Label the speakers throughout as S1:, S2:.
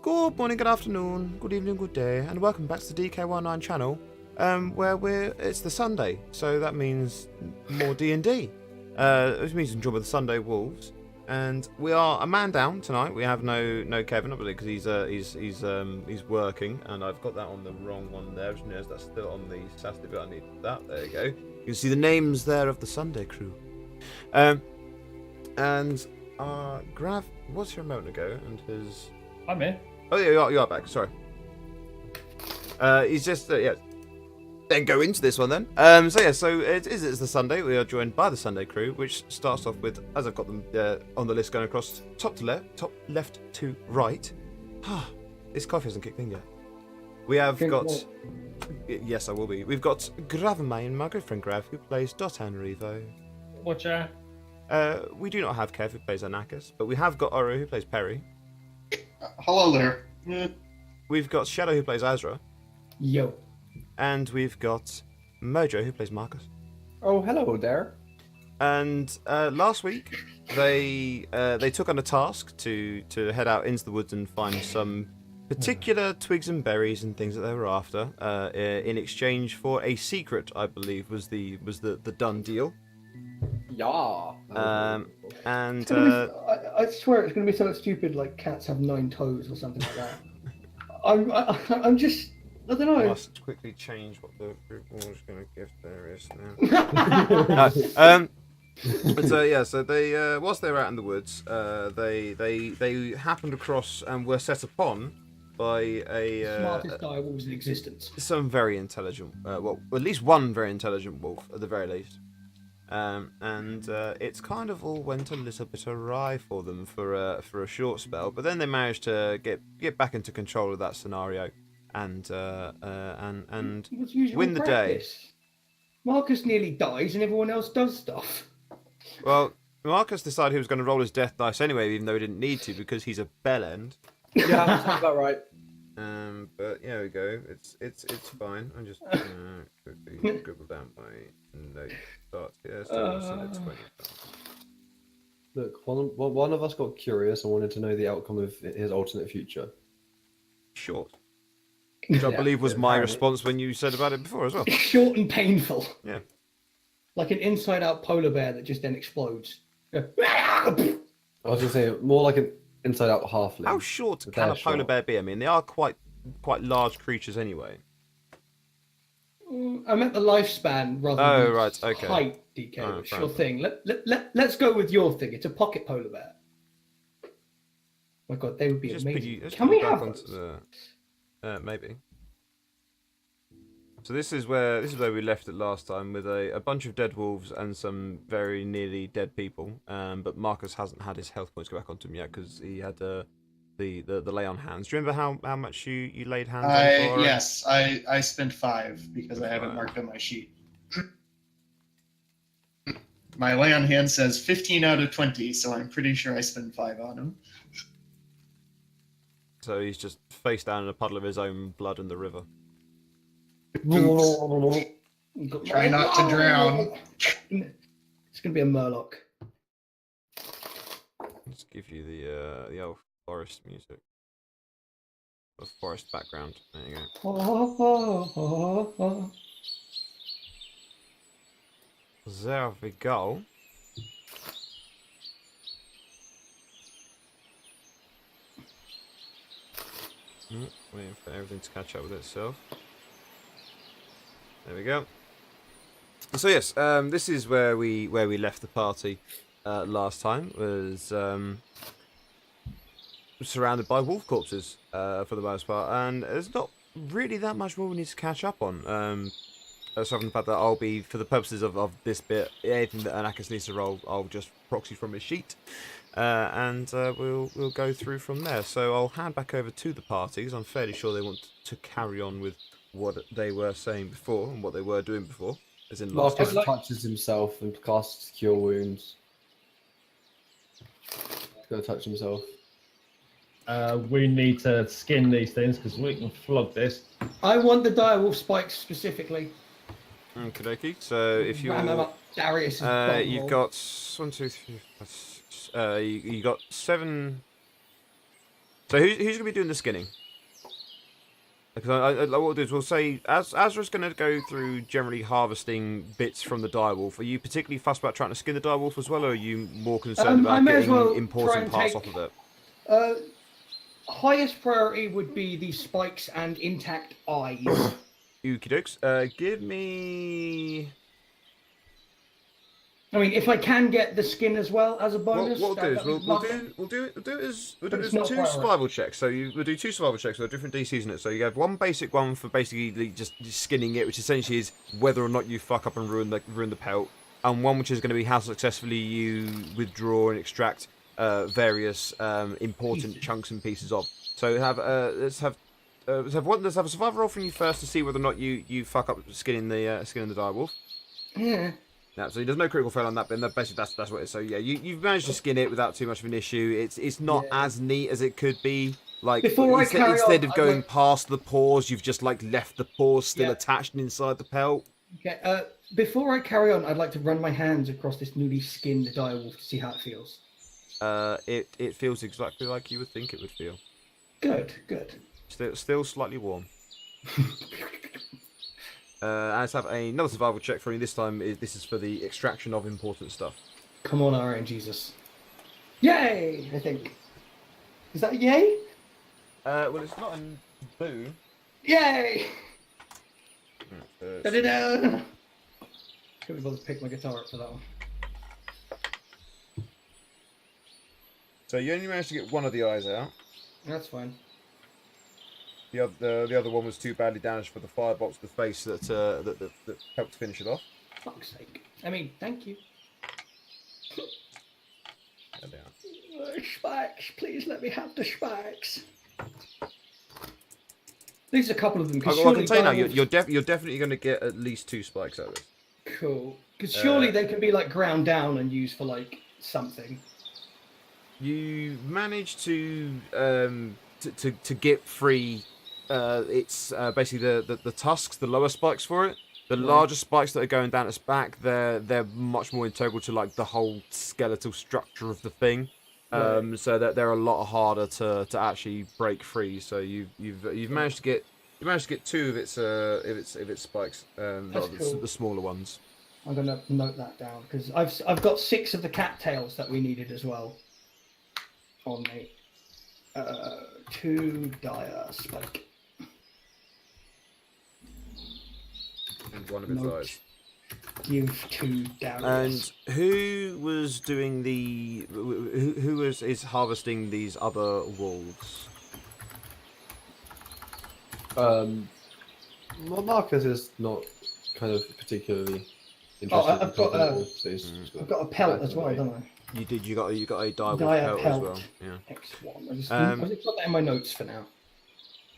S1: Good morning, good afternoon, good evening, good day, and welcome back to the DK19 channel, where it's the Sunday, so that means more D&D. Which means enjoy with the Sunday Wolves, and we are a man down tonight. We have no Kevin, obviously, because he's working, and I've got that on the wrong one there. Which means that's still on the Saturday bit. I need that. There you go. You can see the names there of the Sunday crew. And Grav was here a moment ago, and his.
S2: I'm here.
S1: Oh yeah, you are back. Sorry. He's just yeah. Then go into this one then. So it's the Sunday. We are joined by the Sunday crew, which starts off with, as I've got them on the list going across top left to right. This coffee hasn't kicked in yet. We have got. Yes, I will be. We've got Gravamain, my good friend Grav, who plays Dotan Revo.
S2: Watcha.
S1: We do not have Kev, who plays Anakis, but we have got Oru, who plays Perry.
S3: Hello there.
S1: We've got Shadow, who plays Azra.
S4: Yo.
S1: And we've got Mojo, who plays Marcus.
S4: Oh, hello there.
S1: And last week, they took on a task to head out into the woods and find some particular twigs and berries and things that they were after, in exchange for a secret, I believe, was the done deal.
S4: Yeah.
S1: And
S5: I swear it's going to be something stupid like cats have 9 toes or something like that. I'm just, I don't know.
S1: Must quickly change what the group was going to give there is now. So they whilst they were out in the woods, they happened across and were set upon by a
S5: Smartest direwolves in existence.
S1: some very intelligent, well, at least one very intelligent wolf at the very least. And it's kind of all went a little bit awry for them for a short spell, but then they managed to get back into control of that scenario and win the day.
S5: Marcus nearly dies and everyone else does stuff.
S1: Well, Marcus decided he was going to roll his death dice anyway, even though he didn't need to because he's a bellend.
S4: Yeah, that's about right.
S1: But yeah, we go. It's fine. I'm just quickly scribble down my notes. Yeah,
S6: Look, one of us got curious and wanted to know the outcome of his alternate future.
S1: Short. Which I believe was my response when you said about it before as well.
S5: Short and painful.
S1: Yeah.
S5: Like an inside-out polar bear that just then explodes.
S6: I was going to say, more like an inside-out halfling.
S1: How short can a polar bear be? I mean, they are quite large creatures anyway.
S5: I meant the lifespan rather than
S1: right, okay.
S5: height, DK. Sure thing. Let's go with your thing. It's a pocket polar bear. My God, they would be amazing. Can we have those?
S1: Maybe. So this is where we left it last time with a bunch of dead wolves and some very nearly dead people. But Marcus hasn't had his health points go back onto him yet because he had the lay on hands. Do you remember how much you laid hands on?
S3: Yes, I spent 5 because I haven't marked on my sheet. My lay on hand says 15 out of 20, so I'm pretty sure I spent 5 on him.
S1: So he's just face down in a puddle of his own blood in the river.
S3: Try not to drown.
S5: It's gonna be a murloc.
S1: Let's give you the old forest music. The forest background. There you go. There we go. Waiting for everything to catch up with itself. There we go. So yes, this is where we left the party last time. Was surrounded by wolf corpses for the most part, and there's not really that much more we need to catch up on. Aside from the fact that I'll be, for the purposes of this bit, anything that Anakis needs to roll, I'll just proxy from his sheet. And we'll go through from there. So I'll hand back over to the party because I'm fairly sure they want to carry on with what they were saying before and what they were doing before. As in
S6: Marcus touches himself and casts Cure Wounds. He's going to touch himself.
S2: We need to skin these things because we can flog this.
S5: I want the direwolf spikes specifically.
S1: Okie dokie. So if you're
S5: Darius is
S1: You've got 1, 2, 3, 4, 6. You got 7. So who's going to be doing the skinning? Because what we'll do is we'll say, as Azra's going to go through generally harvesting bits from the direwolf, are you particularly fussed about trying to skin the direwolf as well, or are you more concerned about getting important parts off of it?
S5: Highest priority would be the spikes and intact eyes.
S1: Okie dokes. Give me...
S5: I mean, if I can get the skin as well as a bonus,
S1: what we'll do is we'll do it as 2 survival checks. So we'll do 2 survival checks with different DCs in it. So you have one basic one for basically just skinning it, which essentially is whether or not you fuck up and ruin the pelt, and one which is going to be how successfully you withdraw and extract various important chunks and pieces of. So let's have a survival roll from you first to see whether or not you fuck up skinning the direwolf.
S5: Yeah.
S1: Absolutely, there's no critical fail on that, but basically that's what it is. So yeah, you've managed to skin it without too much of an issue. It's not as neat as it could be. Like instead of going past the paws, you've just like left the paws still attached inside the pelt.
S5: Okay. Before I carry on, I'd like to run my hands across this newly skinned direwolf to see how it feels.
S1: It feels exactly like you would think it would feel.
S5: Good.
S1: Still slightly warm. Let's have another survival check for you. This time, this is for the extraction of important stuff.
S5: Come on, Iron Jesus. Yay! I think. Is that a yay?
S1: Well, it's not a boo.
S5: Yay! Da-da-da! Couldn't be bothered to pick my guitar up for that one.
S1: So you only managed to get one of the eyes out.
S5: That's fine.
S1: The other one was too badly damaged for the firebox to the face that helped finish it off.
S5: Fuck's sake. I mean, thank you.
S1: There they are.
S5: Spikes, please let me have the spikes. There's a couple of them.
S1: I can tell you now, you're definitely going to get at least 2 spikes out of this.
S5: Cool. Because surely they can be like ground down and used for like something.
S1: You managed to get free. It's basically the tusks, the lower spikes for it. The larger spikes that are going down its back, they're much more integral to like the whole skeletal structure of the thing. So that they're a lot harder to actually break free. So you've managed to get 2 of its spikes,
S5: Cool.
S1: the smaller ones.
S5: I'm gonna note that down because I've got 6 of the cattails that we needed as well on me. 2 dire spike.
S1: And one of its eyes.
S5: Give to Darius.
S1: And who was doing who is harvesting these other wolves?
S6: Well, Marcus is not kind of particularly interested.
S5: I've got a pelt as well, don't I?
S1: You did. You got a direwolf
S5: Dire
S1: pelt as well. Yeah.
S5: X1. I just put that in my notes for now.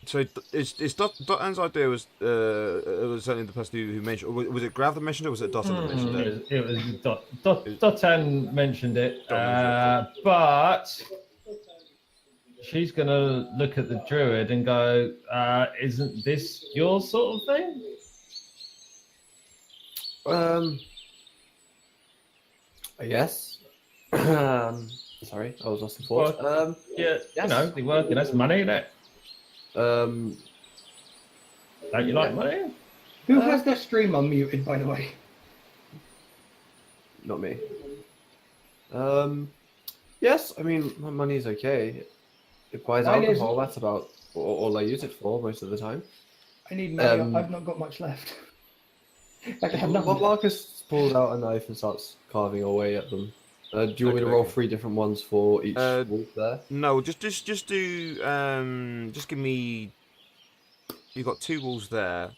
S1: So it's Dot's idea was certainly the person who mentioned. Was it Grav that mentioned it? Or was it Dot that mentioned it?
S2: It was Dotan mentioned it, but she's gonna look at the druid and go, "Isn't this your sort of thing?"
S6: Yes. Sorry, I was lost in thought.
S2: Well, yeah,
S6: yes.
S2: you know, they work, and that's money, isn't it? Don't you like money?
S5: Who has their stream unmuted, by the way?
S6: Not me. Yes, I mean, my money's okay. It buys
S5: Mine
S6: alcohol, that's about all I use it for most of the time.
S5: I need money. I've not got much left. I have nothing.
S6: Well, Marcus pulls out a knife and starts carving away at them. Do you want me to roll 3 different ones for each wolf there?
S1: No, just do just give me. You've got 2 wolves there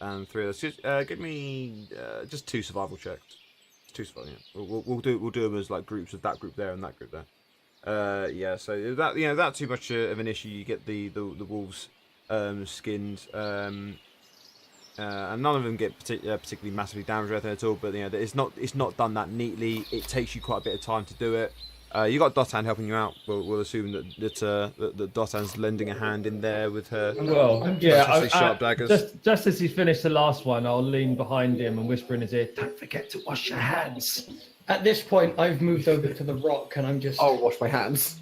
S1: and 3 others. Give me just 2 survival checks. 2 survival. Yeah. We'll do them as like groups of that group there and that group there. Yeah. So that too much of an issue. You get the wolves skinned. And none of them get particularly massively damaged or anything at all. But it's not done that neatly. It takes you quite a bit of time to do it. You got Dotan helping you out. We'll assume that Dotan's lending a hand in there with her.
S2: Well, yeah.
S1: fantastic sharp daggers.
S2: Just as he finished the last one, I'll lean behind him and whisper in his ear, "Don't forget to wash your hands."
S5: At this point, I've moved over to the rock, and I'm just.
S6: I'll wash my hands.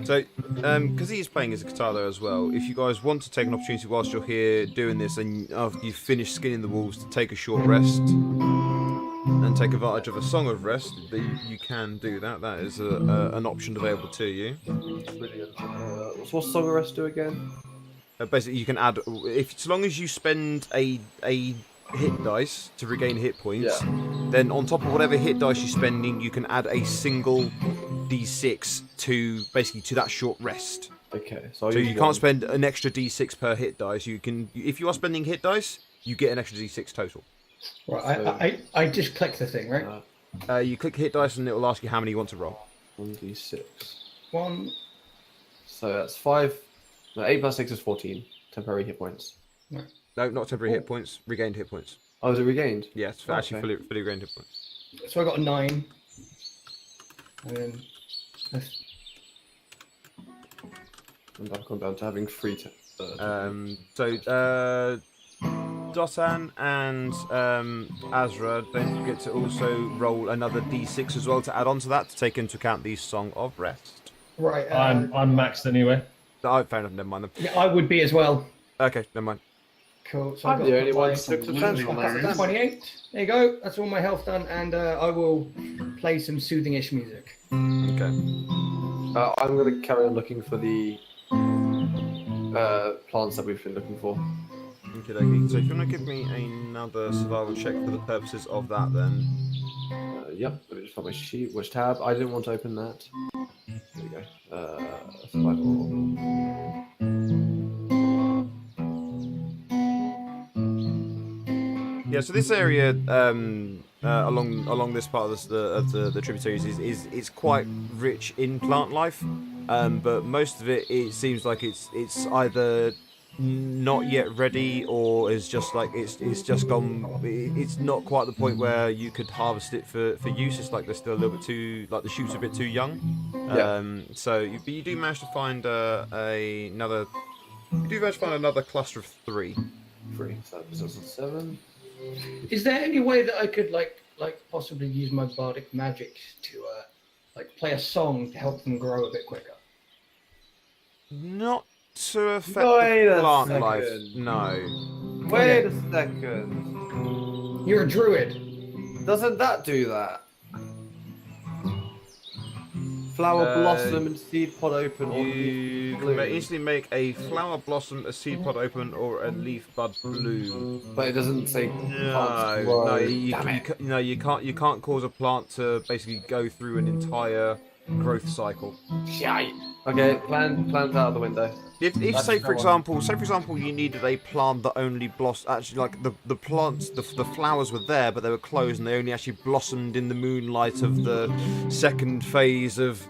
S1: So, because he is playing his guitar there as well, if you guys want to take an opportunity whilst you're here doing this and after you've finished skinning the wolves to take a short rest and take advantage of a song of rest, you can do that. That is an option available to you.
S6: Brilliant. What's Song of Rest do again?
S1: Basically, you can add, so long as you spend a hit dice to regain hit points, then on top of whatever hit dice you're spending, you can add a single d6 to that short rest.
S6: Okay,
S1: so you can't spend an extra d6 per hit dice. You can, if you are spending hit dice, you get an extra d6 total.
S5: Right, I just click the thing, right?
S1: You click hit dice and it will ask you how many you want to roll.
S6: 1d6.
S5: 1.
S6: So that's 5. No, 8 plus 6 is 14 temporary hit points.
S5: No,
S1: not temporary hit points, regained hit points.
S6: Oh, is it regained?
S1: Yes, actually fully regained hit points.
S5: So I got a 9. And then.
S6: And I've gone down to having 3.
S1: Dotan and Azra, don't forget to also roll another d6 as well to add on to that to take into account the Song of Rest.
S5: Right.
S2: I'm maxed anyway.
S1: Oh, fair enough, never mind them.
S5: Yeah, I would be as well.
S1: Okay, never mind.
S5: Cool. So
S6: I'm the only one who took the
S3: Absolutely
S6: transfer.
S3: hilarious.
S5: 28. There you go. That's all my health done, and I will play some soothing-ish music.
S1: Okay.
S6: I'm going to carry on looking for the plants that we've been looking for.
S1: Okay, so if you want to give me another survival check for the purposes of that, then.
S6: Yep, let me just find my sheet. Which tab? I didn't want to open that. There we go. Survival.
S1: Yeah, so this area along this part of the tributaries is quite rich in plant life, but most of it seems like it's either not yet ready or is just like it's just gone. It's not quite the point where you could harvest it for use. It's like they're still a little bit too, like the shoots are a bit too young. But you do manage to find another cluster of 3.
S6: 3. So that was 7.
S5: Is there any way that I could like possibly use my bardic magic to play a song to help them grow a bit quicker?
S1: Not to affect
S6: Wait
S1: the
S6: a
S1: plant
S6: second.
S1: life. No.
S6: Wait a second.
S5: You're a druid.
S6: Doesn't that do that? Flower blossom and seed pod open. Or
S1: You
S6: bloom.
S1: can instantly make a flower blossom, a seed pod open, or a leaf bud bloom.
S6: But it doesn't say plants
S1: No,
S6: grow.
S1: you can't cause a plant to basically go through an entire growth cycle.
S6: Shite. Okay, plans out of the window.
S1: If
S6: That's
S1: say for
S6: no one.
S1: example, you needed a plant that only blossomed. Actually, like the plants, the flowers were there, but they were closed, and they only actually blossomed in the moonlight of the second phase of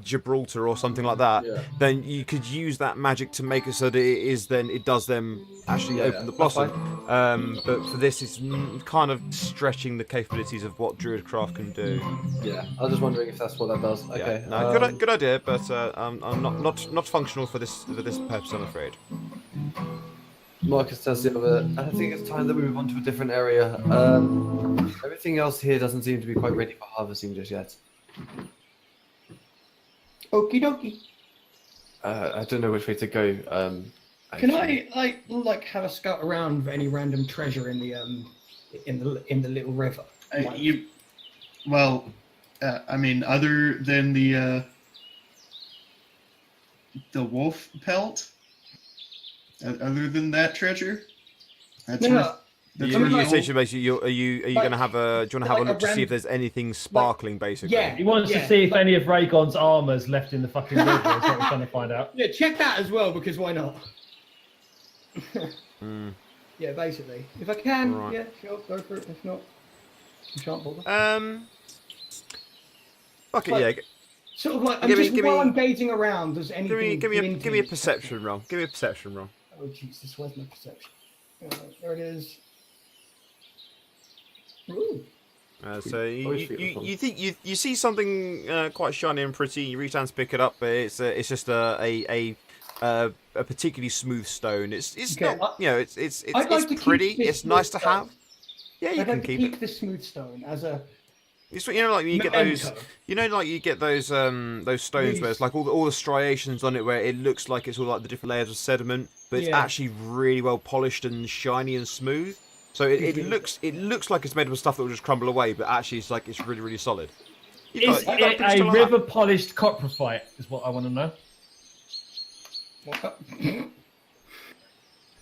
S1: Gibraltar or something like that.
S6: Yeah.
S1: Then you could use that magic to make it so that it does them actually open the
S6: that's
S1: blossom. But for this, it's kind of stretching the capabilities of what Druidcraft can do.
S6: Yeah, I was just wondering if that's what that does. Okay.
S1: Yeah. No, good idea, but I'm not functional for this purpose, I'm afraid.
S6: Marcus says the other. I think it's time that we move on to a different area. Everything else here doesn't seem to be quite ready for harvesting just yet.
S5: Okie dokie.
S6: I don't know which way to go.
S5: Can I have a scout around for any random treasure in the little river?
S3: I mean, other than the wolf pelt, other than that treasure, that's
S5: No,
S3: worth. That's
S5: I
S3: worth
S5: mean,
S3: the
S1: Essentially, basically, are you going to have a? Do you want to have a
S5: like
S1: look
S5: a
S1: to see
S5: ran-
S1: if there's anything sparkling, basically?
S5: Yeah.
S2: He wants to see if any of Rhaegon's armor's left in the fucking river. Is what we're trying to find out.
S5: Yeah, check that as well, because why not?
S1: Mm.
S5: Yeah, basically. If I can,
S1: Right.
S5: yeah, sure, go for it. If not, I shan't bother.
S1: Fuck it,
S5: Like,
S1: yeah.
S5: Sort of like, I'm
S1: give me-
S5: just
S1: give
S5: while
S1: me-
S5: I'm gazing around, does anything
S1: Give me a
S5: vintage-
S1: perception roll. Give me a perception roll.
S5: Oh, Jesus, where's my perception? There it is. Ooh.
S1: So
S6: always think of
S1: you think you see something quite shiny and pretty. You reach down to pick it up, but it's just a particularly smooth stone. It's
S5: Okay,
S1: not, you know, it's
S5: I'd like to keep
S1: pretty.
S5: this
S1: It's nice to
S5: smooth
S1: have. Yeah, you
S5: I'd
S1: can
S5: like to
S1: keep
S5: keep
S1: it.
S5: the smooth stone as a
S1: It's, you know, like you get those.
S5: memento.
S1: You know, like you get those stones where it's like all the striations on it, where it looks like it's all like the different layers of sediment, but it's
S5: Yeah.
S1: actually really well polished and shiny and smooth. So it
S5: Really
S1: looks like it's made of stuff that will just crumble away, but actually it's like it's really really solid.
S2: Is
S1: You've got a
S2: it
S1: pistol
S2: a
S1: like that.
S2: river polished copperite? Is what I want to know.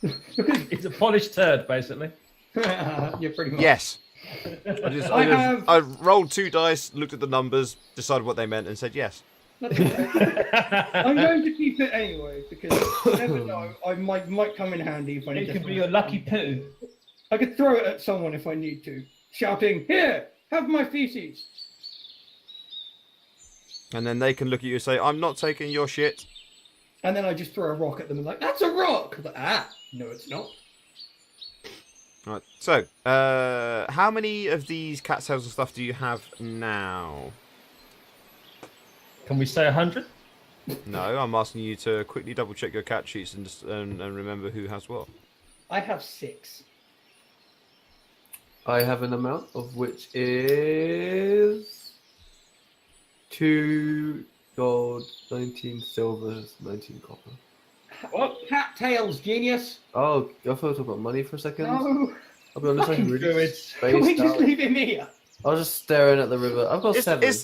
S2: It's a polished turd, basically.
S5: You're pretty much.
S1: Yes. I
S5: I
S1: rolled 2 dice, looked at the numbers, decided what they meant, and said yes.
S5: That's okay. I'm going to keep it anyway because you never know. I might come in handy if I need
S2: It
S5: to.
S2: could be your lucky poo.
S5: I could throw it at someone if I need to, shouting, "Here, have my feces!"
S1: And then they can look at you and say, "I'm not taking your shit."
S5: And then I just throw a rock at them and like, "That's a rock!" I'm like, no, it's not.
S1: Right. So, how many of these cat tails and stuff do you have now?
S2: Can we say 100?
S1: No, I'm asking you to quickly double check your cat sheets and just, and remember who has what.
S5: I have 6.
S6: I have an amount of which is 2 gold, 19 silver, 19 copper.
S2: What?
S5: Cat tails, genius!
S6: Oh, I thought about money for a second.
S5: No!
S6: I'll be honest, I'm
S5: Fucking
S6: really
S2: druids.
S5: Can we
S6: spaced
S5: just
S6: out.
S5: leave him here?
S6: I was just staring at the river. I've got 7.
S1: It's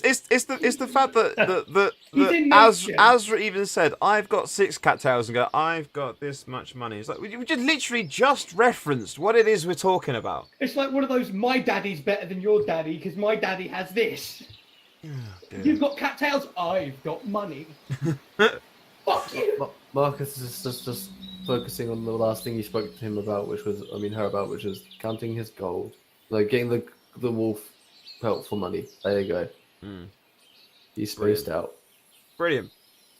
S1: the fact that
S5: He's in
S1: as
S5: nature.
S1: Azra even said, I've got 6 cattails and go, I've got this much money. It's like we just literally just referenced what it is we're talking about.
S5: It's like one of those, my daddy's better than your daddy because my daddy has this. You've got cattails, I've got money. Fuck you!
S6: Marcus is just focusing on the last thing he spoke to him about, which was counting his gold, like getting the wolf pelt for money. There you go. He's spaced out.
S1: Brilliant,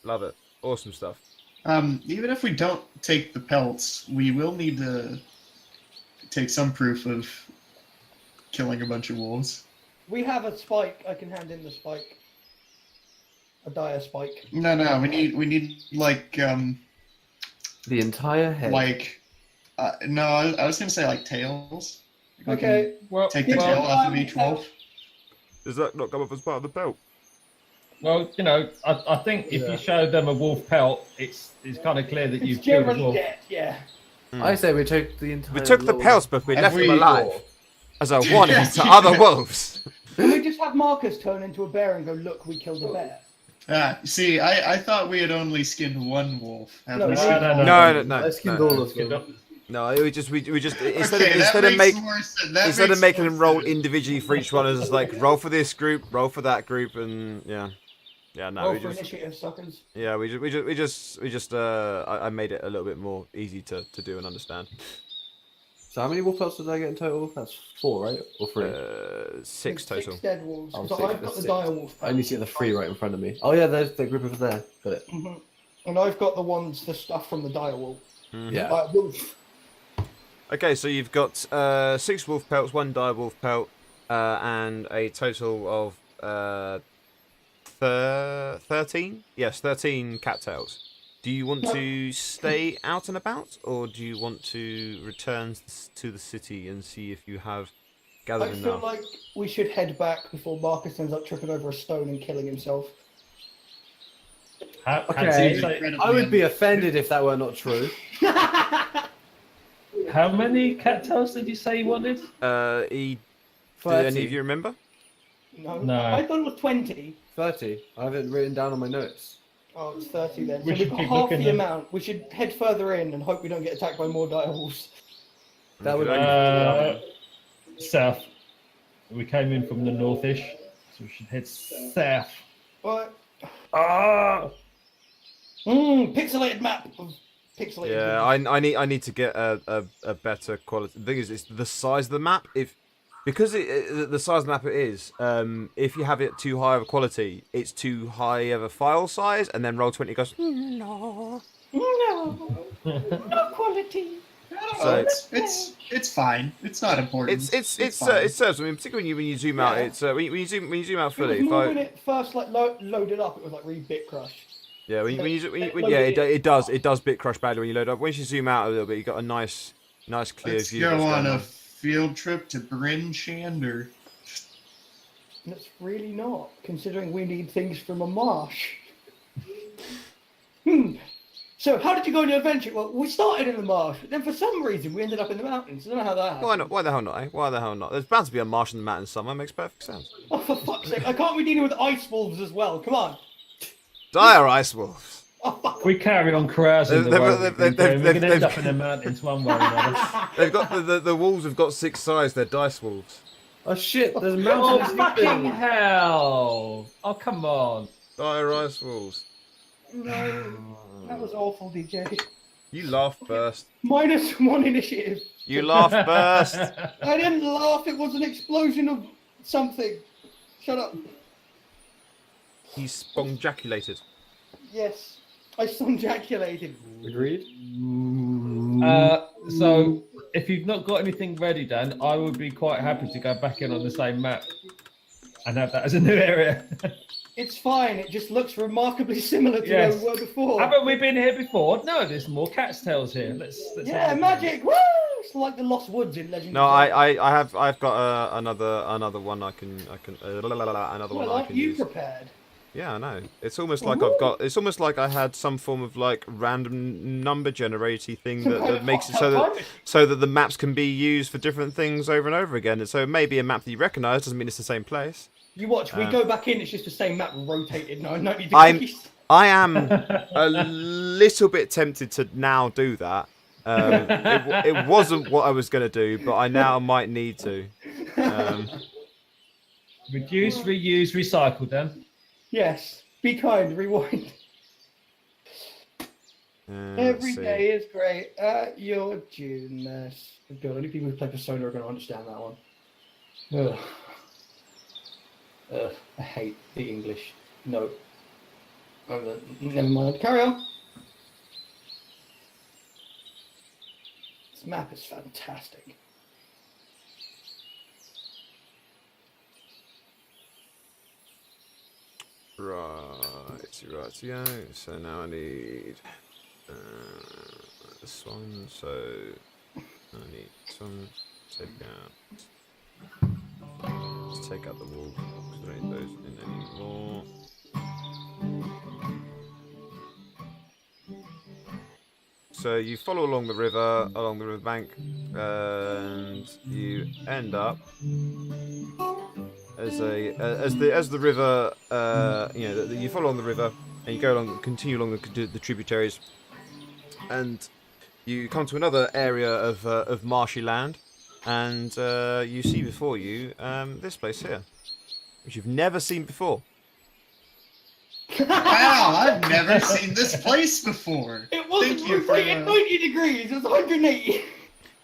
S1: love it, awesome stuff.
S3: Even if we don't take the pelts, we will need to take some proof of killing a bunch of wolves.
S5: We have a spike. I can hand in the spike. A dire spike.
S3: No, we need like
S6: The entire head.
S3: no, I was gonna say like tails. We
S5: Okay.
S2: Well,
S3: can take the
S5: well,
S3: tail off of each wolf.
S1: Does that not come up as part of the belt?
S2: well, you know, I think if you show them a wolf pelt, it's kind of clear that
S5: It's
S2: you've killed a
S5: generally
S2: wolf.
S5: dead, yeah.
S6: I say we took the entire.
S1: We took the
S6: little-
S1: pelts, but we left
S3: Every
S1: them alive
S3: wolf.
S1: as a warning to other wolves.
S5: Can we just have Marcus turn into a bear and go, look, we killed a bear?
S3: See, I thought we had only skinned one wolf. Have
S5: No,
S3: we
S5: no,
S3: skinned
S2: no,
S3: all
S1: No,
S3: of
S1: no,
S3: them?
S6: I skinned
S1: no.
S6: all of them.
S1: No, we just instead
S3: Okay,
S1: of
S3: that
S1: make
S3: makes more sense. That
S1: instead of
S3: makes
S1: making
S3: more
S1: them roll
S3: sense.
S1: individually for each one, it's like roll for this group, roll for that group, and no,
S5: Roll
S1: we
S5: for
S1: just
S5: initiative, suckers.
S1: I made it a little bit more easy to do and understand.
S6: So how many wolf pelts did I get in total? That's 4, right? Or 3?
S1: 6
S5: There's
S1: total.
S5: 6 dead wolves.
S6: Oh,
S5: So
S6: 6,
S5: I've got
S6: that's
S5: the
S6: 6.
S5: dire wolf.
S6: I only see the 3 right in front of me. Oh yeah, there's the group over there. Got it.
S5: Mhm. And I've got the stuff from the dire wolf.
S6: Yeah.
S5: Wolf.
S1: Okay, so you've got 6 wolf pelts, 1 dire wolf pelt, and a total of 13. Yes, 13 cattails. Do you want to stay out and about, or do you want to return to the city and see if you have gathered
S5: I feel
S1: enough?
S5: like we should head back before Marcus ends up tripping over a stone and killing himself.
S6: Okay. I would be offended if that were not true.
S2: How many cattails did you say you wanted?
S1: Do any of you remember?
S2: No.
S5: I thought it was 20.
S6: 30. I have it written down on my notes.
S5: Oh, it's 30 then.
S2: We
S5: So
S2: should
S5: we've got
S2: keep
S5: half
S2: looking
S5: the
S2: then.
S5: amount. We should head further in and hope we don't get attacked by more dire wolves.
S6: That would
S2: South. We came in from the northish, so we should head south.
S5: What?
S2: Ah!
S5: Pixelated map of pixelated.
S1: Yeah, I need to get a better quality. The thing is, it's the size of the map. Because the size of the map it is, if you have it too high of a quality, it's too high of a file size, and then Roll20 goes, no.
S5: No. No quality.
S1: So
S3: It's fine. It's not important.
S1: it
S3: fine.
S1: serves. I mean, particularly when you zoom out,
S5: Yeah.
S1: it's when you zoom out
S5: It
S1: fully.
S5: was
S1: If
S5: more
S1: I,
S5: when it first like loaded up. It was like really bit crushed.
S1: yeah, when you
S5: Load
S1: yeah,
S5: it in.
S1: it does bit crush badly when you load up. Once you zoom out a little bit, you got a nice clear
S3: Let's
S1: view. of
S3: go
S1: what's
S3: on
S1: going
S3: a field trip to Bryn Shander.
S5: And it's really not, considering we need things from a marsh. So, how did you go on your adventure? Well, we started in the marsh, but then for some reason we ended up in the mountains. I don't know how that happened.
S1: Why not? Why the hell not? Eh? Why the hell not? There's bound to be a marsh in the mountains somewhere. Makes perfect sense.
S5: Oh, for fuck's sake. I can't be dealing with ice wolves as well. Come on.
S1: Dire ice wolves.
S5: Oh, fuck.
S2: We carry on carousing the
S1: They've-
S2: way
S1: they've-
S2: we're
S1: they've-
S2: going to end
S1: they've-
S2: up in the mountains one way or another.
S1: They've got the wolves have got 6 sides. They're dice wolves.
S6: Oh shit! There's
S2: Oh,
S6: mountains.
S2: fucking hell! Oh, come on.
S1: Dire ice wolves.
S5: No. That was awful, DJ.
S1: You laugh first.
S5: -1 initiative.
S1: You laugh first.
S5: I didn't laugh. It was an explosion of something. Shut up.
S1: He spongaculated.
S5: Yes. I sonjaculated.
S6: Agreed.
S2: So, if you've not got anything ready, Dan, I would be quite happy to go back in on the same map and have that as a new area.
S5: It's fine. It just looks remarkably similar to
S2: Yes.
S5: where we were before.
S2: Haven't we been here before? No, there's more cat's tails here. Let's
S5: Yeah,
S2: have a look.
S5: magic. Woo! It's like the Lost Woods in Legend.
S1: No,
S5: of Zelda.
S1: I've got another one I can another one
S5: Well,
S1: I
S5: aren't
S1: can
S5: you
S1: use.
S5: prepared?
S1: Yeah, I know. It's almost like I've got. It's almost like I had some form of like random number generator thing
S5: Some
S1: that,
S5: kind
S1: that
S5: of
S1: makes it
S5: hot
S1: so that the maps can be used for different things over and over again. And so maybe a map that you recognise doesn't mean it's the same place.
S5: You watch. We go back in. It's just the same map rotated 90
S1: I'm-
S5: degrees.
S1: I am a little bit tempted to now do that. It wasn't what I was going to do, but I now might need to.
S2: Reduce, reuse, recycle, Dan.
S5: Yes. Be kind. Rewind. Every
S1: see.
S5: day is great at your genius. God, only people who play Persona are going to understand that one. Ugh. Ugh. I hate the English. No. Never mind. Carry on. This map is fantastic.
S1: Right, yeah. So now I need this one. So I need this one. Let's take out the wolf. Because I don't need those in anymore. So you follow along the river bank, and you end up as the river. You follow along the river, and you continue along the tributaries, and you come to another area of marshy land, and you see before you this place here, which you've never seen before.
S3: Wow, I've never seen this place before.
S5: It wasn't
S3: Thank you for
S5: rotated 90 degrees. It was 180.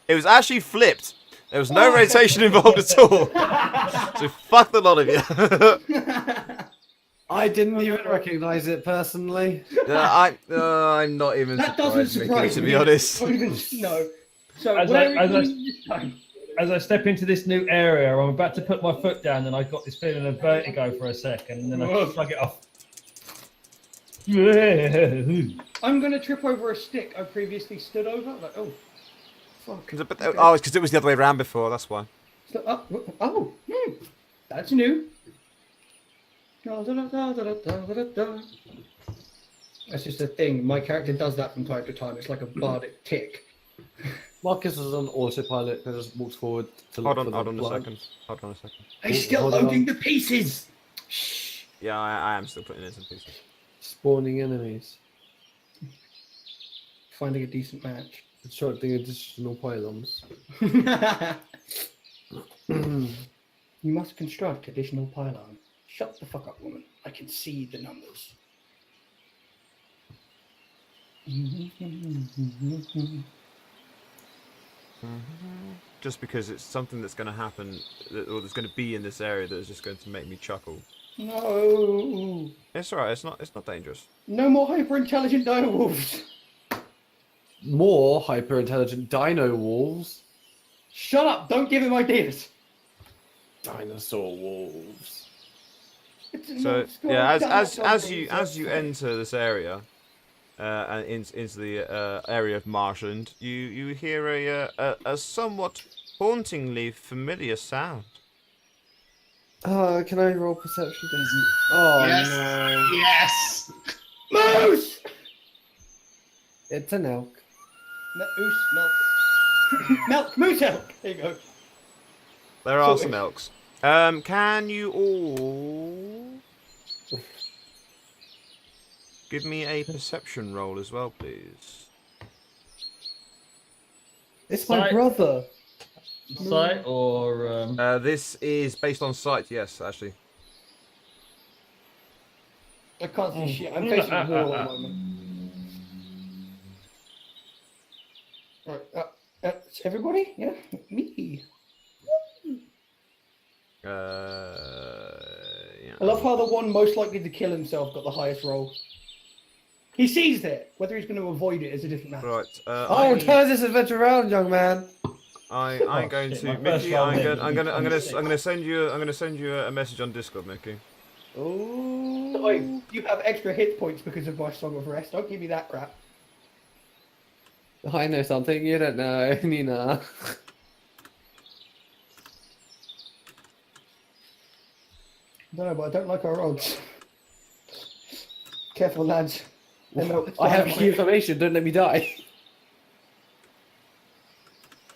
S1: It was actually flipped. There was no rotation involved at all. So fuck the lot of you.
S6: I didn't even recognise it personally.
S1: I'm not even
S5: That doesn't
S1: surprised, Mickey,
S5: surprise
S1: to
S5: me.
S1: be honest.
S5: Don't even know. So
S2: As
S5: where
S2: I-
S5: are you going?
S2: As I step into this new area, I'm about to put my foot down, and I got this feeling of vertigo for a second, and then I shrug it off.
S5: I'm going to trip over a stick I previously stood over. Like, oh, fuck.
S1: But,
S5: Okay.
S1: oh, it's because it was the other way around before. That's why.
S5: So, that's new. That's just a thing. My character does that from time to time. It's like a bardic tick.
S6: Marcus is on autopilot and just walks forward to look
S1: Hold
S6: for
S1: on
S6: the
S1: a
S6: plug.
S1: second. Hold on a second.
S5: I'm still
S6: hold on.
S5: loading the pieces. Shh.
S1: Yeah, I am still putting it in pieces.
S6: Spawning enemies.
S5: Finding a decent match.
S6: Constructing additional pylons.
S5: You must construct additional pylon. Shut the fuck up, woman. I can see the numbers.
S1: Just because it's something that's going to happen, or that's going to be in this area that is just going to make me chuckle.
S5: No.
S1: It's alright. It's not dangerous.
S5: No more hyper intelligent direwolves.
S6: more hyper intelligent dino wolves.
S5: Shut up! Don't give him ideas.
S6: Dinosaur wolves.
S5: It's
S1: So
S5: not- it's got
S1: yeah,
S5: a
S1: as
S5: dinosaur
S1: you enter this area, and into the area of Marshland, you hear a somewhat hauntingly familiar sound.
S6: Can I roll perception? Oh
S3: Yes.
S6: no!
S3: Yes.
S5: Moose!
S6: It's an elk.
S5: Moose, milk. Milk, moose elk! There you go.
S1: There are
S5: So
S1: some
S5: if-
S1: elks. Can you all give me a perception roll as well, please?
S6: It's my
S2: Sight.
S6: brother.
S2: Sight or
S1: This is based on sight, yes, actually.
S5: I can't see shit. I'm facing the wall at the moment. Right, it's everybody? Yeah? Me.
S1: Yeah.
S5: I love how the one most likely to kill himself got the highest roll. He sees it. Whether he's going to avoid it is a different matter.
S1: Right.
S6: Oh, turn this adventure around, young man.
S1: I'm
S2: Oh,
S1: going
S2: shit,
S1: to
S2: my first
S1: Mickey.
S2: roll
S1: I'm
S2: then
S1: going.
S2: would
S1: I'm
S2: be
S1: going.
S2: 26.
S1: I'm going to send you. I'm going to send you a message on Discord, Mickey.
S6: Oh.
S5: Oi, you have extra hit points because of my Song of Rest. Don't give me that crap.
S6: I know something you don't know, Nina.
S5: I don't know, but I don't like our odds. Careful, lads.
S6: I have key information. Don't let me die.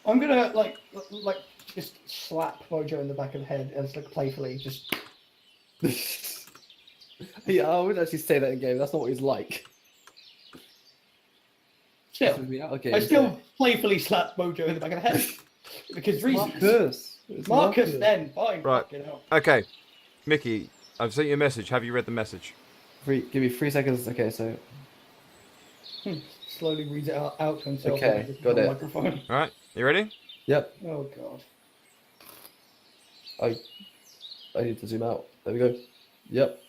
S5: I'm gonna like just slap Mojo in the back of the head as like playfully just.
S6: Yeah, I wouldn't actually say that in game. That's not what he's like.
S5: Still,
S6: Okay.
S5: I still playfully slap Mojo in the back of the head because reasons.
S6: Marcus. It's
S5: Marcus, then fine.
S1: Right.
S5: Fucking hell.
S1: Okay, Mickey. I've sent you a message. Have you read the message?
S6: Give me 3 seconds. Okay, so
S5: Slowly reads it out to himself.
S6: Okay,
S5: with
S6: got
S5: the
S6: it.
S5: Microphone.
S1: All right. You ready?
S6: yep.
S5: Oh god.
S6: I need to zoom out. There we go. Yep.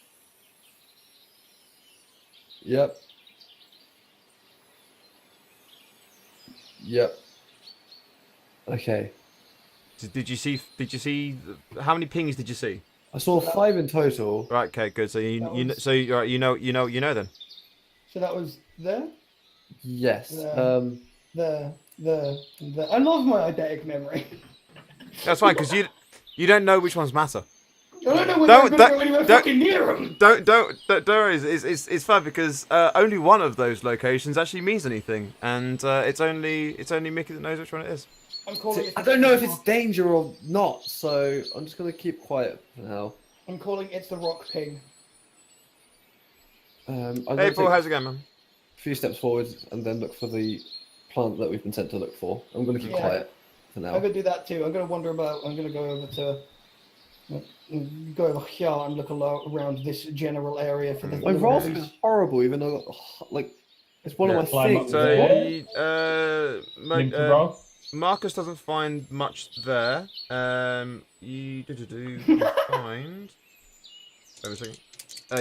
S6: Yep. Yep. Okay.
S1: Did you see? Did you see? How many pings did you see?
S6: I saw 5 in total.
S1: Right. Okay. Good. So you
S5: That
S1: you
S5: was-
S1: so you you know then.
S5: So that was there,
S6: Yes.
S5: Yeah. there. I love my eidetic memory.
S1: That's fine because you don't know which ones matter.
S5: I don't know whether
S1: Don't-
S5: I'm gonna
S1: don't-
S5: go anywhere
S1: don't-
S5: fucking near them.
S1: Don't worry. It's fun because only one of those locations actually means anything, and it's only Mickey that knows which one it is.
S5: I'm calling it.
S6: I don't know if it's danger or not, so I'm just gonna keep quiet for now.
S5: I'm calling it's the rock ping.
S6: I'm
S1: Hey,
S6: gonna
S1: Paul,
S6: take
S1: how's it going, man?
S6: a few steps forward and then look for the plant that we've been sent to look for. I'm gonna keep
S5: Yeah.
S6: quiet for
S5: I'm
S6: now.
S5: gonna do that too. I'm gonna wander about. I'm gonna go over to. Go over here and look around this general area for the.
S6: My rolls is horrible, even though like it's one
S1: Yeah.
S6: of my
S2: Climb up
S6: things.
S2: the
S1: So
S2: link to roll.
S1: Marcus doesn't find much there. You find. Wait a second.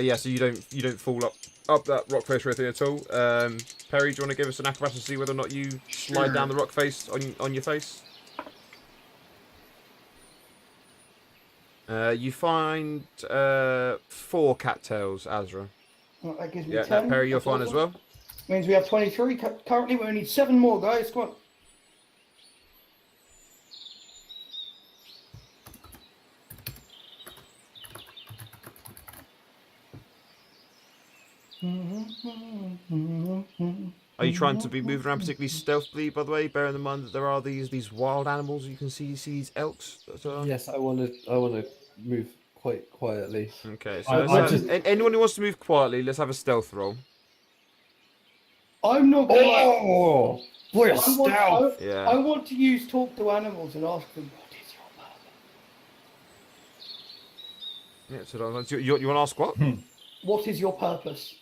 S1: Yeah, so you don't fall up that rock face right there at all. Perry, do you want to give us an acrobatic to see whether or not you slide
S3: Sure.
S1: down the rock face on your face? You find 4 cattails, Azra.
S5: Well, that gives me
S1: Yeah,
S5: 10.
S1: Perry, you're
S5: That's
S1: fine as
S5: awesome.
S1: well.
S5: Means we have 23 currently. We need 7 more, guys. Come on.
S1: Are you trying to be moving around particularly stealthily, by the way? Bearing in mind that there are these wild animals you can see these elks. That are...
S6: Yes, I wanna move quite quietly.
S1: Okay, so
S2: I
S1: let's
S2: just-
S1: anyone who wants to move quietly, let's have a stealth roll.
S5: I'm not gonna.
S6: Oh, boy,
S5: I want,
S1: Yeah.
S5: I want to use talk to animals and ask them what is your purpose.
S1: Yeah, so you want to ask what?
S5: What is your purpose?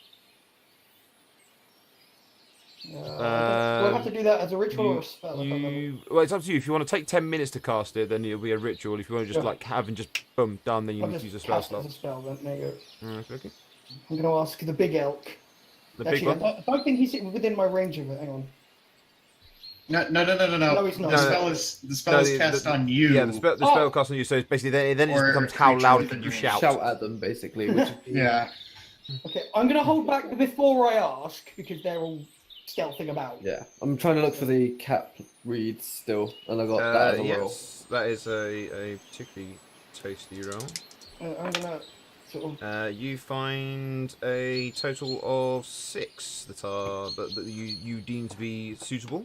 S5: Do I have to do that as a ritual or a spell? I can't remember.
S1: Well, it's up to you. If you want to take 10 minutes to cast it, then it'll be a ritual. If you want to just
S5: Yeah.
S1: like have and just boom done, then you
S5: I'll
S1: need to
S5: just
S1: use a spell
S5: cast it
S1: slot.
S5: as a spell. Then there you go.
S1: Okay.
S5: I'm going to ask the big elk.
S1: The big
S5: Actually,
S1: one.
S5: I don't think he's within my range of it. Hang on.
S3: No,
S5: No, it's not.
S3: The
S1: No,
S3: spell is cast on you.
S1: Yeah, the spell cast on you. So it's basically then it just
S3: Or
S1: becomes how
S3: creature
S1: loud
S3: within
S1: can you
S3: range.
S1: shout?
S6: Shout at them, basically. Which
S3: Yeah.
S5: Okay, I'm gonna hold back before I ask because they're all stealthing about.
S6: Yeah, I'm trying to look for the cap read still, and I got that as a roll.
S1: Yes, that is a particularly tasty roll.
S5: I'm gonna sort of.
S1: You find a total of 6 that you deem to be suitable.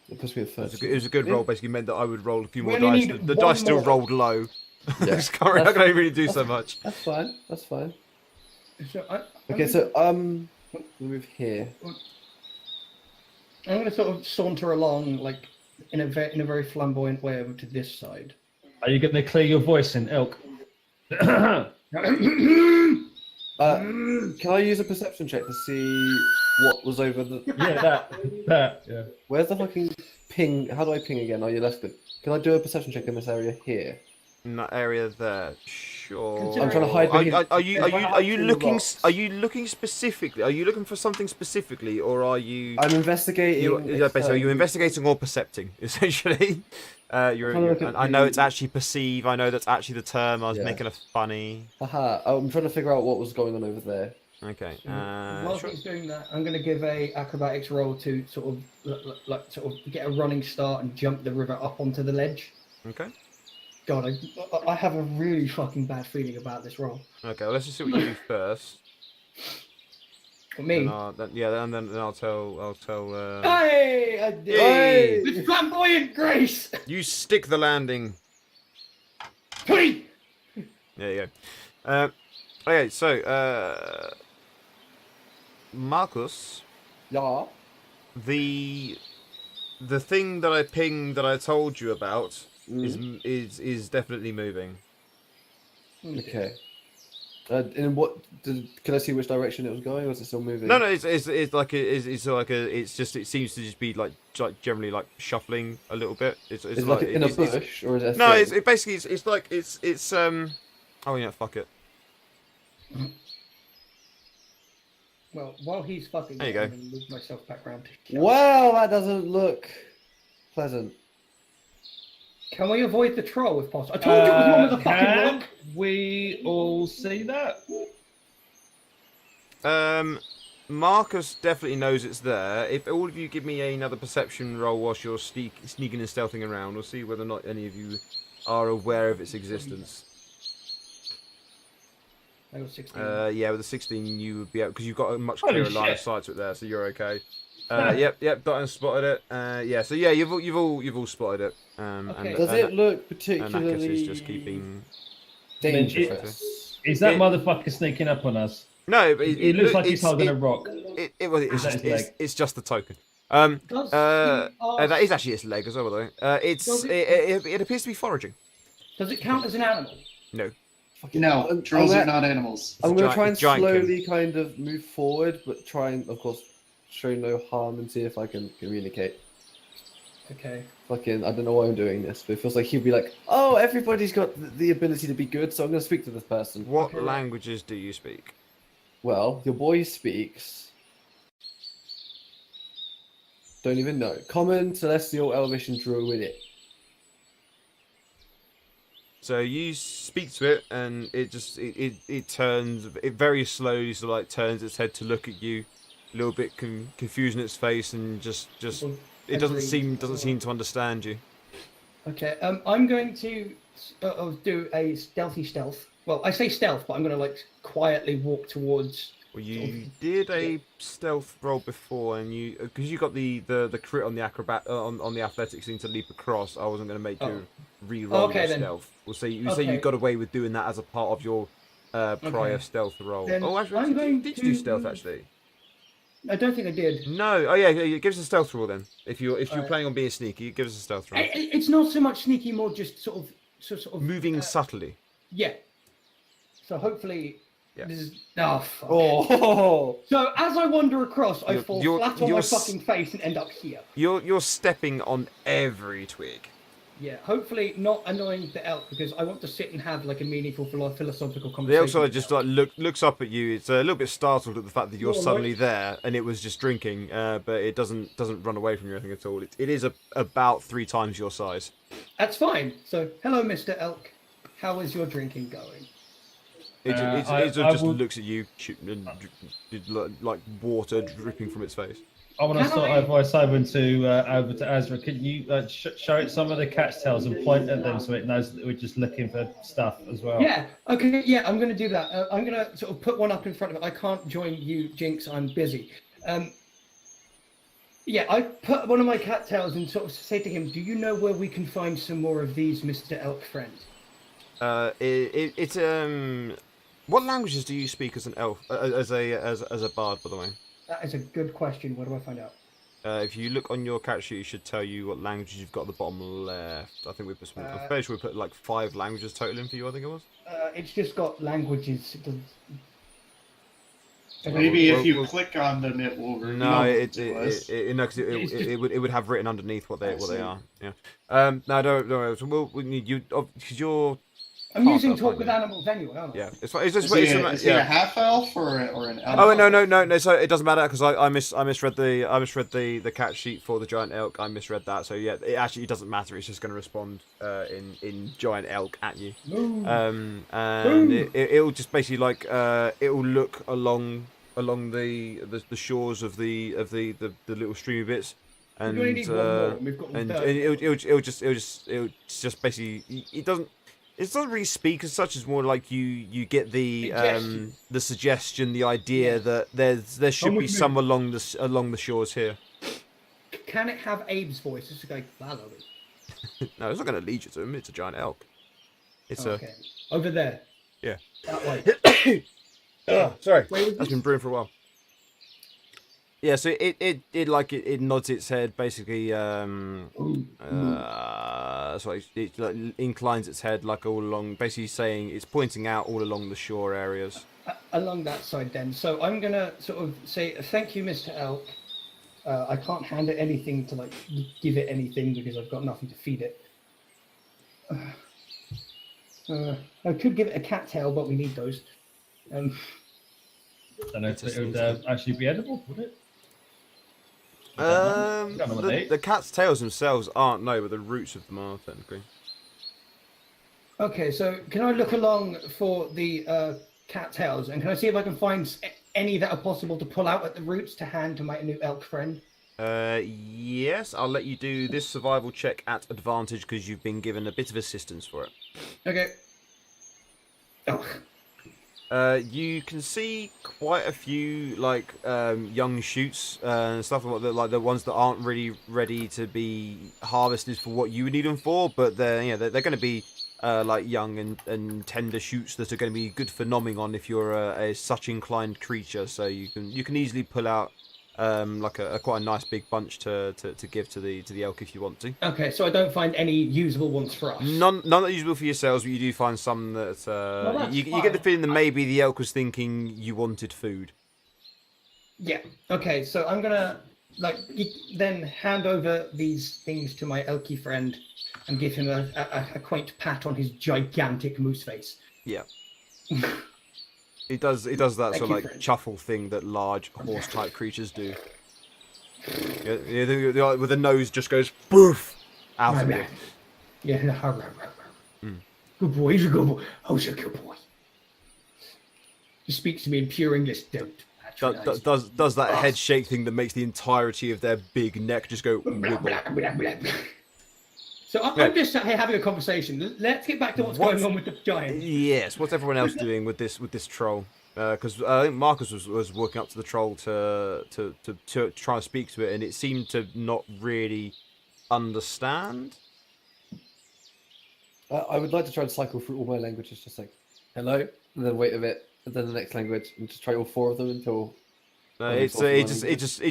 S6: It puts me at first.
S1: It was a good roll. Basically meant that I would roll a few
S5: We
S1: more
S5: only
S1: dice.
S5: need
S1: The
S5: one
S1: dice still
S5: more.
S1: rolled low.
S6: Yeah.
S1: It's not going to really do so much.
S6: That's fine. That's fine.
S5: So
S6: Okay, so we move here.
S5: I'm gonna sort of saunter along like in a very flamboyant way over to this side.
S2: Are you going to clear your voice in elk?
S6: Can I use a perception check to see what was over the?
S2: Yeah, that. Yeah.
S6: Where's the fucking ping? How do I ping again? Oh, yeah, that's good. Can I do a perception check in this area here?
S1: In that area there, sure.
S5: I'm trying to
S6: hide
S1: Are,
S6: behind-
S1: are you
S6: I'm trying to hide
S1: you
S6: between the
S1: looking?
S6: rocks.
S1: Are you looking specifically? Are you looking for something specifically, or are you?
S6: I'm investigating.
S1: Basically, are you investigating or percepting? Essentially, I know it's actually perceive. I know that's actually the term. I was
S6: Yeah.
S1: making a funny.
S6: Haha! I'm trying to figure out what was going on over there.
S1: Okay.
S5: While
S1: Sure.
S5: he's doing that, I'm going to give a acrobatics roll to sort of get a running start and jump the river up onto the ledge.
S1: Okay.
S5: God, I have a really fucking bad feeling about this roll.
S1: Okay. Well, let's just see what you do first.
S5: For me,
S1: Then I'll tell.
S5: hey, I did.
S1: Hey!
S5: With flamboyant grace.
S1: You stick the landing.
S5: Hey!
S1: There you go. Okay, so Marcus,
S6: Yeah.
S1: the thing that I pinged that I told you about is definitely moving.
S6: Okay. In what? Can I see which direction it was going, or is it still moving?
S1: No, it seems to just be like generally like shuffling a little bit. It's
S6: Is it like in a bush, or is it? A
S1: No,
S6: thing?
S1: it basically it's like it's oh yeah, fuck it.
S5: Well, while he's fucking,
S1: There you go.
S5: I'm going to move myself back round. To
S6: Well, that doesn't look pleasant.
S5: Can we avoid the troll if possible? I told you it was one with a fucking
S2: Can
S5: rock.
S2: we all see that?
S1: Marcus definitely knows it's there. If all of you give me another perception roll whilst you're sneaking and stealthing around, we'll see whether or not any of you are aware of its existence.
S5: I got 16.
S1: Yeah, with a 16 you would be able, because you've got a much
S2: Holy
S1: clearer line of
S2: shit.
S1: sight to it there, so you're okay. Yep, Dotton spotted it. Yeah, so yeah, you've all spotted it.
S5: Okay.
S6: Does it look
S1: And Marcus
S6: particularly
S1: is just keeping.
S6: dangerous?
S2: Is that motherfucker sneaking up on us?
S1: No, but
S2: It looks like he's
S1: it's-
S2: holding a rock.
S1: It's
S2: that
S1: just
S2: his leg?
S1: it's just the token.
S5: Does
S1: That is actually its leg as well, though. It appears to be foraging.
S5: Does it count as an animal?
S1: No.
S3: No, trolls are not animals.
S6: I'm going to try and
S1: It's a giant
S6: slowly kind of move forward, but try and, of course, show no harm and see if I can communicate.
S5: Okay.
S6: Fucking, I don't know why I'm doing this, but it feels like he'd be like, oh, everybody's got the ability to be good, so I'm going to speak to this person.
S1: What languages do you speak?
S6: Well, your boy speaks. Don't even know. Common, Celestial, Elvish, and Druidic.
S1: So you speak to it, and it just it turns it very slowly, so like turns its head to look at you, a little bit confused in its face, and just it doesn't seem to understand you.
S5: Okay. I'm going to do a stealthy stealth. Well, I say stealth, but I'm going to like quietly walk towards.
S1: Well, you did a stealth roll before, and because you got the crit on the acrobat on the athletics thing to leap across. I wasn't going to make you re-roll
S5: Okay,
S1: your
S5: then.
S1: stealth. We'll say you say you
S5: Okay.
S1: got away with doing that as a part of your prior
S5: Okay.
S1: stealth roll.
S5: Then
S1: Oh,
S5: I'm
S1: actually,
S5: going
S1: did you do
S5: to-
S1: stealth actually?
S5: I don't think I did.
S1: No. Oh yeah, give us a stealth roll then. If you're
S5: Alright.
S1: planning on being sneaky, give us a stealth roll.
S5: It's not so much sneaky, more just sort of
S1: Moving subtly.
S5: Yeah. So hopefully.
S1: Yeah.
S5: This is, oh, fuck.
S6: Oh!
S5: So as I wander across, I fall
S1: you're-
S5: flat on
S1: you're
S5: my
S1: s-
S5: fucking face and end up here.
S1: You're stepping on every twig.
S5: Yeah, hopefully not annoying the elk because I want to sit and have like a meaningful philosophical
S1: The
S5: conversation.
S1: elk sort of
S5: with
S1: just
S5: the elk.
S1: like looks up at you. It's a little bit startled at the fact that you're
S5: You're
S1: suddenly
S5: right.
S1: there, and it was just drinking. But it doesn't run away from you or anything at all. It is about 3 times your size.
S5: That's fine. So, hello, Mr. Elk. How is your drinking going?
S1: It
S2: I
S1: just
S2: will-
S1: looks at you and like water dripping from its face.
S2: I want to
S5: Can
S2: start
S5: I-
S2: our voice over to Azra. Can you show it some of the cat's tails and point at them so it knows that we're just looking for stuff as well?
S5: Yeah, okay, yeah, I'm going to do that. I'm going to sort of put one up in front of it. I can't join you, Jinx, I'm busy. Yeah, I put one of my cattails and sort of say to him, do you know where we can find some more of these, Mr. Elk friend?
S1: What languages do you speak as an elf, as a bard, by the way?
S5: That is a good question. Where do I find out?
S1: If you look on your character sheet, it should tell you what languages you've got at the bottom left. I think we put. I'm fairly sure we put like 5 languages total in for you. I think it was.
S5: It's just got languages. It doesn't...
S3: Maybe
S1: Well,
S3: if you
S1: well,
S3: click on them, it will reveal
S1: No,
S3: it to us.
S1: no, 'cause
S5: It's just-
S1: it would have written underneath what
S3: I
S1: they
S3: see.
S1: are. Yeah. No, don't worry. So we need you because you're.
S5: I'm using
S1: that's
S5: talk
S1: fine,
S5: with
S1: yeah.
S5: animals anyway, aren't I?
S1: Yeah, it's fine. It's just.
S3: Is he,
S1: It's,
S3: is he a half elf or an elf?
S1: Oh no! So it doesn't matter because I misread the cat sheet for the giant elk. I misread that. So yeah, it actually doesn't matter. It's just going to respond in giant elk at you.
S5: Moo.
S1: And it'll just basically like it'll look along the shores of the little streamy bits, and
S5: We only need one more. We've got
S1: and
S5: 30.
S1: it'll just basically it doesn't. It doesn't really speak as such. It's more like you get the suggestion, the idea that there should
S5: Come
S1: be
S5: with me.
S1: some along the shores here.
S5: Can it have Abe's voice? Just to go, follow me.
S1: No, it's not going to lead you to him. It's a giant elk. It's
S5: Okay. Over there.
S1: Yeah.
S5: That way.
S1: sorry.
S5: Where was
S1: That's
S5: this?
S1: been brewing for a while. Yeah, so it nods its head basically. Sorry, it like, inclines its head like all along, basically saying it's pointing out all along the shore areas.
S5: Along that side then. So I'm going to sort of say, thank you, Mr. Elk. I can't hand it anything to like give it anything because I've got nothing to feed it. I could give it a cattail, but we need those.
S2: I don't know if it would actually be edible, would it? Don't know what they eat.
S1: The cat's tails themselves aren't, no, but the roots of them are technically.
S5: Okay, so can I look along for the cattails and can I see if I can find any that are possible to pull out at the roots to hand to my new elk friend?
S1: Yes, I'll let you do this survival check at advantage because you've been given a bit of assistance for it.
S5: Okay. Oh,
S1: You can see quite a few like young shoots and stuff like the ones that aren't really ready to be harvested for what you would need them for, but they're going to be like young and tender shoots that are going to be good for nomming on if you're a such inclined creature. So you can easily pull out like a quite a nice big bunch to give to the elk if you want to.
S5: okay, so I don't find any usable ones for us.
S1: None that are usable for yourselves, but you do find some that
S5: that's
S1: you get the
S5: fine.
S1: feeling that maybe the elk was thinking you wanted food.
S5: Yeah. Okay, so I'm gonna then hand over these things to my elky friend and give him a quaint pat on his gigantic moose face.
S1: Yeah. It does that sort of
S5: you,
S1: like
S5: friend.
S1: chuffle thing that large horse type creatures do. Yeah, with the nose just goes boof out of it.
S5: Yeah. Good boy. He's a good boy. Oh, he's a good boy. He speaks to me in pure English. Don't.
S1: Does that head shake thing that makes the entirety of their big neck just go wibble.
S5: So I'm just sat here having a conversation. Let's get back to what's going on with the giant.
S1: Yes, what's everyone else doing with this troll? Because I think Marcus was walking up to the troll to try and speak to it, and it seemed to not really understand.
S6: I would like to try and cycle through all my languages, just like hello, and then wait a bit, and then the next language, and just try all 4 of them until.
S1: It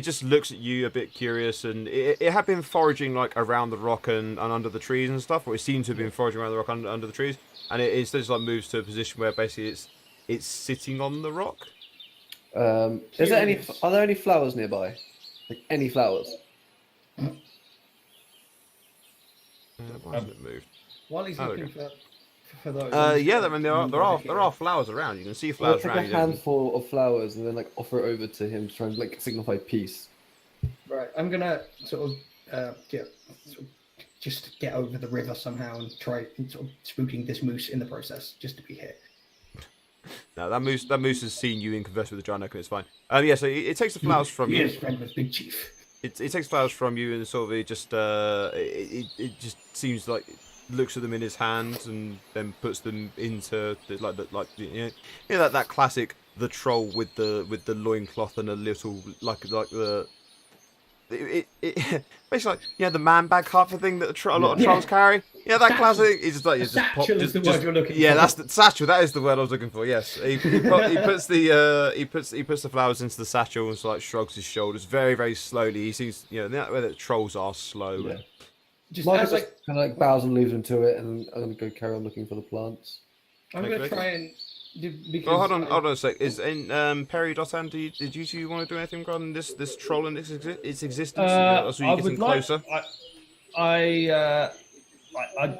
S1: just looks at you a bit curious, and it had been foraging like around the rock and under the trees and stuff, or it seemed to have been foraging around the rock under the trees, and it instead just like moves to a position where basically it's sitting on the rock.
S6: Is there any? Are there any flowers nearby? Like any flowers?
S1: Why hasn't it moved?
S5: While he's
S1: Oh,
S5: looking
S1: okay.
S5: for those. I'm just
S1: Yeah,
S5: gonna
S1: I mean there are flowers around. You can see
S6: Well,
S1: flowers
S6: take
S1: around.
S6: a
S1: You don't-
S6: handful of flowers and then like offer it over to him to try and like signify peace.
S5: Right, I'm gonna sort of just get over the river somehow and try sort of spooking this moose in the process, just to be hit.
S1: No, that moose has seen you and conversed with the giant oak, and it's fine. Yeah, so it takes the flowers from you.
S5: Yes, friend with Big Chief.
S1: It takes flowers from you, and sort of it just seems like looks at them in his hands, and then puts them into that classic the troll with the loincloth and a little like the. Basically like, the man bag type of thing that a lot of trolls carry. Yeah, that
S5: Satchel.
S1: classic. It's just like
S5: Satchel is the word you're looking
S1: yeah,
S5: for.
S1: that's the satchel. That is the word I was looking for. Yes, he puts the flowers into the satchel and like shrugs his shoulders very very slowly. He seems that way that trolls are slow.
S6: Yeah.
S5: Just
S6: Marcus
S5: as, like,
S6: just kind of like bows and leaves into it, and I'm gonna go carry on looking for the plants.
S5: I'm
S1: Okay,
S5: gonna
S1: okay.
S5: try and do, because
S1: Oh, hold on a sec. Is Perry Dotan? Did you two want to do anything regarding this troll and its existence? So
S2: I
S1: you're
S2: would
S1: getting
S2: like.
S1: closer.
S2: I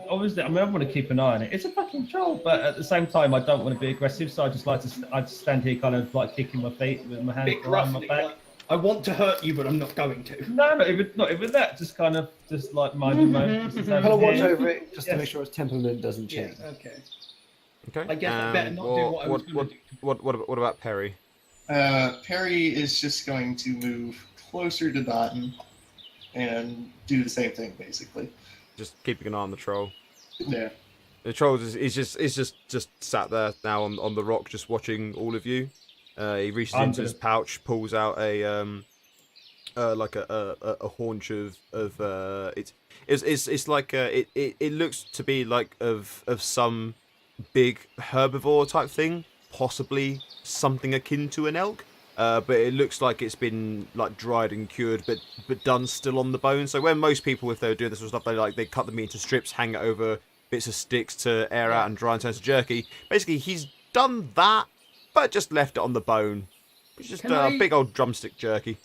S2: obviously, I want to keep an eye on it. It's a fucking troll, but at the same time, I don't want to be aggressive. So I just like to. I just stand here, kind of like kicking my feet with my hands
S5: bit
S2: behind my
S5: gruffly,
S2: back.
S5: like, I want to hurt you, but I'm not going to.
S2: No, not even that. Just kind of, just like minding my business over
S6: Kind of watch
S2: here.
S6: over it just to
S2: Yes.
S6: make sure its temperament doesn't
S5: Yeah,
S6: change.
S5: okay.
S1: Okay.
S5: I guess I better not do what I was going to do.
S1: What about Perry?
S3: Perry is just going to move closer to Dotton and do the same thing, basically.
S1: Just keeping an eye on the troll.
S3: Yeah.
S1: The troll is just sat there now on the rock, just watching all of you. He reaches into his pouch, pulls out a like a haunch of it's like it looks to be like of some big herbivore type thing, possibly something akin to an elk. But it looks like it's been like dried and cured, but done still on the bone. So when most people, if they were doing this sort of stuff, they cut the meat into strips, hang it over bits of sticks to air out and dry and turn to jerky. Basically, he's done that, but just left it on the bone. It's just big old drumstick jerky.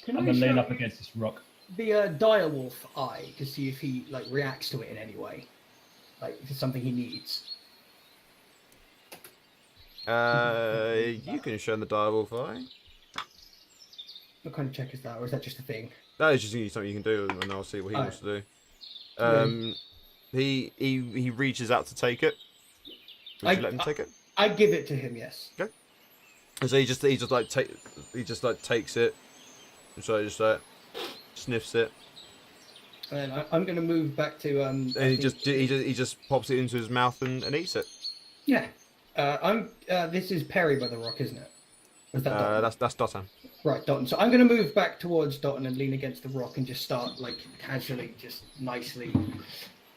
S5: Can
S2: I'm
S5: I
S2: gonna lean
S5: show
S2: up against this rock.
S5: the direwolf eye to see if he like reacts to it in any way, like if it's something he needs?
S1: You can show him the direwolf eye.
S5: What kind of check is that, or is that just a thing?
S1: That is just something you can do, and I'll see what he
S5: Oh.
S1: wants to do. He reaches out to take it. Would you let him take it?
S5: I give it to him, yes.
S1: And so he just takes it. And so he just sniffs it,
S5: And I'm going to move back to
S1: and he just pops it into his mouth and eats it.
S5: yeah. This is Perry by the rock, isn't it? Or is that Dotton?
S1: That's Dotan.
S5: Right, Dotton. So I'm going to move back towards Dotton and lean against the rock and just start like casually, just nicely,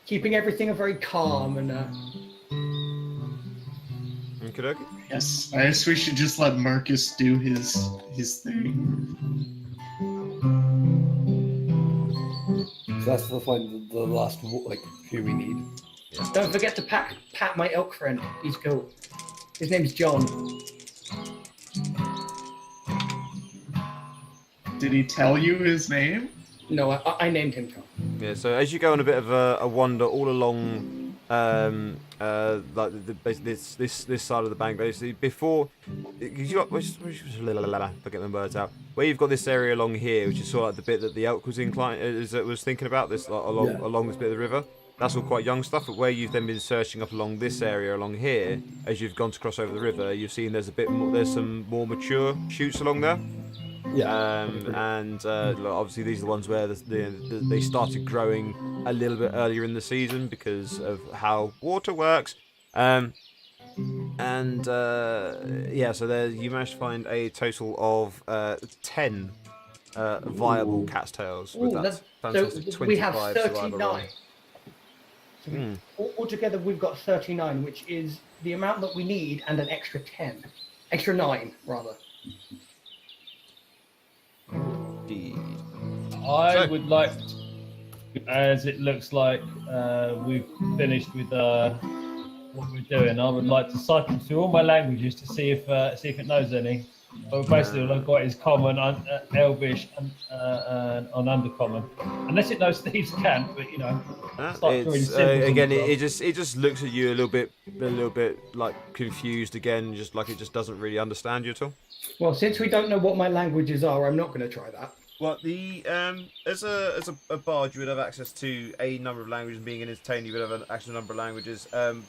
S5: keeping everything very calm and.
S1: Okay.
S3: Yes. I guess we should just let Marcus do his thing.
S6: So that's the last like few we need.
S5: Don't forget to pat my elk friend. He's cool. His name's John.
S3: Did he tell you his name?
S5: No, I named him John.
S1: Yeah. So as you go on a bit of a wander all along, like this side of the bank, basically before you got forget my words out. Where you've got this area along here, which is sort of like the bit that the elk was was thinking about this along this bit of the river. That's all quite young stuff, but where you've then been searching up along this area along here, as you've gone to cross over the river, you've seen there's some more mature shoots along there.
S6: Yeah.
S1: And obviously these are the ones where they started growing a little bit earlier in the season because of how water works. So there you managed to find a total of 10 viable cat's tails with
S5: Ooh,
S1: that
S5: so
S1: fantastic 25
S5: we have
S1: survival
S5: 39.
S1: roll.
S5: So altogether, we've got 39, which is the amount that we need, and an extra 10, extra 9 rather.
S1: Indeed.
S2: I
S1: So-
S2: would like, as it looks like we've finished with what we're doing, I would like to cycle through all my languages to see if it knows any. But basically, all I've got is common, Elvish, and on undercommon. Unless it knows Steve's camp, but you know. Start drawing
S1: It's
S2: symbols on
S1: again.
S2: the
S1: It just looks at you a little bit like confused again, just like it just doesn't really understand you at all.
S5: Well, since we don't know what my languages are, I'm not going to try that.
S1: Well, as a bard, you would have access to a number of languages. And being an entertainer, you would have access to a number of languages.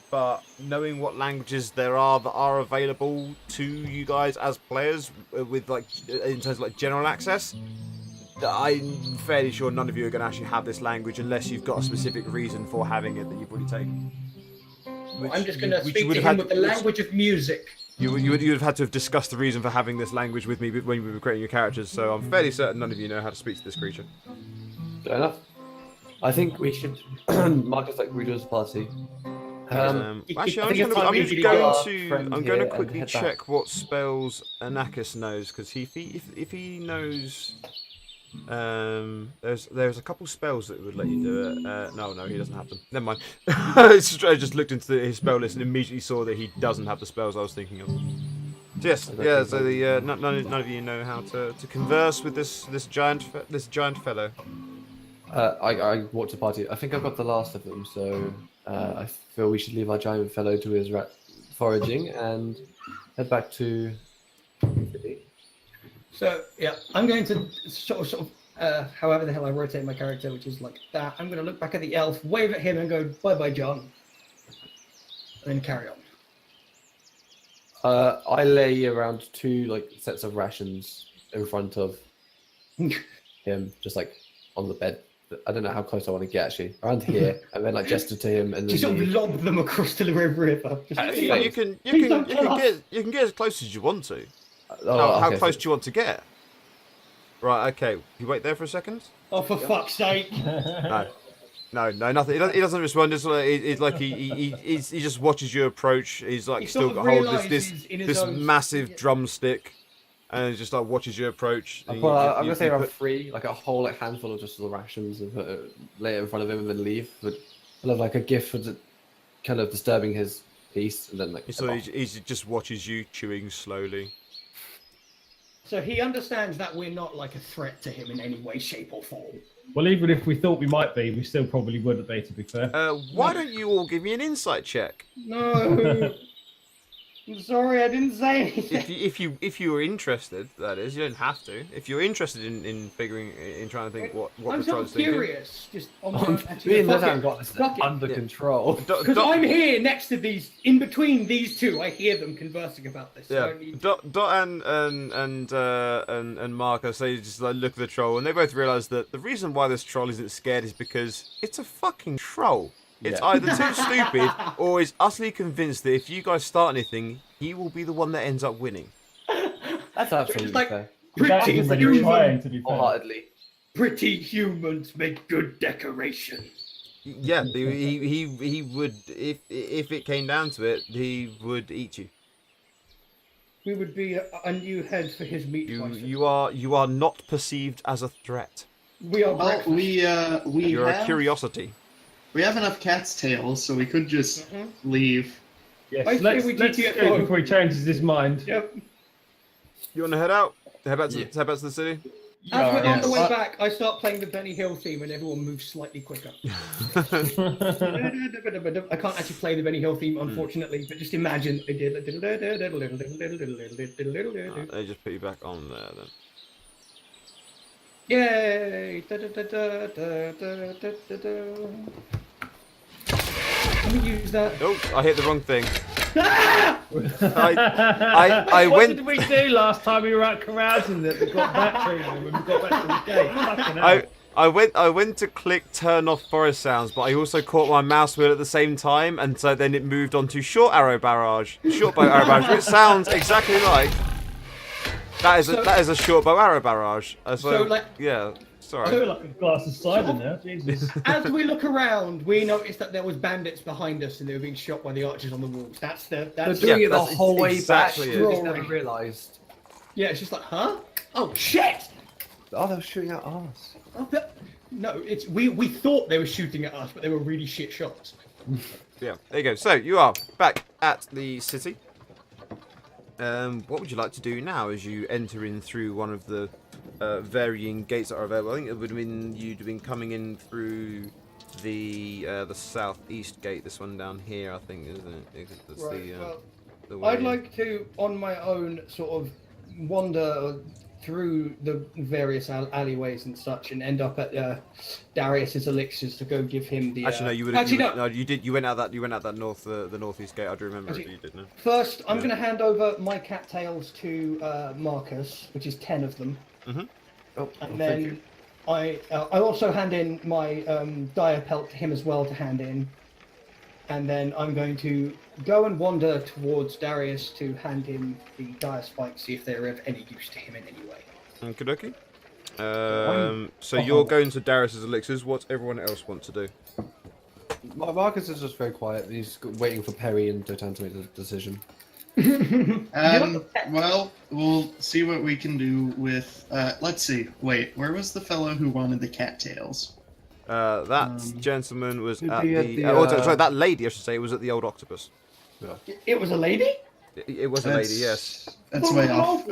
S1: But knowing what languages there are that are available to you guys as players, with like in terms of like general access, I'm fairly sure none of you are going to actually have this language unless you've got a specific reason for having it that you've already taken.
S5: I'm just going to
S1: which
S5: speak
S1: you would
S5: to
S1: have
S5: him
S1: had-
S5: with the language of music.
S1: You would have had to have discussed the reason for having this language with me when we were creating your characters. So I'm fairly certain none of you know how to speak to this creature.
S6: Fair enough. I think we should mark us like we do as a party.
S1: Actually,
S5: I think
S1: I'm
S5: it's time
S1: just
S5: we
S1: going
S6: our
S1: to
S6: friend
S1: I'm
S6: here
S1: going to
S6: and
S1: quickly
S6: head back.
S1: check what spells Anakis knows, because if he knows, there's a couple spells that would let you do it. No, he doesn't have them. Never mind. I just looked into his spell list and immediately saw that he doesn't have the spells I was thinking of. So yes, yeah. So the none of you know how to converse with this giant fellow.
S6: I walked the party. I think I've got the last of them, so I feel we should leave our giant fellow to his rat foraging and head back to.
S5: So, yeah, I'm going to sort of however the hell I rotate my character, which is like that. I'm going to look back at the elf, wave at him, and go, bye-bye, John. And then carry on.
S6: I lay around 2 like sets of rations in front of him, just like on the bed. I don't know how close I want to get actually. Around here, and then like gesture to him, and then
S5: Just sort of
S6: leave.
S5: lob them across the river. Just,
S1: You can get as close as you want to. How
S6: okay,
S1: close
S6: so-
S1: do you want to get? Right. Okay. You wait there for a second.
S5: oh, for fuck's sake.
S1: No, nothing. He doesn't respond. It's like he just watches you approach. He's like
S5: He
S1: still
S5: sort of
S1: hold
S5: realises in his
S1: this
S5: own-
S1: massive
S5: yeah.
S1: drumstick, and just like watches you approach. and
S6: Well,
S1: you-
S6: I'm
S1: you-
S6: gonna say
S1: you
S6: around
S1: put-
S6: 3, like a whole like handful of just the rations, and put it, lay it in front of him, and then leave. But I love like a gift for kind of disturbing his peace, and then like.
S1: So he just watches you chewing slowly.
S5: So he understands that we're not like a threat to him in any way, shape, or form.
S2: Well, even if we thought we might be, we still probably wouldn't be, to be fair.
S1: Why don't you all give me an insight check?
S5: No. I'm sorry, I didn't say anything.
S1: If you were interested, that is, you don't have to. If you're interested in trying to think what
S5: I'm
S1: the
S5: sort
S1: troll's
S5: of
S1: thinking.
S5: curious. Just on
S6: Me and Nathan got this
S5: Fuck it.
S6: under control.
S5: Because I'm here next to these, in between these two, I hear them conversing about this. So
S1: Yeah,
S5: I need...
S1: Dot and Marco say just like look at the troll, and they both realise that the reason why this troll isn't scared is because it's a fucking troll. It's
S6: Yeah.
S1: either too stupid or is utterly convinced that if you guys start anything, he will be the one that ends up winning.
S6: That's absolutely
S5: like-
S6: fair.
S2: Without
S5: Pretty
S2: even
S5: human,
S2: trying, to be fair.
S6: Wholeheartedly.
S5: pretty humans make good decoration.
S1: Yeah, he would if it came down to it, he would eat you.
S5: We would be a new head for his meat prices.
S1: You are not perceived as a threat.
S5: We are
S3: Well,
S5: breakfast.
S3: we
S1: You're a
S3: have,
S1: curiosity.
S3: we have enough cat's tails, so we could just leave.
S2: Yes,
S5: I say
S2: let's
S5: we
S2: do
S5: GTFO.
S2: it before he changes his mind.
S5: Yep.
S1: You want to head out? Head back to
S6: Yeah.
S1: head back to the city.
S5: As we're on the
S3: yes.
S5: way back, I start playing the Benny Hill theme and everyone moves slightly quicker. I can't actually play the Benny Hill theme, unfortunately, but just imagine I did.
S1: They just put you back on there then.
S5: Yay! Let me use that.
S1: Oh, I hit the wrong thing.
S5: Ah!
S1: I
S2: What
S1: went.
S2: did we do last time we were out carousing that we got battery when we got back to the gate? Fucking hell.
S1: I went to click turn off forest sounds, but I also caught my mouse wheel at the same time, and so then it moved on to short arrow barrage, short bow arrow barrage, which sounds exactly like that is a short bow arrow barrage.
S5: So, like-
S1: yeah,
S2: I
S1: sorry.
S2: feel like a glass of cider now. Jesus.
S5: As we look around, we noticed that there was bandits behind us and they were being shot by the archers on the walls. That's
S6: They're
S5: that's
S6: doing it the
S1: that's
S6: whole way
S1: exactly
S6: back.
S1: it.
S6: We just never realised.
S5: yeah. It's just like, huh? Oh shit!
S6: Oh, they were shooting at us.
S5: Oh, no, it's we thought they were shooting at us, but they were really shit shots.
S1: Yeah, there you go. So you are back at the city. What would you like to do now as you enter in through one of the varying gates that are available? I think it would have been you'd have been coming in through the southeast gate. This one down here, I think, isn't it? That's
S5: Right.
S1: the
S5: Well, I'd
S1: way in.
S5: like to, on my own, sort of wander through the various alleyways and such, and end up at Darius's elixirs to go give him the.
S1: Actually, no, you would.
S5: Actually,
S1: you,
S5: no.
S1: no, you did. You went out that. You went out that the northeast gate. I do remember
S5: Actually-
S1: it. You didn't.
S5: First, I'm
S1: Yeah.
S5: going to hand over my cattails to Marcus, which is 10 of them,
S6: Oh,
S5: and
S6: well, thank you.
S5: then I also hand in my dire pelt to him as well to hand in, and then I'm going to go and wander towards Darius to hand him the dire spikes, see if they're of any use to him in any way.
S1: Okie so
S5: Oh.
S1: you're going to Darius's elixirs. What's everyone else want to do?
S6: Marcus is just very quiet. He's waiting for Perry and Dotan to make the decision.
S3: Well, we'll see what we can do with. Let's see. Wait, where was the fellow who wanted the cattails?
S1: That gentleman was
S6: He'd
S1: at
S6: be at
S1: the.
S6: the,
S1: sorry, that lady, I should say, was at the Old Octopus.
S5: It was a lady?
S1: It was a lady, yes.
S3: That's way off.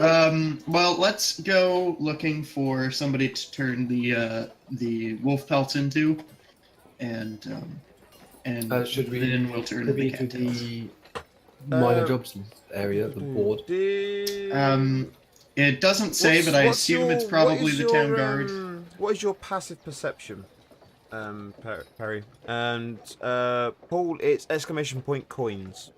S3: Well, let's go looking for somebody to turn the wolf pelts into, and
S6: Should we
S3: then we'll turn
S6: could
S3: the
S6: be to
S3: cattails.
S6: the minor
S1: Uh,
S6: jobs area, the board?
S3: It doesn't say, but I assume it's probably the town guard.
S1: What is your passive perception, Perry? And Paul, it's exclamation point coins.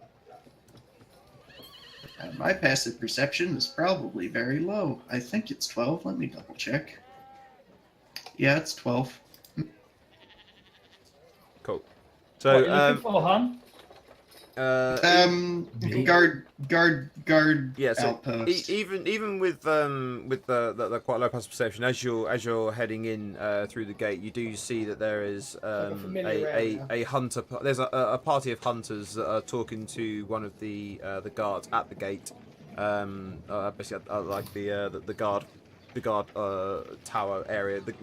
S3: My passive perception is probably very low. I think it's 12. Let me double check. Yeah, it's 12.
S1: Cool.
S2: What
S1: So,
S2: are you looking for, Han?
S3: Guard
S1: yeah, so
S3: outpost.
S1: even with the quite low passive perception, as you're heading in through the gate, you do see that there is
S5: familiar area.
S1: a hunter. There's a party of hunters that are talking to one of the guards at the gate. Basically, like the guard. The guard tower area, like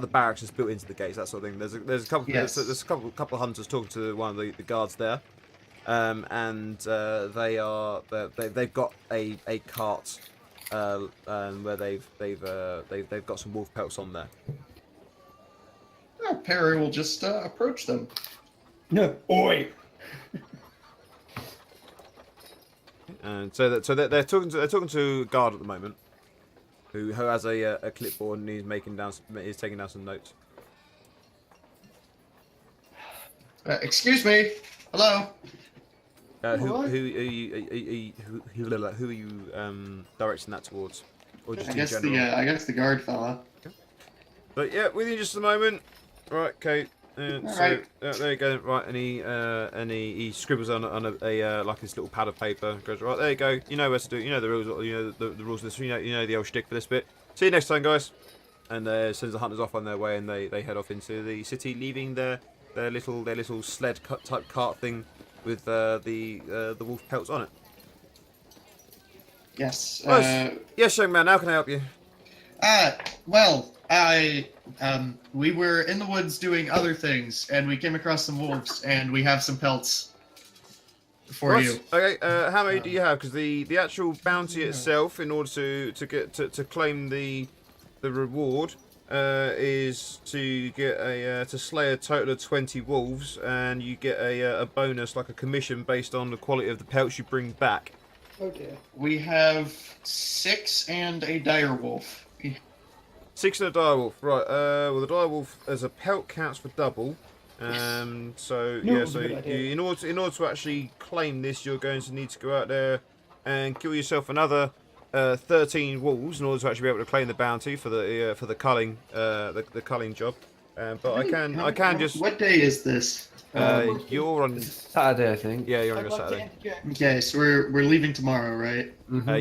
S1: the barracks is built into the gates, that sort of thing. There's a couple.
S3: Yes.
S1: There's a couple of hunters talking to one of the guards there, and they've got a cart, where they've got some wolf pelts on there.
S3: Oh, Perry will just approach them.
S5: No. Oi!
S1: And so they're talking to a guard at the moment, who has a clipboard and he's taking down some notes.
S3: Excuse me. Hello.
S1: Who
S5: Alright.
S1: are you directing that towards, or just
S3: I
S1: in
S3: guess
S1: general?
S3: the guard fella.
S1: But yeah, with you just a moment. Right, Kate.
S3: Alright.
S1: There you go. Right, and he scribbles on a like this little pad of paper. Goes right there. You go. You know where to do. You know the rules. You know the rules of this. You know the old shtick for this bit. See you next time, guys. And sends the hunters off on their way, and they head off into the city, leaving their little sled type cart thing with the wolf pelts on it.
S3: Yes.
S1: Yes, young man. How can I help you?
S3: Well, we were in the woods doing other things, and we came across some wolves, and we have some pelts for
S1: Right,
S3: you.
S1: Okay. How many do you have? Because the actual bounty itself, in order to claim the reward, is to get to slay a total of 20 wolves, and you get a bonus, like a commission, based on the quality of the pelts you bring back.
S5: Oh dear.
S3: We have 6 and a dire wolf.
S1: 6 and a direwolf, right? Well, the direwolf as a pelt counts for double. So
S5: No,
S1: yeah,
S5: it's a
S1: so
S5: good idea.
S1: in order to actually claim this, you're going to need to go out there and kill yourself another 13 wolves in order to actually be able to claim the bounty for the culling the culling job. But I can just
S3: What day is this?
S1: you're on
S6: Saturday, I think.
S1: yeah you're on
S5: I'd
S1: your
S5: like to
S1: Saturday.
S5: interject.
S3: Okay, so we're leaving tomorrow, right?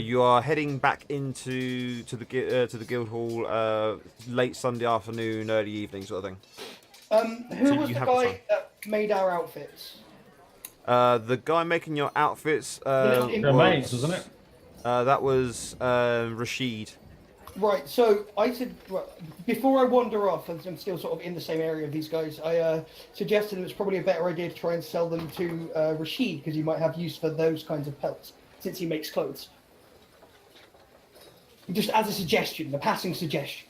S1: You are heading back into the guild hall late Sunday afternoon, early evening sort of thing.
S5: Who
S1: So
S5: was
S1: you
S5: the
S1: have the
S5: guy
S1: time.
S5: that made our outfits?
S1: The guy making your outfits
S5: little
S2: The mates, wasn't it?
S1: That was Rashid.
S5: Right, so I said, before I wander off, as I'm still sort of in the same area of these guys, I suggested it was probably a better idea to try and sell them to Rashid, because he might have use for those kinds of pelts. since he makes clothes. Just as a suggestion, a passing suggestion.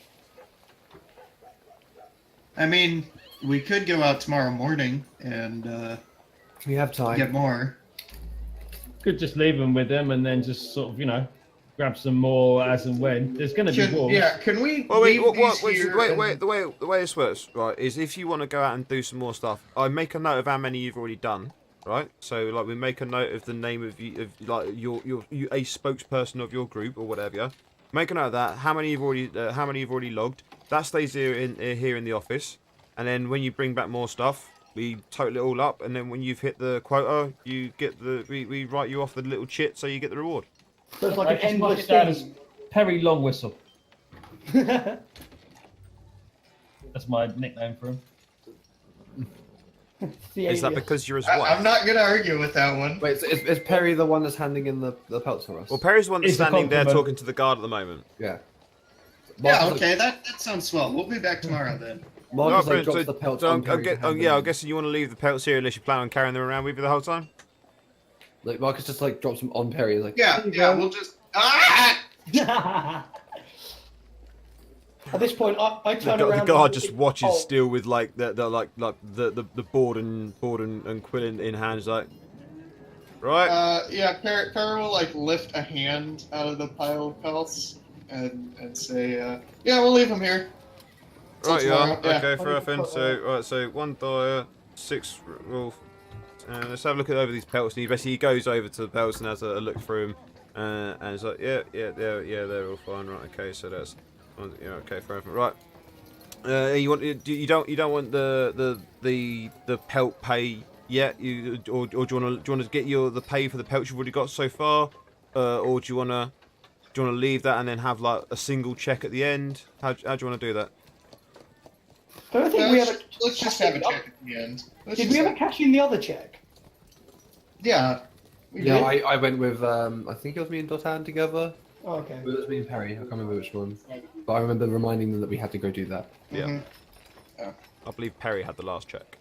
S3: I mean, we could go out tomorrow morning and
S6: We have time.
S3: get more.
S2: Could just leave them with them and then just sort of, grab some more as and when. There's going to be wolves.
S3: Can we
S1: Well, wait,
S3: leave these here and-
S1: the way this works, right, is if you want to go out and do some more stuff, I make a note of how many you've already done, right? So, like, we make a note of the name of you, you a spokesperson of your group or whatever. Yeah? Make a note of that. How many you've already logged? That stays here in the office, and then when you bring back more stuff, we total it all up, and then when you've hit the quota, you get we write you off the little chit, so you get the reward.
S5: So it's like
S2: I
S5: an
S2: just mark
S5: endless
S2: it down as
S5: thing.
S2: Perry Long Whistle. That's my nickname for him.
S5: The
S1: Is that
S5: alias.
S1: because you're his
S3: I'm
S1: wife?
S3: not gonna argue with that one.
S6: Wait, so is Perry the one that's handing in the pelts for us?
S1: Well, Perry's the one that's
S2: It's a
S1: standing there
S2: compliment.
S1: talking to the guard at the moment.
S6: Yeah.
S3: Yeah,
S6: Marcus-
S3: okay, that sounds swell. We'll be back tomorrow then.
S6: Marcus
S1: No,
S6: like, drops
S1: so-
S6: the pelts
S1: so
S6: on Perry to hand them
S1: I'm
S6: in.
S1: guessing you want to leave the pelts here unless you plan on carrying them around with you the whole time.
S6: Like Marcus just like drops them on Perry. Like,
S3: Yeah,
S6: "Here you
S3: yeah,
S6: go."
S3: we'll just. Ah!
S5: At this point, I turn
S1: The
S5: around.
S1: guard
S5: and-
S1: just watches
S5: Oh,
S1: still with like the board and quill in hands, like right.
S3: Yeah, Perry will like lift a hand out of the pile of pelts and say, "Yeah, we'll leave them here." till
S1: Right, you are.
S3: tomorrow, yeah.
S1: Okay, fair enough. So, right, so 1 Dyer, 6 Wolf. Let's have a look over these pelts. And he goes over to the pelts and has a look through them. And it's like, yeah, they're all fine. Right, okay, so that's, yeah, okay, fair enough. Right. You don't want the pelt pay yet? Or do you want to get the pay for the pelts you've already got so far? Or do you want to leave that and then have like a single check at the end? How do you want to do that?
S5: I don't think we have a.
S3: Let's just have a check at the end.
S5: Did we ever cash in the other check?
S3: Yeah. We
S6: Yeah,
S3: did.
S6: I went with I think it was me and Dotan together.
S5: Oh, okay.
S6: It was me and Perry. I can't remember which one, but I remember reminding them that we had to go do that.
S1: Yeah.
S3: Mhm.
S1: I believe Perry had the last check.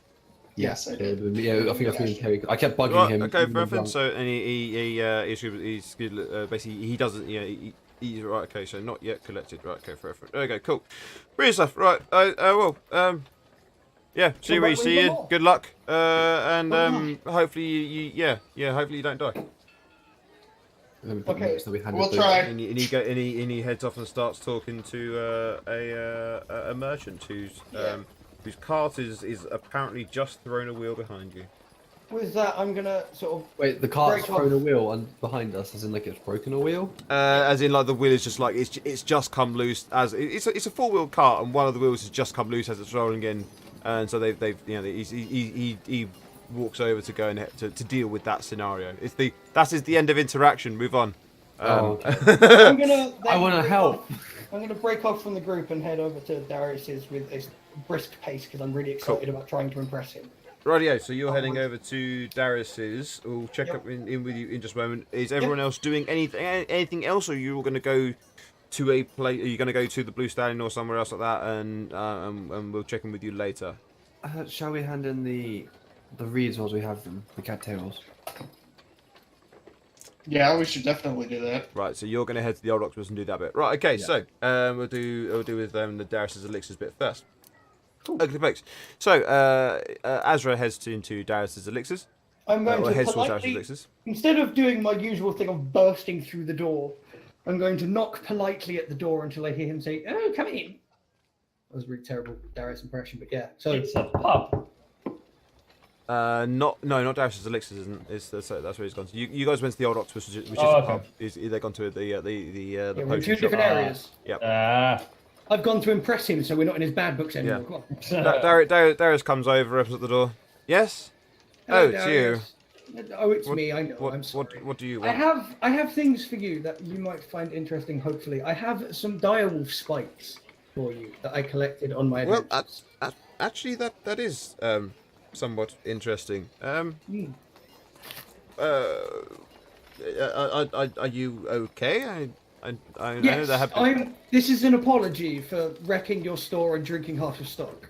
S3: Yes, I did.
S6: Yeah, I think it was me and Perry. I kept bugging
S1: Right,
S6: him.
S1: okay,
S6: even
S1: fair
S6: when
S1: enough.
S6: drunk.
S1: So, and he's basically he doesn't, he's right. Okay, so not yet collected. Right, okay, fair enough. Okay, cool, brilliant stuff. Right, yeah. See you,
S5: back when
S1: see
S5: you're
S1: you.
S5: more.
S1: Good luck, and hopefully hopefully you don't die.
S6: And then we put
S5: Okay,
S6: notes that we handed
S3: we'll
S6: the-
S3: try.
S1: And he heads off and starts talking to a merchant whose cart is apparently just thrown a wheel behind you.
S5: With that, I'm gonna sort of.
S6: Wait, the cart's
S5: Break off.
S6: thrown a wheel and behind us, as in like it's broken a wheel.
S1: As in, like the wheel is just like it's just come loose as it's a 4-wheel cart, and one of the wheels has just come loose as it's rolling in, and so he walks over to go and to deal with that scenario. That is the end of interaction. Move on.
S6: Oh,
S5: I'm gonna.
S6: I want to
S5: break
S6: help.
S5: off- I'm gonna break off from the group and head over to Darius's with a brisk pace because I'm really excited about trying to impress him.
S1: Rightio, so you're heading over to Darius's. We'll check up in with you in just a moment. Is everyone else doing anything else, or are you all going to go to a place? Are you going to go to the Blue Stallion or somewhere else like that? And we'll check in with you later.
S6: Shall we hand in the reeds while we have them, the cattails?
S3: Yeah, we should definitely do that.
S1: Right, so you're going to head to the Old Octopus and do that bit. Right, okay,
S6: Yeah.
S1: so we'll do with the Darius's elixirs bit first. Okay, thanks. So Azra heads into Darius's elixirs.
S5: I'm going
S1: Or
S5: to
S1: heads towards Darius's
S5: politely,
S1: elixirs.
S5: instead of doing my usual thing of bursting through the door, I'm going to knock politely at the door until I hear him say, "Oh, come in." That was a really terrible Darius impression, but yeah. So
S2: It's a pub.
S1: Not Darius's elixirs isn't. That's where he's gone. So you guys went to the Old Octopus, which is
S2: Oh,
S1: a
S2: okay.
S1: pub. They've gone to the
S5: yeah, we're in
S1: potion
S5: two
S1: shop.
S5: different areas. I've gone to impress him, so we're not in his bad books anymore.
S1: Yeah.
S5: Come on.
S1: Darius comes over, opens at the door. Yes.
S5: Hello,
S1: Oh, it's you.
S5: Darius. Oh, it's
S1: What-
S5: me. I know. I'm
S1: What
S5: sorry.
S1: what do you
S5: I
S1: want?
S5: have things for you that you might find interesting. Hopefully, I have some direwolf spikes for you that I collected on my
S1: Well,
S5: adventures.
S1: actually, that is somewhat interesting.
S5: Hmm.
S1: Are you okay? I know
S5: Yes,
S1: there have been.
S5: This is an apology for wrecking your store and drinking half of stock.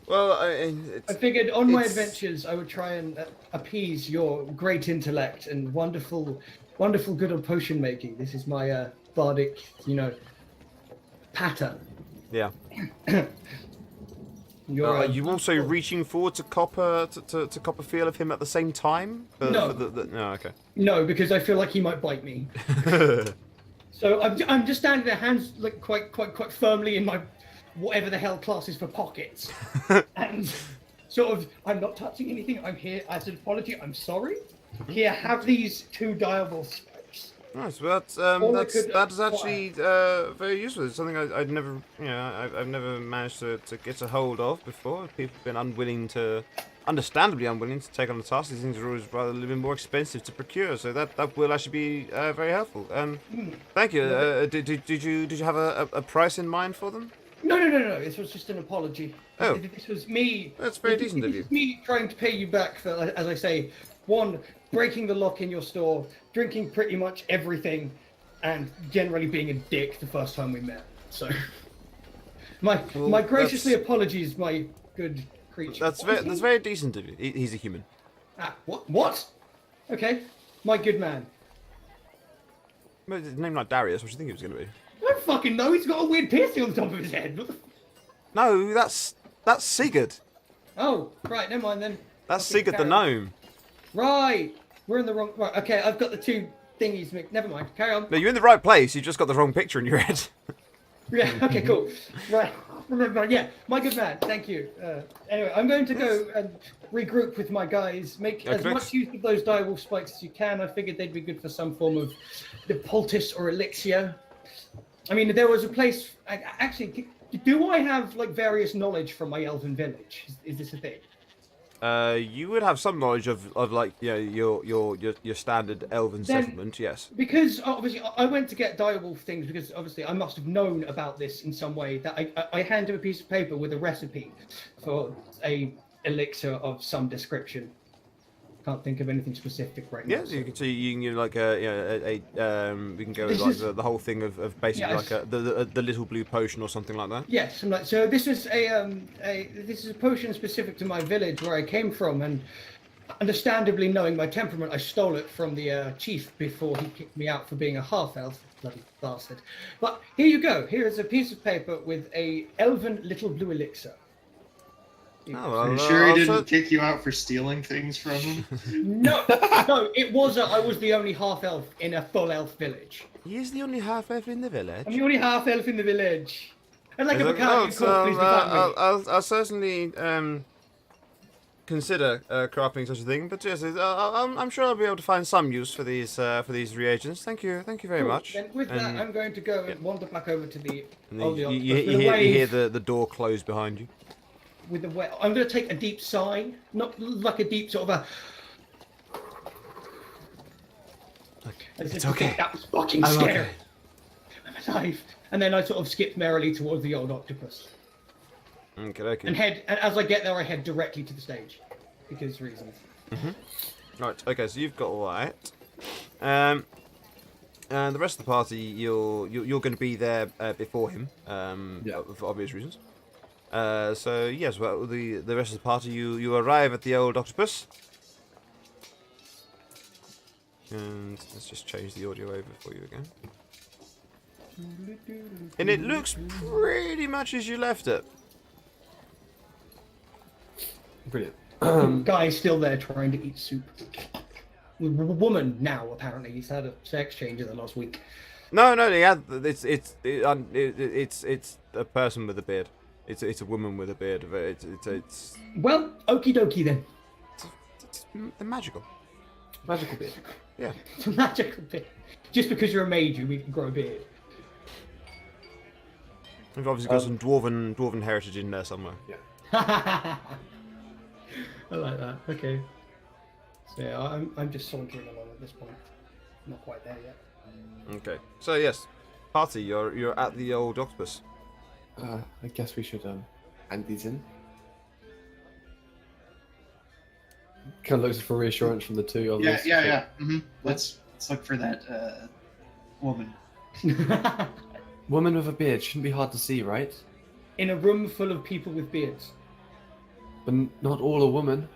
S1: Well,
S5: I figured on my
S1: it's-
S5: adventures I would try and appease your great intellect and wonderful wonderful good on potion making. This is my bardic, patter.
S1: Yeah.
S5: You're,
S1: Are you also reaching forward to copper to cop a feel of him at the same time?
S5: No.
S1: No. Okay.
S5: No, because I feel like he might bite me. So I'm just standing there, hands like quite firmly in my whatever the hell class is for pockets, and sort of I'm not touching anything. I'm here as an apology. I'm sorry. Here, have these 2 direwolf spikes.
S1: Nice. Well,
S5: Or I could
S1: that is
S5: acquire.
S1: actually very useful. It's something I'd never, I've never managed to get a hold of before. People have been unwilling to, understandably unwilling to take on the task. These things are always rather a little bit more expensive to procure, so that will actually be very helpful. Thank you. Did you have a price in mind for them?
S5: No. This was just an apology.
S1: Oh.
S5: This was me.
S1: That's very decent of
S5: This
S1: you.
S5: is me trying to pay you back for, as I say, 1, breaking the lock in your store, drinking pretty much everything, and generally being a dick the first time we met. So, my graciously apologies, my good creature.
S1: That's very decent of you. He's a human.
S5: Ah, what? Okay, my good man.
S1: But his name like Darius. What do you think he was going to be?
S5: I don't fucking know. He's got a weird piercing on the top of his head. What the
S1: No, that's Sigurd.
S5: Oh, right. Never mind then.
S1: That's
S5: Okay,
S1: Sigurd the
S5: carry on.
S1: gnome.
S5: Right. We're in the wrong. Right. Okay. I've got the 2 thingies mixed. Never mind. Carry on.
S1: No, you're in the right place. You just got the wrong picture in your head.
S5: Yeah. Okay. Cool. Right. Never mind. Yeah. My good man. Thank you. Anyway, I'm going to go and regroup with my guys. Make as
S1: Okay.
S5: much use of those direwolf spikes as you can. I figured they'd be good for some form of the poultice or elixir. I mean, there was a place. Actually, do I have like various knowledge from my elven village? Is this a thing?
S1: You would have some knowledge of like your standard elven
S5: Then-
S1: settlement, yes.
S5: Because obviously I went to get direwolf things because obviously I must have known about this in some way. That I hand him a piece of paper with a recipe for a elixir of some description. Can't think of anything specific right now.
S1: Yes, you can see you can give like we can go with
S5: This
S1: like
S5: is-
S1: the whole thing of basically
S5: Yeah,
S1: like the little blue potion or something like that.
S5: Yes, I'm like, so this is this is a potion specific to my village where I came from, and understandably knowing my temperament, I stole it from the chief before he kicked me out for being a half-elf, bloody bastard. But here you go. Here is a piece of paper with a elven little blue elixir.
S1: Oh,
S3: Are you
S1: well,
S3: sure he
S1: I'll
S3: didn't
S1: cer-
S3: kick you out for stealing things from him?
S5: No, it was I was the only half-elf in a full-elf village.
S1: He is the only half elf in the village.
S5: I'm the only half-elf in the village. And like a
S1: Is it-
S5: Bacardi,
S1: oh,
S5: of
S1: so,
S5: course, please defend me.
S1: I'll certainly consider crafting such a thing, but yes, I'm sure I'll be able to find some use for these reagents. Thank you very
S5: Cool.
S1: much.
S5: Then with that,
S1: And-
S5: I'm going to go and wander back over to the
S1: and
S5: old
S1: you,
S5: octopus
S1: you,
S5: with
S1: you
S5: a
S1: hear, you hear
S5: wave.
S1: the door close behind you.
S5: With the way I'm going to take a deep sigh, not like a deep sort of a. As
S1: It's
S5: if to
S1: okay.
S5: think that was fucking
S1: I'm
S5: scary.
S1: okay.
S5: I'm alive. And then I sort of skip merrily towards the old octopus.
S1: Okay.
S5: And as I get there, I head directly to the stage. Because reasons.
S1: Right. Okay. So you've got all that. And the rest of the party, you're going to be there before him.
S6: Yeah.
S1: For obvious reasons. So yes, well, the rest of the party, you arrive at the old octopus. And let's just change the audio over for you again. And it looks pretty much as you left it.
S6: Brilliant.
S5: Guy's still there trying to eat soup. With a woman now, apparently. He's had a sex change in the last week.
S1: No, they had it's a person with a beard. It's a woman with a beard. It's
S5: Well, okie dokie then.
S1: they're magical.
S6: Magical beard.
S1: Yeah.
S5: It's a magical bit. Just because you're a mage, we can grow a beard.
S1: We've obviously got some dwarven heritage in there somewhere.
S5: I like that. Okay. So yeah, I'm just sauntering along at this point. Not quite there yet.
S1: Okay. So yes, party, you're at the old octopus.
S6: I guess we should hand these in. Kind of looks for reassurance from the 2 of us.
S3: Yeah. Let's look for that woman.
S6: Woman with a beard shouldn't be hard to see, right?
S5: In a room full of people with beards.
S6: But not all are women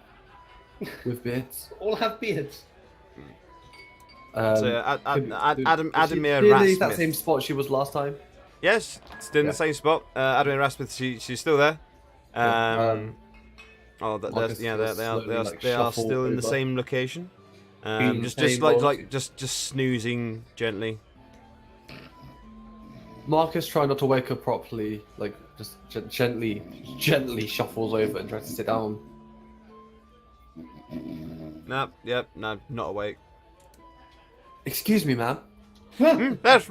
S6: with beards.
S5: All have beards.
S1: Adamir
S6: Did leave that
S1: Rasmuth.
S6: same spot she was last time?
S1: Yes, still in
S6: Yeah.
S1: the same spot. Adamir Rasmuth, she's still there.
S6: Yeah, Marcus
S1: They
S6: will slowly, like,
S1: are
S6: shuffle
S1: still in the
S6: over.
S1: same location.
S6: Being
S1: Just
S6: same
S1: like
S6: old-
S1: just snoozing gently.
S6: Marcus, trying not to wake her properly, like just gently shuffles over and tries to sit down.
S1: No, not awake.
S6: Excuse me, ma'am.
S1: That's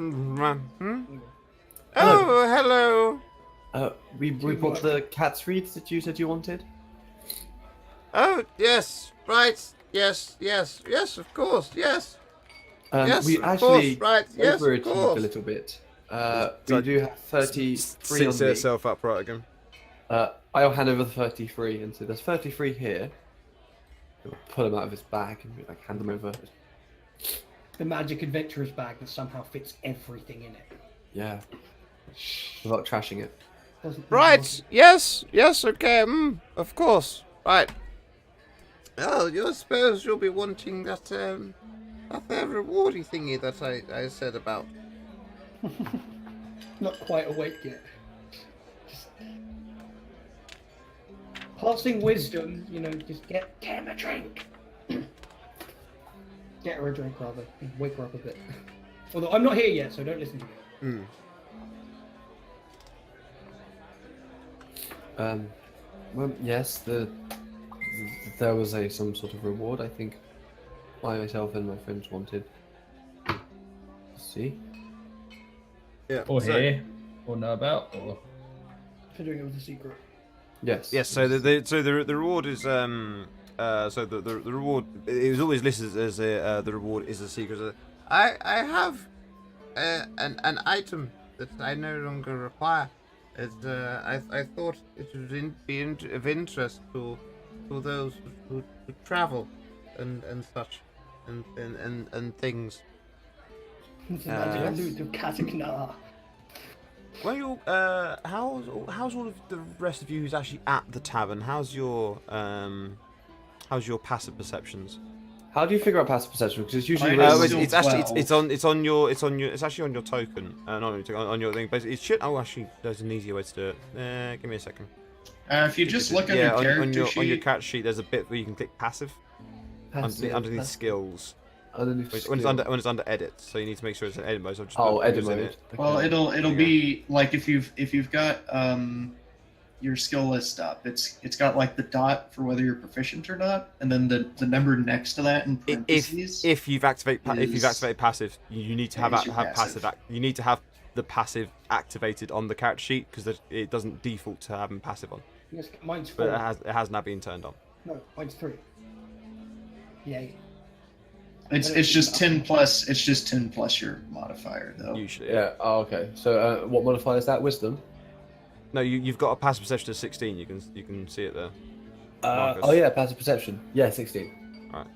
S1: Oh, hello.
S6: We brought the cat's reeds that you said you wanted.
S1: Oh, yes, right. Yes, of course, yes. Yes,
S6: We
S1: of
S6: actually
S1: course, right, yes, of
S6: overachieved
S1: course.
S6: a little bit. We
S1: So-
S6: do have 33 on
S1: Sits
S6: me.
S1: itself upright again.
S6: I'll hand over the 33, and so there's 33 here. He'll pull them out of his bag and like hand them over.
S5: The magic adventurer's bag that somehow fits everything in it.
S6: Yeah. Without trashing it.
S1: Right, yes, okay, of course. Right. Oh, you suppose you'll be wanting that rewardy thingy that I said about.
S5: Not quite awake yet. Just passing wisdom, just get him a drink. Get her a drink, rather. Wake her up a bit. Although I'm not here yet, so don't listen to me.
S6: Well, yes, there was some sort of reward. I think myself and my friends wanted. Let's see.
S1: Yeah.
S2: Or here, or know about, or
S5: For doing it with a secret.
S6: Yes.
S1: Yes, so the reward is the reward it was always listed as the reward is a secret. I have an item that I no longer require. I thought it would be of interest to those who travel and such and things.
S5: It's a magic loot of Kataknar.
S1: Well, you how's all of the rest of you who's actually at the tavern? How's your passive perceptions?
S6: How do you figure out passive perception? Because it's usually
S3: Mine is
S6: really-
S3: still
S1: It's actually
S3: 12.
S1: it's actually on your token, not on your thing. Basically, it should. Oh, actually, there's an easier way to do it. Give me a second.
S3: If you just look on
S1: Yeah,
S3: your character
S1: on your
S3: sheet,
S1: character sheet, there's a bit where you can click passive underneath
S6: passive-
S1: skills.
S6: underneath
S1: When it's
S6: skill.
S1: when it's under edit, so you need to make sure it's in edit mode. So I've just
S6: Oh,
S1: put
S6: edit
S1: who's in
S6: mode.
S1: it.
S3: well,
S6: Okay.
S3: it'll
S1: There you
S3: be like if you've got your skill list up, it's got like the dot for whether you're proficient or not, and then the number next to that in parentheses.
S1: If you've activated
S3: is-
S1: passive, you need to have
S3: is your
S1: passive.
S3: passive.
S1: You need to have the passive activated on the character sheet because it doesn't default to having passive on,
S5: Yes, mine's
S1: but
S5: 4.
S1: it has now been turned on.
S5: No, mine's 3. Yay.
S3: It's just 10 plus. It's just 10 plus your modifier though.
S1: Usually,
S6: Yeah. Oh, okay. So, what modifier is that? Wisdom.
S1: No, you've got a passive perception of 16. You can see it there. Marcus.
S6: Oh yeah, passive perception. Yeah, 16.
S1: Right.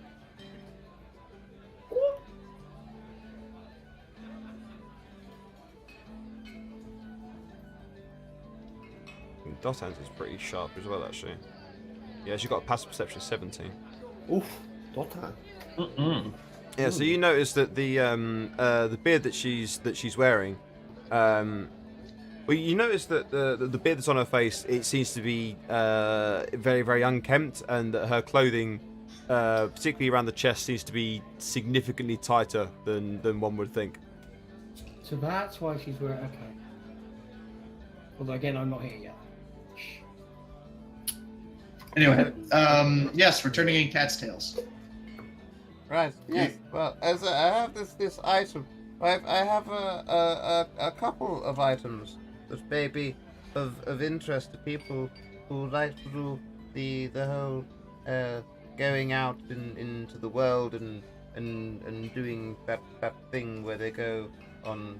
S1: Dot hands is pretty sharp as well, actually. Yeah, she got a passive perception of 17.
S6: Oof. Dota.
S1: Yeah, so you notice that the beard that she's wearing, well, you notice that the beard that's on her face, it seems to be very, very unkempt, and that her clothing, particularly around the chest, seems to be significantly tighter than one would think.
S5: So that's why she's wearing. Okay. Although again, I'm not here yet.
S3: Anyway, yes, we're turning in cat's tails.
S1: Right. Yes. Well, as I have this item, I have a couple of items that may be of interest to people who like to do the whole going out into the world and doing that thing where they go on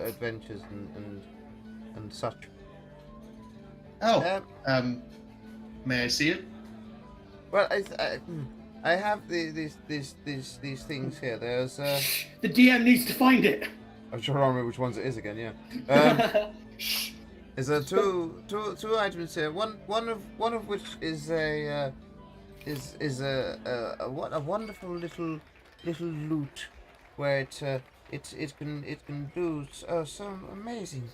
S1: adventures and such.
S3: Oh, may I see it?
S1: Well, I have these things here. There's
S5: The DM needs to find it.
S1: I'm trying to remember which ones it is again. Yeah. There's two items here. One of which is a wonderful little little lute, where it can do some amazing.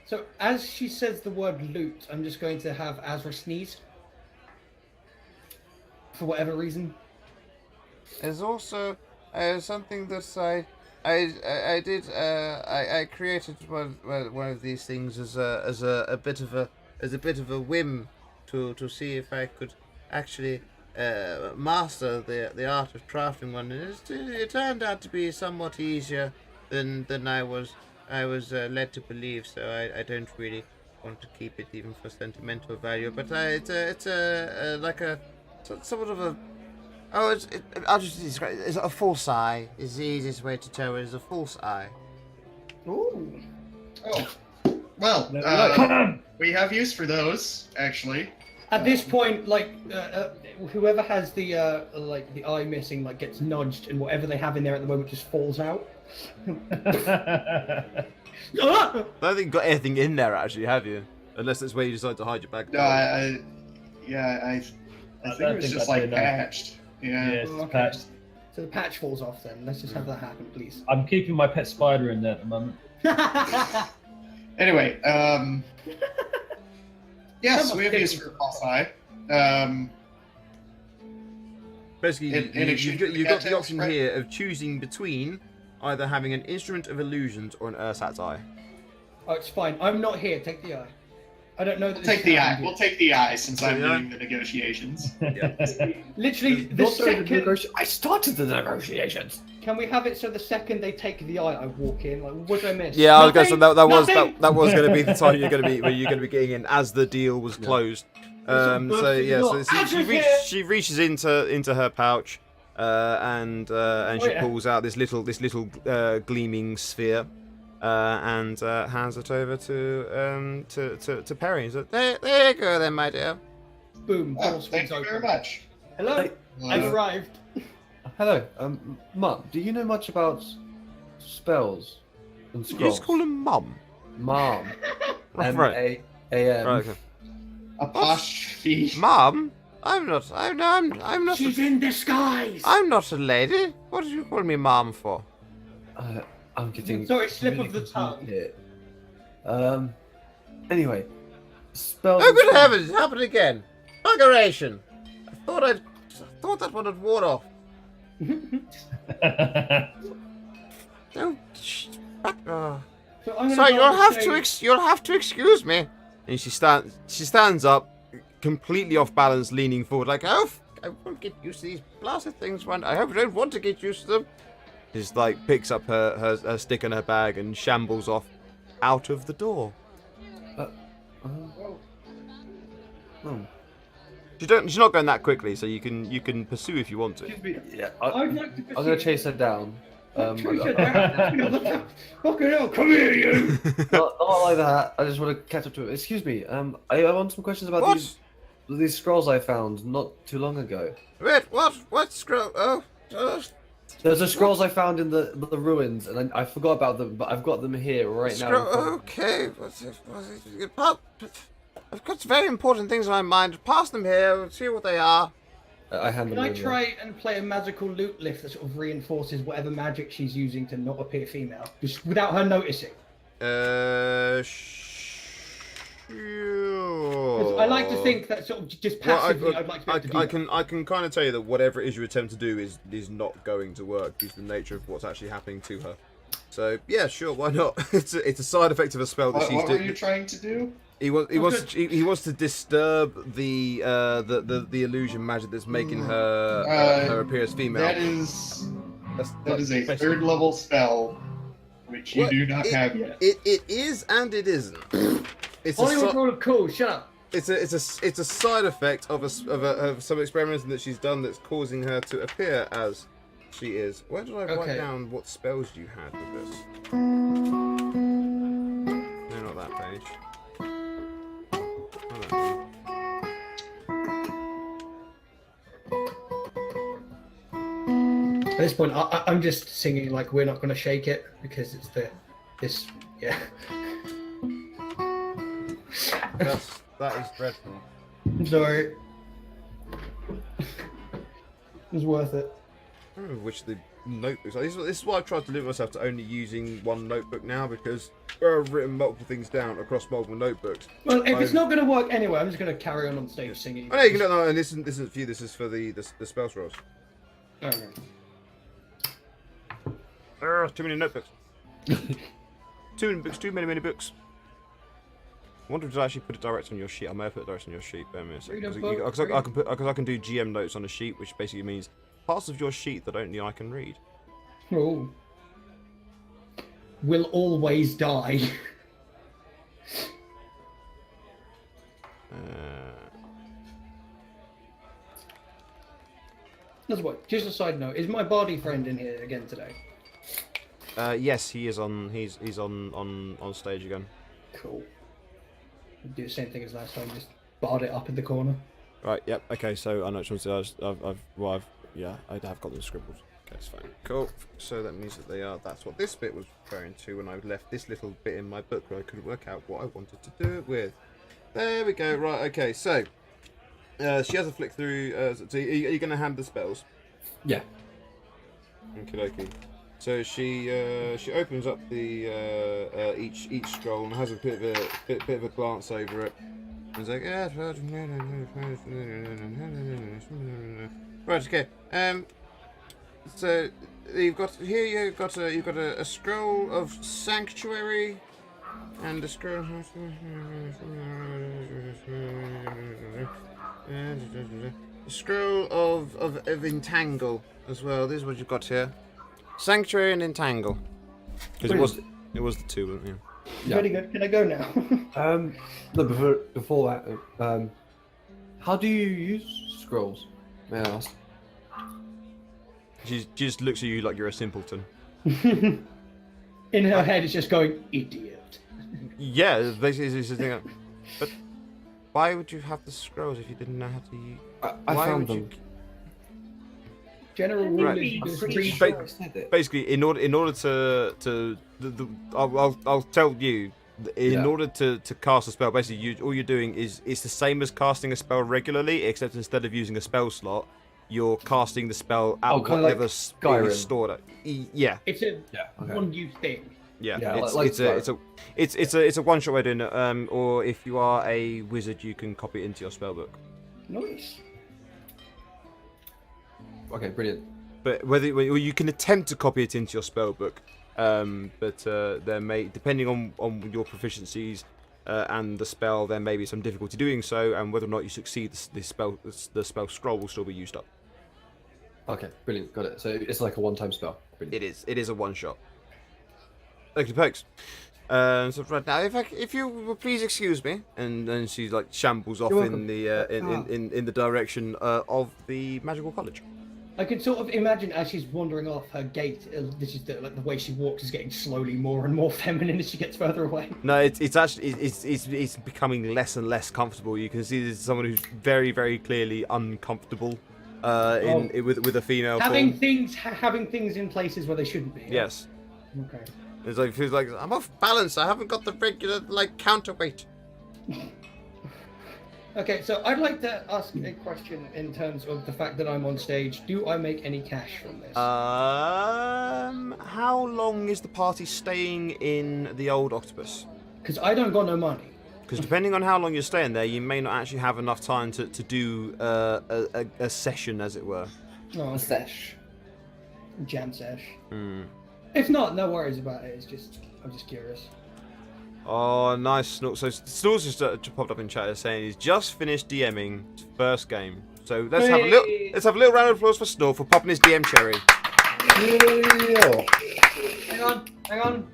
S5: So as she says the word loot, I'm just going to have Azra sneeze. For whatever reason.
S1: There's also something that I created one of these things as a bit of a whim to see if I could actually master the art of crafting one, and it turned out to be somewhat easier than I was led to believe. So I don't really want to keep it even for sentimental value, but it's like a sort of a. I'll just describe it. It's a false eye. Is the easiest way to tell it is a false eye.
S5: Ooh.
S3: Oh, well, we have use for those, actually.
S5: At this point, like whoever has the the eye missing, like gets nudged, and whatever they have in there at the moment just falls out.
S1: I don't think you've got anything in there actually, have you? Unless it's where you decide to hide your bag.
S3: No, I think it was just like patched. Yeah.
S2: Yes,
S5: Okay.
S2: patched.
S5: So the patch falls off then. Let's just have that happen, please.
S2: I'm keeping my pet spider in there at the moment.
S3: Anyway, yes, we have use for false eye.
S1: Basically,
S3: in exchange for the
S1: you've got the
S3: cattails,
S1: option
S3: right?
S1: here of choosing between either having an instrument of illusions or an Ursat's eye.
S5: Oh, it's fine. I'm not here. Take the eye. I don't know that.
S3: We'll
S5: this
S3: take the eye.
S5: happened
S3: We'll
S5: yet.
S3: take the eye since I'm
S1: Yeah.
S3: doing the negotiations.
S5: Literally, the second.
S6: I started the negotiations.
S5: Can we have it so the second they take the eye, I walk in? Like, what did I miss?
S1: Yeah, I was going to say
S5: Nothing?
S1: that was going to be the time you're going to be getting in as the deal was closed. So yeah, so she reaches into her pouch, and she pulls out this little gleaming sphere, and hands it over to Perry. And says, there you go, then, my dear.
S5: Boom.
S3: Oh,
S5: Door
S3: thank
S5: swings
S3: you very
S5: open.
S3: much.
S5: Hello. I've arrived.
S6: Hello, Mum. Do you know much about spells and
S1: You
S6: scrolls?
S1: just call him Mum.
S6: Mom.
S1: Right.
S6: M-A-A-M.
S1: Right, okay.
S3: Apostrophe.
S1: Mum? I'm not.
S5: She's in disguise.
S1: I'm not a lady. What did you call me Mum for?
S6: I'm getting.
S5: Sorry, slip
S6: really
S5: of the tongue.
S6: confused here. Anyway, spells.
S1: Oh, good heavens! It happened again. Buggeration. I thought that one had worn off. Don't.
S5: So I'm gonna
S1: Sorry,
S5: go
S1: you'll
S5: and
S1: have
S5: say-
S1: you'll have to excuse me. And she stands up, completely off balance, leaning forward, like, oh, I won't get used to these blasted things. I hope I don't want to get used to them. Just like picks up her stick in her bag and shambles off out of the door. She's not going that quickly, so you can pursue if you want to.
S6: Yeah,
S5: I'd like to
S6: I'm gonna chase her down.
S5: Fucking hell, come here, you!
S6: Not like that. I just want to catch up to it. Excuse me. I want some questions about
S1: What?
S6: these scrolls I found not too long ago.
S1: Wait, what? What scroll? Oh,
S6: There's the scrolls I found in the ruins, and I forgot about them, but I've got them here right now. in front of me.
S1: Okay. I've got very important things on my mind. Pass them here. See what they are.
S6: I hand
S5: Can
S6: them
S5: I
S6: over.
S5: try and play a magical loot lift that sort of reinforces whatever magic she's using to not appear female? Just without her noticing.
S1: Sure.
S5: 'Cause I like to think that sort of just passively I'd like to be able to do that.
S1: I can kind of tell you that whatever it is you attempt to do is not going to work due to the nature of what's actually happening to her. So yeah, sure, why not? It's a side effect of a spell that she's
S3: What were
S1: doing.
S3: you trying to do?
S1: He wants to disturb the illusion magic that's making her appear as female.
S3: That is
S1: That's
S3: a
S1: basically-
S3: third level spell, which you
S1: Well,
S3: do not have yet.
S1: It is and it isn't. It's a
S5: Hollywood
S1: si-
S5: roll of cool, shut up.
S1: it's a side effect of some experimenting that she's done that's causing her to appear as she is. Where did I write
S5: Okay.
S1: down what spells you had with this? No, not that page. Not that page.
S5: At this point, I'm just singing like we're not going to shake it because it's yeah.
S1: That is dreadful.
S5: I'm sorry. It was worth it.
S1: I don't know which the notebooks are. This is why I've tried to limit myself to only using one notebook now, because where I've written multiple things down across multiple notebooks.
S5: Well, if it's not going to work anyway, I'm just going to carry on stage singing.
S1: Oh, no, you can no, and this isn't for you. This is for the spell scrolls.
S5: Okay.
S1: Too many notebooks. Too many books. Too many books. I wonder if I actually put it direct on your sheet. I may have put it direct on your sheet. Bear me a second. Because I can do GM notes on a sheet, which basically means parts of your sheet that only I can read.
S5: Oh. Will always die. That's what. Just a side note: is my Bardi friend in here again today?
S1: Yes, he is on. He's on stage again.
S5: Cool. Do the same thing as last time. Just barred it up in the corner.
S1: Right. Yep. Okay. So I know which ones I have got them scribbled. Okay, it's fine. Cool. So that means that they are. That's what this bit was referring to when I left this little bit in my book where I couldn't work out what I wanted to do it with. There we go. Right. Okay. So she has a flick through. So are you going to hand the spells?
S4: Yeah.
S1: Okie dokie. So she opens up the each scroll and has a bit of a glance over it. And it's like, yeah. Right. Okay. So you've got a scroll of sanctuary and a scroll. A scroll of entangle as well. This is what you've got here. Sanctuary and entangle. Because it was the two, wasn't it?
S4: Yeah.
S5: Very good. Can I go now?
S4: No, before that, how do you use scrolls? May I ask?
S1: She just looks at you like you're a simpleton.
S5: In her head, it's just going, idiot.
S1: Yeah, basically it's the thing. But why would you have the scrolls if you didn't know how to use?
S4: I
S1: Why
S4: found
S1: would
S4: them.
S5: General rule
S1: Right.
S5: is you
S4: I'm
S5: just
S4: pretty
S5: read.
S4: sure I said it.
S1: Basically, in order to I'll tell you. In order to cast a spell, basically all you're doing is it's the same as casting a spell regularly, except instead of using a spell slot, you're casting the spell at
S4: kind of
S1: whatever
S4: like
S1: spell is
S4: Skyrim.
S1: stored at. Yeah,
S5: It's a
S4: Yeah. Okay.
S5: one-use thing.
S1: yeah.
S4: Yeah,
S1: It's a one-shot way of doing it. Or if you are a wizard, you can copy it into your spellbook.
S5: Nice.
S4: Okay, brilliant.
S1: But or you can attempt to copy it into your spellbook. But there may, depending on your proficiencies and the spell, there may be some difficulty doing so, and whether or not you succeed, the spell scroll will still be used up.
S4: Okay, brilliant. Got it. So it's like a one-time spell. Brilliant.
S1: It is a one shot. Okay, pokes. So right now, if you will please excuse me, and then she like shambles off
S4: You're
S1: in the in the direction of the magical college.
S5: I can sort of imagine as she's wandering off, her gait, this is the way she walks is getting slowly more and more feminine as she gets further away.
S1: No, it's actually it's becoming less and less comfortable. You can see there's someone who's very very clearly uncomfortable with a female
S5: Having
S1: form.
S5: having things in places where they shouldn't be.
S1: Yes.
S5: Okay.
S1: It's like feels like I'm off balance. I haven't got the regular counterweight.
S5: Okay, so I'd like to ask a question in terms of the fact that I'm on stage. Do I make any cash from this?
S1: How long is the party staying in the old octopus?
S5: Because I don't got no money.
S1: Because depending on how long you're staying there, you may not actually have enough time to do a session, as it were.
S5: Oh,
S4: A sesh.
S5: jam sesh.
S1: Hmm.
S5: If not, no worries about it. I'm just curious.
S1: Oh, nice, Snork. So Snork's just popped up in chat saying he's just finished DMing his first game. So let's have a little round of applause for Snork for popping his DM cherry.
S5: Hang on.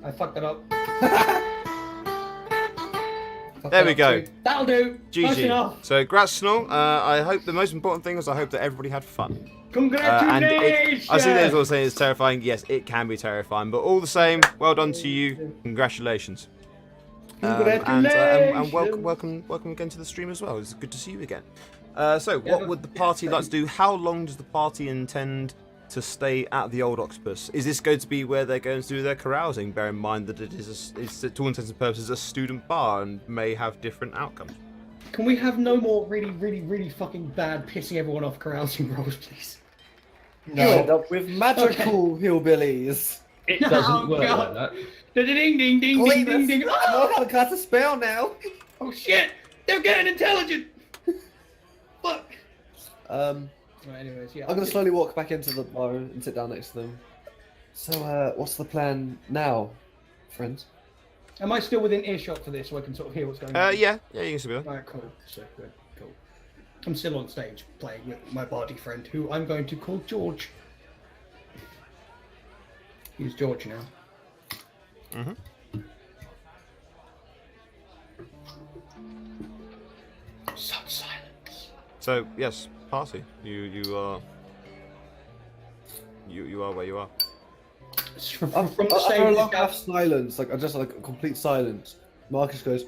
S5: I fucked that up.
S1: There we go.
S5: That'll do. Close
S1: GG.
S5: enough.
S1: So, congrats, Snork. I hope the most important thing is I hope that everybody had fun.
S5: Congratulations!
S1: I see there's all saying it's terrifying. Yes, it can be terrifying, but all the same, well done to you. Congratulations. And welcome again to the stream as well. It's good to see you again. So, what would the party like to do? How long does the party intend to stay at the Old Octopus? Is this going to be where they're going to do their carousing? Bear in mind that it's to all intents and purposes a student bar and may have different outcomes.
S5: Can we have no more really fucking bad pissing everyone off carousing rolls, please?
S3: No.
S4: You end up with magical hillbillies.
S2: It doesn't
S5: Oh,
S2: work
S5: God.
S2: like that.
S5: Ding ding ding ding ding ding ding.
S4: I know how to cast a spell now.
S5: Oh shit! They're getting intelligent. Fuck.
S4: Well,
S5: Anyways, yeah.
S4: I'm gonna slowly walk back into the bar and sit down next to them. So, what's the plan now, friends?
S5: Am I still within earshot for this, so I can sort of hear what's going on?
S1: Yeah, you can still be there.
S5: Alright, cool. So good, cool. I'm still on stage playing with my bardy friend, who I'm going to call George. He's George now. Such silence.
S1: So yes, party. You are where you are.
S5: From
S4: After
S5: the
S4: a
S5: stage.
S4: long enough silence, like just like a complete silence, Marcus goes,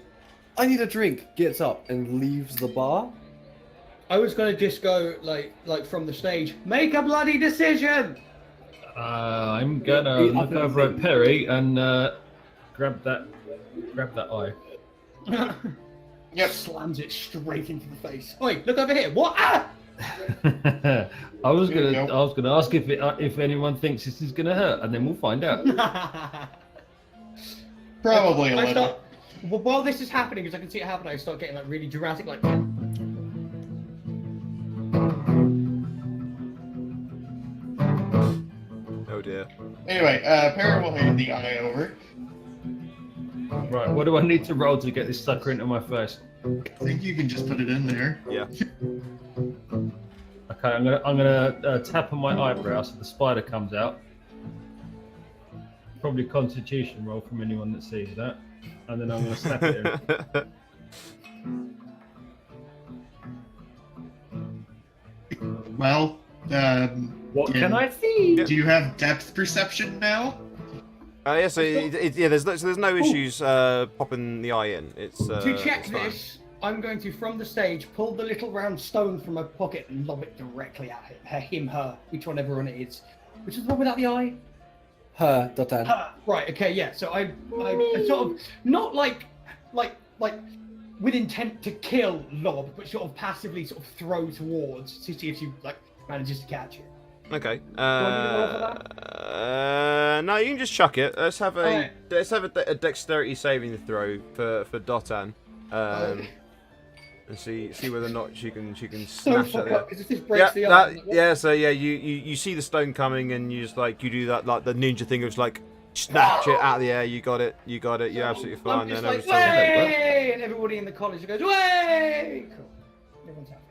S4: "I need a drink." Gets up and leaves the bar.
S5: I was going to just go like from the stage. Make a bloody decision.
S2: I'm gonna look over at Perry and grab that eye.
S3: Yep.
S5: Slams it straight into the face. Oi, look over here. What? Ah!
S2: I was
S3: There you
S2: gonna ask if anyone thinks this is gonna hurt, and then we'll find out.
S3: Probably a
S5: I
S3: little.
S5: start, well, while this is happening, because I can see it happening, I start getting like really dramatic, like.
S1: Oh dear.
S3: Anyway, Perry will hand the eye over.
S2: Right, what do I need to roll to get this sucker into my face?
S3: I think you can just put it in there.
S1: Yeah.
S2: Okay, I'm gonna tap on my eyebrow so the spider comes out. Probably Constitution roll from anyone that sees that, and then I'm gonna snap it in.
S3: Well,
S2: What
S3: Yeah.
S2: can I see?
S3: do you have depth perception now?
S1: Yeah. So yeah, there's no issues popping the eye in. It's
S5: To check
S1: it's fine.
S5: this, I'm going to, from the stage, pull the little round stone from my pocket and lob it directly at him, her, whichever one it is. Which is the one without the eye?
S4: Her, Dotan.
S5: Her. Right, okay, yeah. So I sort of, not like with intent to kill lob, but sort of passively sort of throw towards to see if she like manages to catch it.
S1: Okay.
S5: want me to roll for
S1: No, you can just chuck it. Let's have a
S5: Alright.
S1: a dexterity saving throw for Dotan. And see whether or not she can
S5: So
S1: smash
S5: fuck
S1: it.
S5: up, because if this breaks the
S1: Yeah,
S5: eye.
S1: yeah. So yeah, you see the stone coming, and you just like you do that like the ninja thing of just like snatch it out of the air. You got it. You're absolutely fine.
S5: I'm just
S1: Then
S5: like,
S1: everything-
S5: way! And everybody in the college goes, way! Cool. Everyone's happy.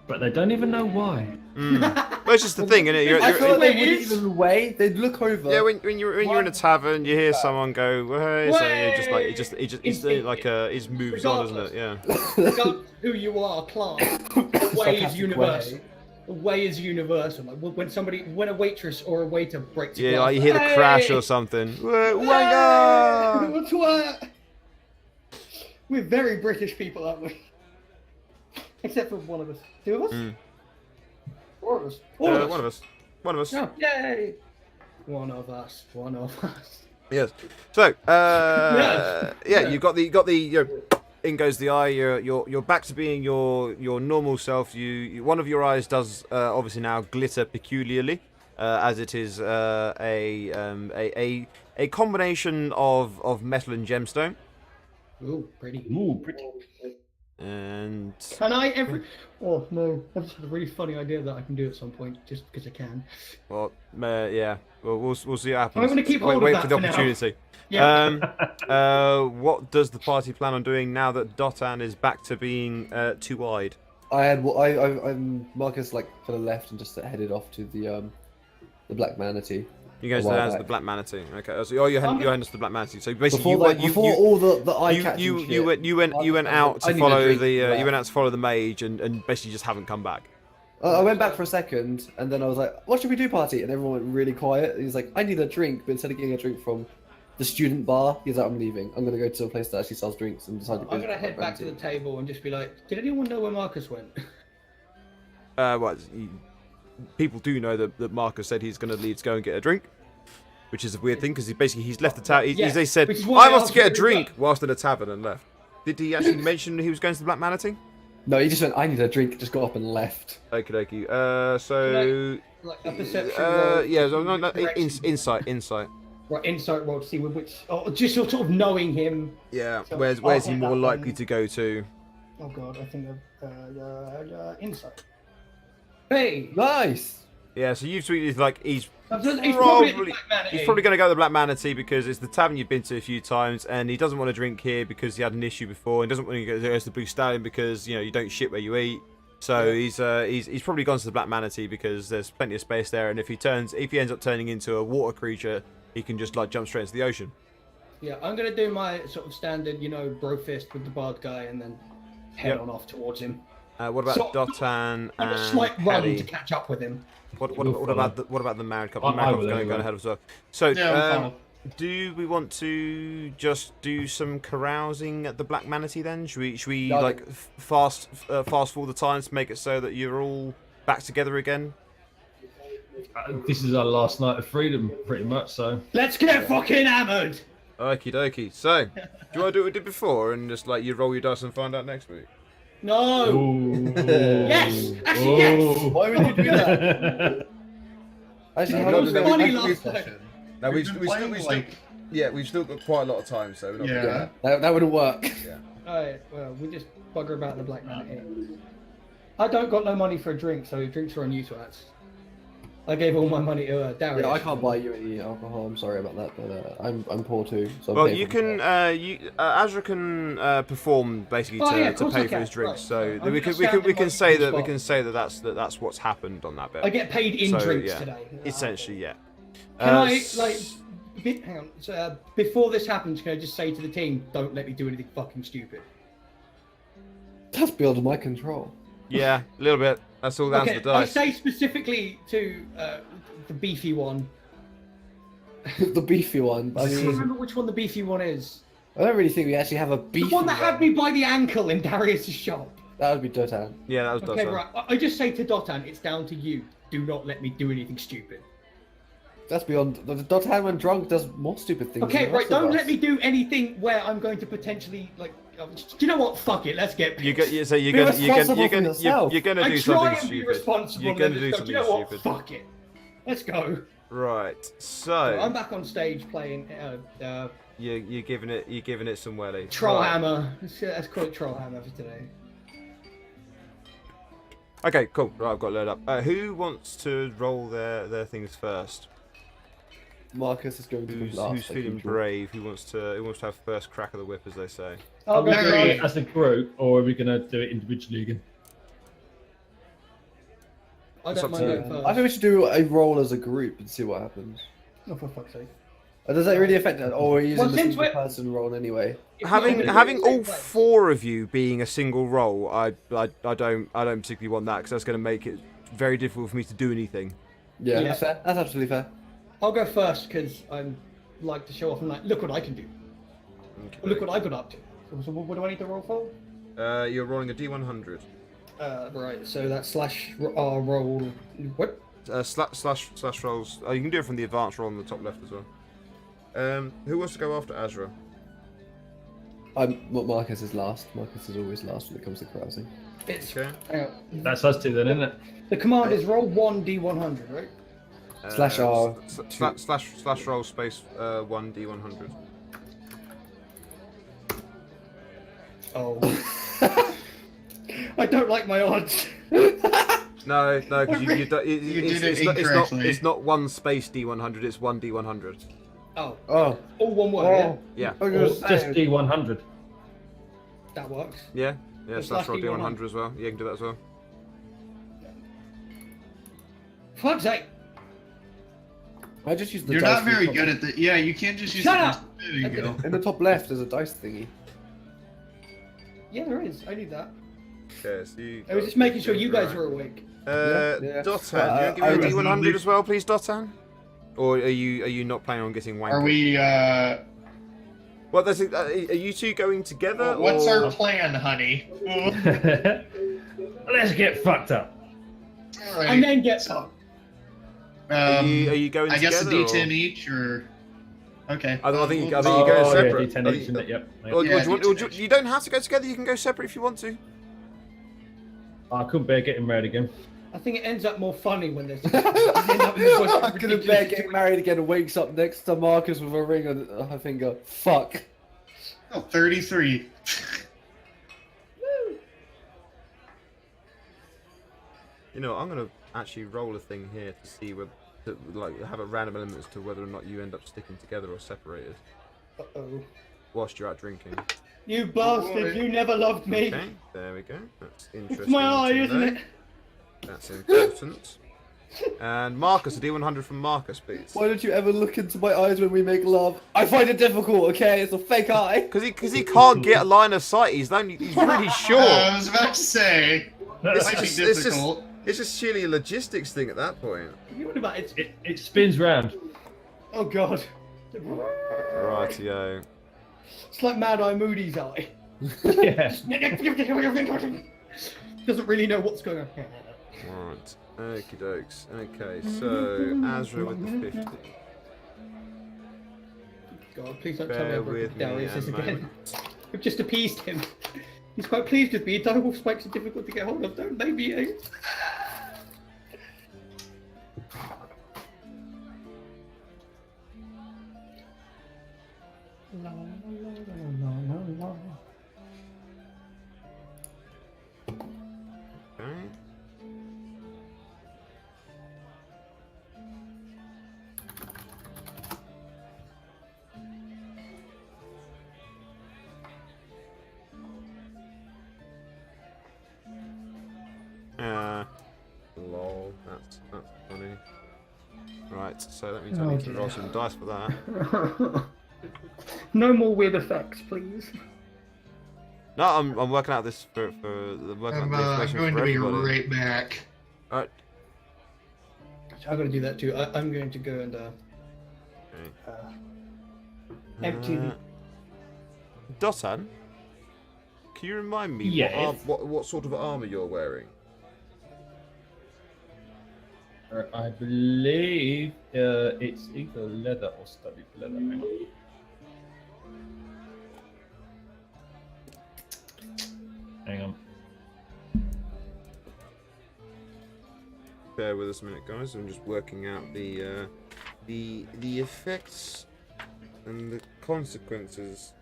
S2: But they don't even know why.
S1: Well, it's just the thing, isn't it?
S4: I feel like they
S5: It
S4: wouldn't
S5: is.
S4: even wait. They'd look over.
S1: Yeah, when you're in a tavern, you hear someone go, "Hey," so you just like it's like it moves on, doesn't it? Yeah.
S5: Regardless who you are, class. The way is
S4: Sarcastic
S5: universal.
S4: way.
S5: The way is universal. Like when a waitress or a waiter breaks a
S1: Yeah,
S5: glass,
S1: like you hear the
S5: hey!
S1: crash or something.
S5: Hey!
S1: Wanga!
S5: Twat! We're very British people, aren't we? Except for one of us. Two of us?
S1: Mm.
S5: Four of us. All of us.
S1: One of us. One of us.
S5: Oh, yay! One of us. One of us.
S1: Yes. So,
S5: Yes.
S1: yeah, you got the in goes the eye. You're back to being your normal self. You one of your eyes does obviously now glitter peculiarly, as it is a combination of metal and gemstone.
S5: Ooh, pretty.
S2: Ooh, pretty.
S1: And
S5: Can I ever? Oh no, I've just had a really funny idea that I can do at some point, just because I can.
S1: well, yeah, well, we'll see what happens.
S5: I'm gonna keep hold of
S1: wait
S5: that
S1: for the
S5: for now.
S1: opportunity.
S5: Yeah.
S1: What does the party plan on doing now that Dotan is back to being two-eyed?
S4: I'm Marcus like kind of left and just headed off to the Black Manatee.
S1: You guys
S4: A while
S1: to the
S4: back.
S1: Black Manatee. Okay, so you're heading to the Black Manatee. So basically,
S4: Before all the eye catching
S1: you
S4: shit,
S1: went out
S4: I
S1: to
S4: need a
S1: follow
S4: drink
S1: the
S4: for that.
S1: you went out to follow the mage and basically just haven't come back.
S4: I went back for a second and then I was like, "What should we do, party?" And everyone went really quiet. He's like, "I need a drink," but instead of getting a drink from the student bar, he's like, "I'm leaving. I'm gonna go to a place that actually sells drinks and decide to go."
S5: I'm gonna head back to the table and just be like, "Did anyone know where Marcus went?"
S1: People do know that Marcus said he's going to leave to go and get a drink, which is a weird thing because he's left the tavern.
S5: Yeah,
S1: They said,
S5: which is why
S1: "I
S5: I
S1: want to
S5: asked
S1: get a
S5: you to
S1: drink,"
S5: go.
S1: whilst in a tavern and left. Did he actually mention he was going to the Black Manatee?
S4: No, he just went, I need a drink, just got up and left.
S1: Okie dokie. So.
S5: Like a perception roll.
S1: Yeah, so no,
S5: Direction.
S1: insight.
S5: Right, insight roll to see which, or just sort of knowing him.
S1: Yeah,
S5: So-
S1: where's he
S5: okay,
S1: more
S5: that
S1: likely
S5: one.
S1: to go to?
S5: Oh god, I think insight. Hey,
S4: Nice!
S1: Yeah, so you've tweeted like he's
S5: he's
S1: probably
S5: probably
S1: he's probably going to go to the Black Manatee because it's the tavern you've been to a few times, and he doesn't want to drink here because he had an issue before. He doesn't want to go to the Blue Stallion because you don't shit where you eat. So he's probably gone to the Black Manatee because there's plenty of space there, and if he ends up turning into a water creature, he can just like jump straight into the ocean.
S5: Yeah, I'm gonna do my sort of standard, bro fist with the bard guy, and then head
S1: Yep.
S5: on off towards him.
S1: What about
S5: So-
S1: Dotan
S5: And a
S1: and
S5: slight run
S1: Kelly?
S5: to catch up with him.
S1: What about the married couple? The
S2: I
S1: married
S2: will
S1: couple's going
S2: anyway.
S1: ahead as well. So
S3: Yeah, we'll follow.
S1: do we want to just do some carousing at the Black Manatee then? Should we
S4: No, I
S1: like fast forward the times to make it so that you're all back together again?
S2: This is our last night of freedom, pretty much. So
S5: Let's get fucking hammered!
S1: Okie dokie. So, do you want to do what we did before and just like you roll your dice and find out next week?
S5: No!
S2: Ooh.
S5: Yes! Actually, yes!
S4: Why would you do that? Actually,
S5: That
S4: how long
S5: was
S4: did
S5: funny
S4: we
S5: last
S4: do?
S5: time.
S1: No,
S3: We've been playing, like,
S1: we've still got quite a lot of time, so we're not
S3: yeah.
S4: That wouldn't work.
S5: Alright, well, we just bugger about the Black Manatee. I don't got no money for a drink, so drinks are on you twats. I gave all my money to Darius.
S4: Yeah, I can't buy you any alcohol. I'm sorry about that, but I'm poor too. So I'm
S1: Well,
S4: paying
S1: you
S4: for
S1: can Azra can perform basically
S5: Oh, yeah,
S1: to
S5: of course I
S1: pay for
S5: can.
S1: his drinks.
S5: Right,
S1: So
S5: right. I'm
S1: we
S5: gonna
S1: can
S5: stand in my
S1: say that
S5: spot.
S1: that's what's happened on that bit.
S5: I get paid in
S1: So,
S5: drinks
S1: yeah.
S5: today.
S1: Essentially, yeah.
S5: Can I, hang on, so, before this happens, can I just say to the team, don't let me do anything fucking stupid?
S4: That's beyond my control.
S1: Yeah, a little bit. That's all down
S5: Okay,
S1: to the
S5: I
S1: dice.
S5: say specifically to the beefy one.
S4: The beefy one. I
S5: I can't
S4: mean,
S5: remember which one the beefy one is.
S4: I don't really think we actually have a beefy
S5: The one that had me by the ankle in Darius' shop.
S4: That would be Dotan.
S1: Yeah, that was
S5: Okay,
S1: Dotan.
S5: right. I just say to Dotan, it's down to you. Do not let me do anything stupid.
S4: That's beyond. Dotan, when drunk, does more stupid things.
S5: Okay,
S4: than the
S5: right.
S4: rest of
S5: Don't
S4: us.
S5: let me do anything where I'm going to potentially do you know what? Fuck it. Let's get.
S1: You
S5: pissed.
S1: get so you're
S4: Be
S1: gonna
S4: responsible for yourself.
S1: you're gonna
S5: I
S1: do
S5: try
S1: something
S5: and be
S1: stupid.
S5: responsible.
S1: You're
S5: and
S1: gonna
S5: then
S1: do
S5: just go,
S1: something
S5: you know what?
S1: stupid.
S5: Fuck it. Let's go.
S1: Right.
S5: I'm
S1: So
S5: back on stage playing
S1: you're giving it some welly.
S5: Trollhammer. Let's call it Trollhammer for today.
S1: Okay, cool. Right, I've got it loaded up. Who wants to roll their things first?
S4: Marcus is going to be
S1: Who's
S4: last.
S1: who's
S4: like
S1: feeling
S4: usual.
S1: brave? Who wants to have first crack of the whip, as they say?
S5: I'll
S2: Are we
S5: go
S2: doing
S3: Very-
S2: it as a group, or are we going to do it individually again?
S5: I
S1: It's
S5: don't
S1: up
S5: mind
S1: to
S5: going
S1: you.
S5: first.
S4: I think we should do a roll as a group and see what happens.
S5: Oh, for fuck's sake.
S4: Does that really affect that? Or are we using
S5: Well,
S4: the
S5: since
S4: single
S5: we're-
S4: person roll anyway?
S5: If
S1: Having
S5: we're-
S1: having all four of you being a single role, I don't particularly want that because that's going to make it very difficult for me to do anything.
S4: Yeah,
S5: Yeah.
S4: that's fair. That's absolutely fair.
S5: I'll go first because I like to show off and like, look what I can do. Look what I got up to. So what do I need to roll for?
S1: You're rolling a D100.
S5: Right, so that's slash roll. What?
S1: Slash rolls. Oh, you can do it from the advanced roll on the top left as well. Who wants to go after Azra?
S4: Marcus is last. Marcus is always last when it comes to carousing.
S5: It's
S1: Okay.
S5: hang on.
S2: That's us two then, isn't it?
S5: The command is roll 1d100, right?
S4: Slash R.
S1: Slash roll space 1 D100.
S5: Oh. I don't like my odds.
S1: No, because you
S3: did it incorrectly.
S1: it's not one space D100. It's 1 D100.
S5: Oh,
S4: Oh.
S5: all one word.
S1: Yeah.
S4: I was
S2: Or
S4: gonna
S2: just
S4: say,
S2: D100.
S5: Yeah? That works.
S1: Yeah.
S5: It's
S1: Slash roll
S5: slash
S1: D100 as well. Yeah, you can do that as well.
S5: Fuck's sake.
S4: I just used the
S3: You're
S4: dice
S3: not
S4: in the
S3: very
S4: top-
S3: good at the. Yeah, you can't just use.
S5: Shut
S3: the
S5: up!
S3: There you go.
S4: In the top left, there's a dice thingy.
S5: Yeah, there is. I need that.
S1: Okay, so you
S5: I was just making sure you guys were awake.
S4: Yeah.
S1: Dotan, do you
S4: I
S1: want to give me a
S3: definitely-
S1: D100 as well, please, Dotan? Or are you not planning on getting wank?
S3: Are we?
S1: Well, are you two going together?
S3: What's
S1: or...
S3: our plan, honey?
S2: Let's get fucked up.
S3: All right.
S5: And then get some.
S1: Are you going
S3: I guess a
S1: together?
S3: D10
S1: or...
S3: each, or Okay.
S1: I think you
S3: we'll-
S1: go
S2: Oh,
S1: separate.
S2: Yeah, D10
S1: I
S2: each,
S1: think-
S2: isn't it? Yep.
S1: Well,
S3: Yeah,
S1: you don't have to go together. You can go separate if you want to.
S2: I couldn't bear getting married again.
S5: I think it ends up more funny when there's.
S4: I'm gonna bear getting married again and wakes up next to Marcus with a ring on her finger. Fuck.
S3: Oh, 33.
S1: You know, I'm gonna actually roll a thing here to see whether, like, have a random element as to whether or not you end up sticking together or separated
S5: Uh-oh.
S1: whilst you're out drinking.
S5: You bastard! You never loved me.
S1: Okay, there we go. That's interesting.
S5: It's my eye,
S1: to
S5: isn't
S1: know.
S5: it?
S1: That's important. And Marcus, a D100 from Marcus, please.
S4: Why don't you ever look into my eyes when we make love? I find it difficult, okay? It's a fake eye.
S1: Because he can't get a line of sight. He's really short.
S3: I was about to say, it might be
S1: It's just-
S3: difficult.
S1: It's just sheerly a logistics thing at that point.
S5: You what about it?
S2: It spins round.
S5: Oh god.
S1: Rightio.
S5: It's like Mad Eye Moody's eye.
S2: Yeah.
S5: Doesn't really know what's going on.
S1: Right. Okie dokes. Okay, so Azra with the 50.
S5: God, please don't tell me
S1: Bear
S5: I've broken
S1: with me
S5: Darius
S1: a
S5: is again.
S1: moment.
S5: We've just appeased him. He's quite pleased with me. Direwolf spikes are difficult to get hold of, don't they, BA?
S1: Okay. Lol, that's funny. Right, so that means I
S5: Oh,
S1: need to roll
S5: dear.
S1: some dice for that.
S5: No more weird effects, please.
S1: No, I'm working out this for working
S3: I'm
S1: out the information
S3: going
S1: for
S3: to be
S1: everybody.
S3: right back.
S1: Alright.
S5: I'm going to do that too. I'm going to go and empty the...
S1: Dotan, can you remind me
S2: Yes.
S1: what sort of armor you're wearing?
S2: I believe it's either leather or studded leather. Hang on. Hang on.
S1: Bear with us a minute, guys. I'm just working out the effects and the consequences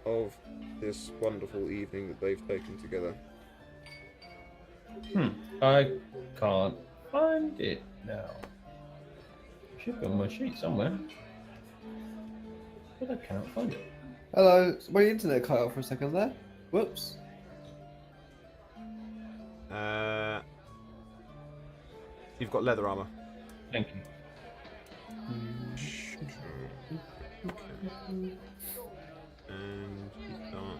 S1: of this wonderful evening that they've taken together.
S2: I can't find it now. Should be on my sheet somewhere. But I can't find it.
S4: Hello, my internet cut out for a second there. Whoops.
S1: You've got leather armor.
S2: Thank you.
S1: And you've got.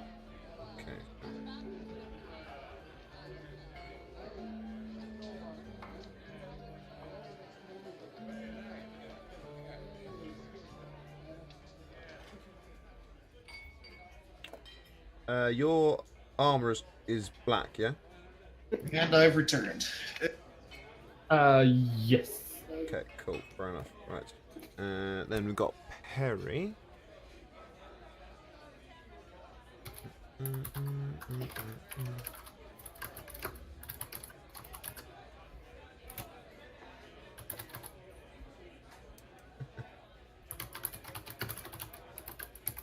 S1: Okay. Your armor is black, yeah?
S3: And I've returned.
S2: Yes.
S1: Okay, cool. Fair enough. Right. Then we've got Perry.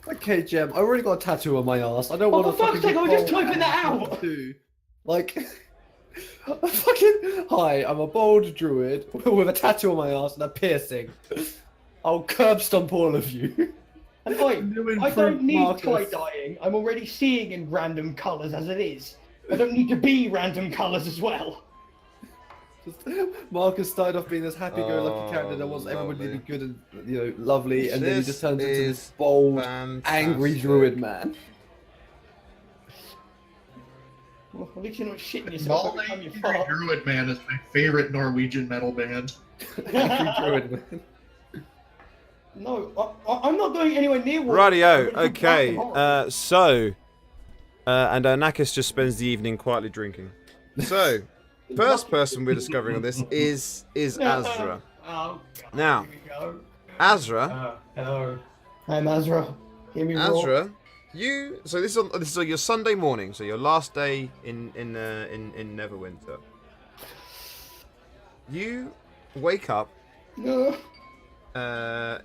S4: Okay, Jem, I already got a tattoo on my ass. I don't
S5: Oh,
S4: want to
S5: for fuck's
S4: fucking
S5: sake, I was just typing that out!
S4: Tattoo. Like, fucking, hi, I'm a bold druid with a tattoo on my ass and a piercing. I'll curb stomp all of you.
S5: And I
S4: improved
S5: don't need
S4: Marcus.
S5: tie-dyeing. I'm already seeing in random colours as it is. I don't need to be random colours as well.
S4: Marcus started off being this happy-go-lucky
S1: Oh,
S4: character that wants everybody to
S1: lovely.
S4: be good and lovely, and then he
S1: This
S4: just turns into
S1: is
S4: this bold, angry
S1: fantastic.
S4: druid man.
S5: Well, at least you're not shitting yourself
S3: Molly
S5: every time you fart.
S3: Druid Man is my favorite Norwegian metal band.
S4: Angry druid man.
S5: No, I'm not going anywhere near war.
S1: Rightio.
S5: I'm gonna do
S1: Okay.
S5: black and horror.
S1: And Nakis just spends the evening quietly drinking. So, first person we're discovering on this is Azra.
S5: Oh, God,
S1: Now,
S5: here we go.
S1: Azra,
S5: Hello. I'm Azra. Hear me roar.
S1: Azra, so this is on your Sunday morning, so your last day in Neverwinter. You wake up
S5: No.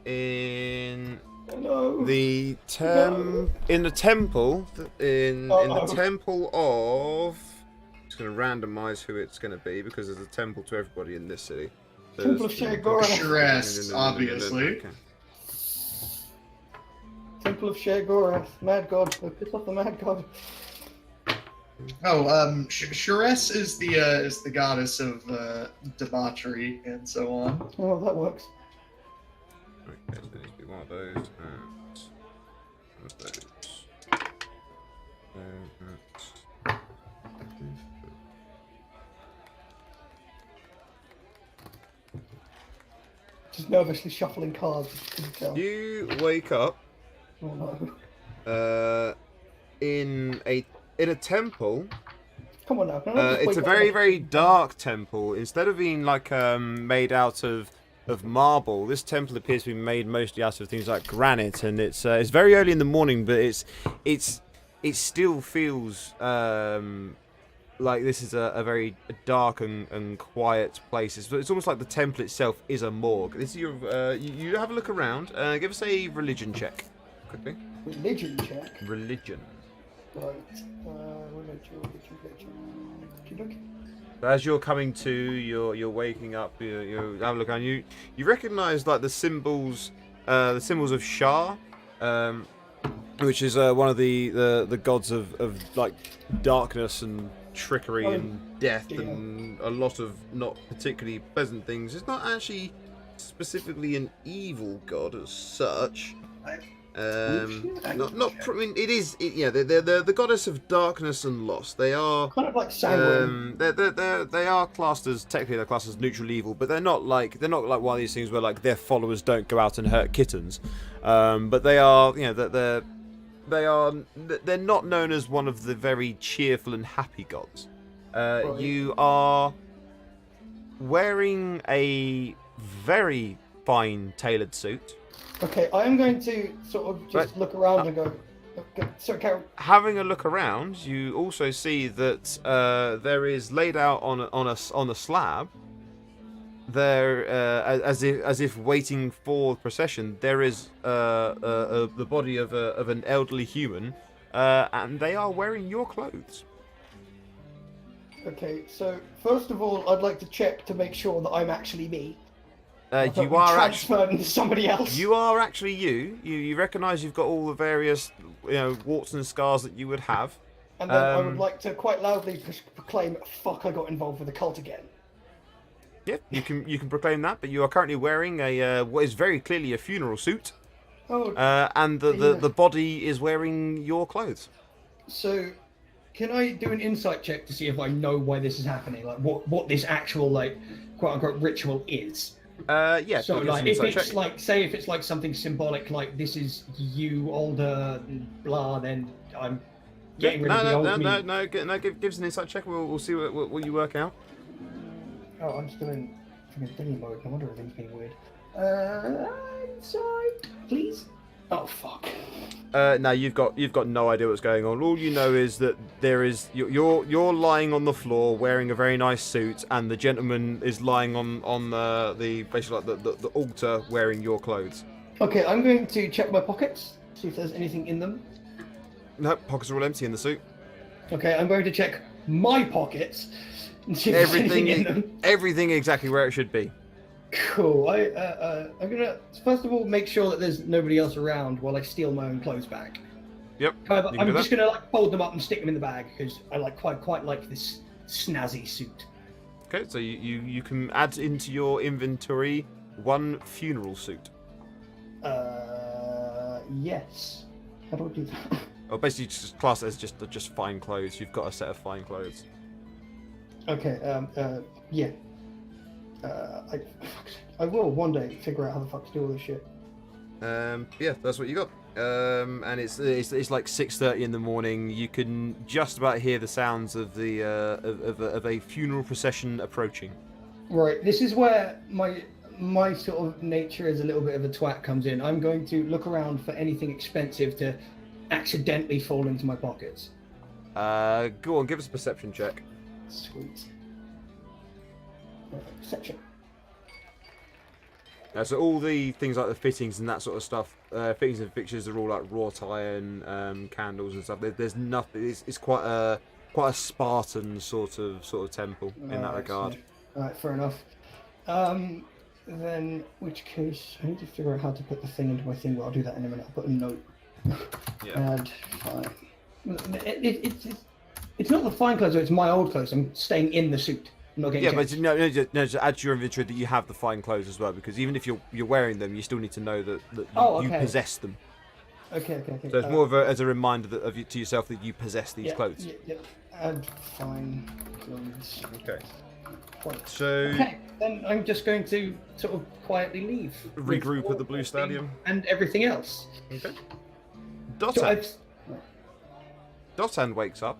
S1: in
S5: No.
S1: the temple in the temple of. Just going to randomize who it's going to be because there's a temple to everybody in this city.
S5: Temple of Shagora.
S3: Shrest, obviously.
S1: Okay.
S5: Temple of Shagora. Mad God. Piss off the Mad God.
S3: Oh, Shrest is the goddess of debauchery and so on.
S5: Oh, that works.
S1: Okay, so there needs to be one of those and one of those.
S5: Just nervously shuffling cards. Can you tell?
S1: You wake up
S5: Oh no.
S1: in a temple.
S5: Come on now. Can I just
S1: It's
S5: wake
S1: a
S5: up
S1: very
S5: and-
S1: very dark temple. Instead of being like made out of marble, this temple appears to be made mostly out of things like granite, and it's very early in the morning, but it still feels like this is a very dark and quiet place. It's almost like the temple itself is a morgue. This is your you have a look around. Give us a religion check quickly.
S5: Religion check.
S1: Religion.
S5: Right. Religion. Okay.
S1: As you're coming to, you're waking up. You have a look around. You recognise like the symbols of Shah, which is one of the gods of like darkness and trickery and death
S5: dear.
S1: and a lot of not particularly pleasant things. It's not actually specifically an evil god as such. I mean, it is. Yeah, they're the goddess of darkness and loss. They are.
S5: Kind of like sanguine.
S1: They are classed as technically they're classed as neutral evil, but they're not like one of these things where like their followers don't go out and hurt kittens. But they are, you know, they're not known as one of the very cheerful and happy gods.
S5: Right.
S1: You are wearing a very fine tailored suit.
S5: Okay, I am going to sort of just look around and go. Sorry, Carol.
S1: Having a look around, you also see that there is laid out on a slab. There, as if waiting for the procession, there is the body of an elderly human, and they are wearing your clothes.
S5: Okay, so first of all, I'd like to check to make sure that I'm actually me.
S1: You are actually.
S5: transferred into somebody else.
S1: You are actually you. You recognise you've got all the various, warts and scars that you would have.
S5: And then I would like to quite loudly proclaim, "Fuck! I got involved with the cult again."
S1: Yeah, you can proclaim that, but you are currently wearing a what is very clearly a funeral suit,
S5: Oh,
S1: and the body is wearing your clothes.
S5: so can I do an insight check to see if I know why this is happening? Like what this actual like quote unquote ritual is?
S1: Yeah.
S5: So
S1: give us
S5: like
S1: an
S5: if
S1: insight
S5: it's
S1: check.
S5: like say if it's like something symbolic like this is you older blah, then I'm getting rid of the old me.
S1: Give us an insight check. We'll see what you work out.
S5: Oh, I'm still in thingy mode. No wonder everything's being weird. Insight, please. Oh fuck.
S1: No, you've got no idea what's going on. All you know is that there is you're lying on the floor wearing a very nice suit, and the gentleman is lying on the basically like the altar wearing your clothes.
S5: Okay, I'm going to check my pockets, see if there's anything in them.
S1: No, pockets are all empty in the suit.
S5: Okay, I'm going to check my pockets and see if there's anything in them.
S1: Everything exactly where it should be.
S5: Cool. I'm gonna first of all make sure that there's nobody else around while I steal my own clothes back.
S1: Yep.
S5: However,
S1: you can
S5: I'm
S1: do
S5: just gonna like fold them up and stick them in the bag because I like quite like this snazzy suit.
S1: Okay, so you can add into your inventory one funeral suit.
S5: Yes. How do I do that?
S1: Or basically just class it as just fine clothes. You've got a set of fine clothes.
S5: Okay. Yeah. I will one day figure out how the fuck to do all this shit.
S1: Yeah, that's what you got. And it's like 6:30 in the morning. You can just about hear the sounds of of a funeral procession approaching.
S5: Right. This is where my my sort of nature as a little bit of a twat comes in. I'm going to look around for anything expensive to accidentally fall into my pockets.
S1: Go on, give us a perception check.
S5: Sweet. Perception.
S1: So all the things like the fittings and that sort of stuff, fittings and fixtures are all like wrought iron, candles and stuff. There's nothing. It's quite a Spartan sort of temple in that regard.
S5: Alright, fair enough. Then, which case, I need to figure out how to put the thing into my thing, but I'll do that in a minute. I'll put a note.
S1: Yeah.
S5: Add fine. It's not the fine clothes, it's my old clothes. I'm staying in the suit. I'm not getting
S1: Yeah, but
S5: changed.
S1: no, just add to your inventory that you have the fine clothes as well, because even if you're wearing them, you still need to know that you
S5: okay.
S1: possess them.
S5: Okay.
S1: So it's more of as a reminder to yourself that you possess these clothes.
S5: Yeah. Add fine clothes.
S1: Okay.
S5: Point.
S1: So
S5: Okay, then I'm just going to sort of quietly leave. with
S1: regroup
S5: all
S1: at the Blue
S5: the
S1: Stadium.
S5: things And everything else.
S1: Okay.
S5: So
S1: Dotan. Dotan wakes up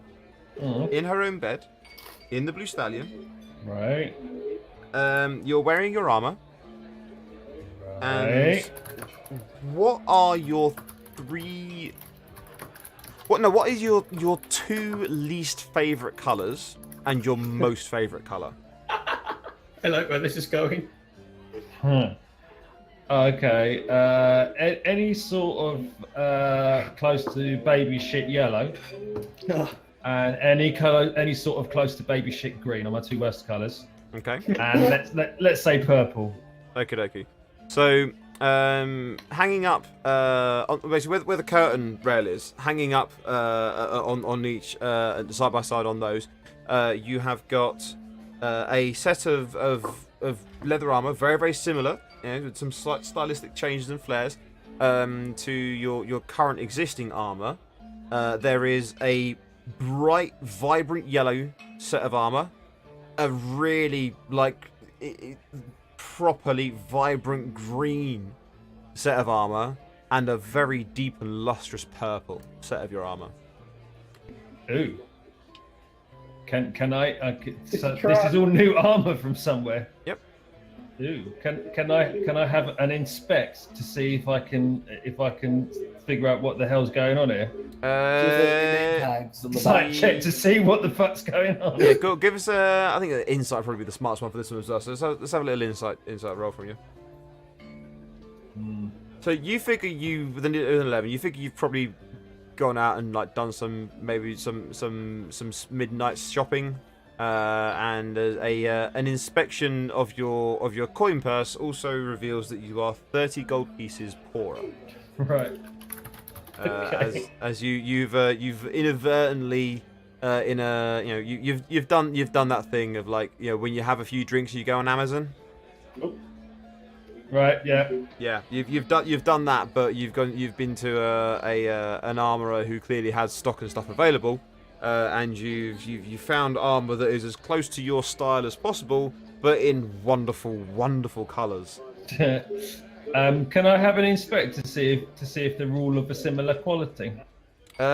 S2: Mm,
S1: in her own bed, in the Blue Stallion.
S2: right.
S1: You're wearing your armor. And
S2: Right.
S1: what are your three? What is your two least favorite colors and your most favorite color?
S5: I like where this is going.
S2: Okay. Any sort of close to baby shit yellow,
S5: Oh,
S2: and any sort of close to baby shit green are my two worst colours.
S1: Okay.
S2: And let's say purple.
S1: Okie dokie. So, hanging up, basically where the curtain rail is, hanging up on each, side by side on those, you have got a set of leather armor, very, very similar, with some slight stylistic changes and flares, to your current existing armor. There is a bright, vibrant yellow set of armor, a really, properly vibrant green set of armor, and a very deep and lustrous purple set of your armor.
S2: Ooh. Can I? So
S5: try.
S2: this is all new armor from somewhere.
S1: Yep.
S2: Ooh. Can I have an inspect to see if I can figure out what the hell's going on here?
S4: Tags on the back.
S2: Site check to see what the fuck's going on.
S1: Yeah, go give us a. I think insight would probably be the smartest one for this one as well. So let's have a little insight roll from you. So you figure with an 11, you figure you've probably gone out and done some midnight shopping, and an inspection of your coin purse also reveals that you are 30 gold pieces poorer.
S2: Right. Okay.
S1: As you've inadvertently you've done that thing of when you have a few drinks you go on Amazon.
S2: Right. Yeah.
S1: Yeah, you've done that, but you've been to an armorer who clearly has stock and stuff available, and you found armor that is as close to your style as possible, but in wonderful colours.
S2: Can I have an inspect to see if they're all of a similar quality?
S1: They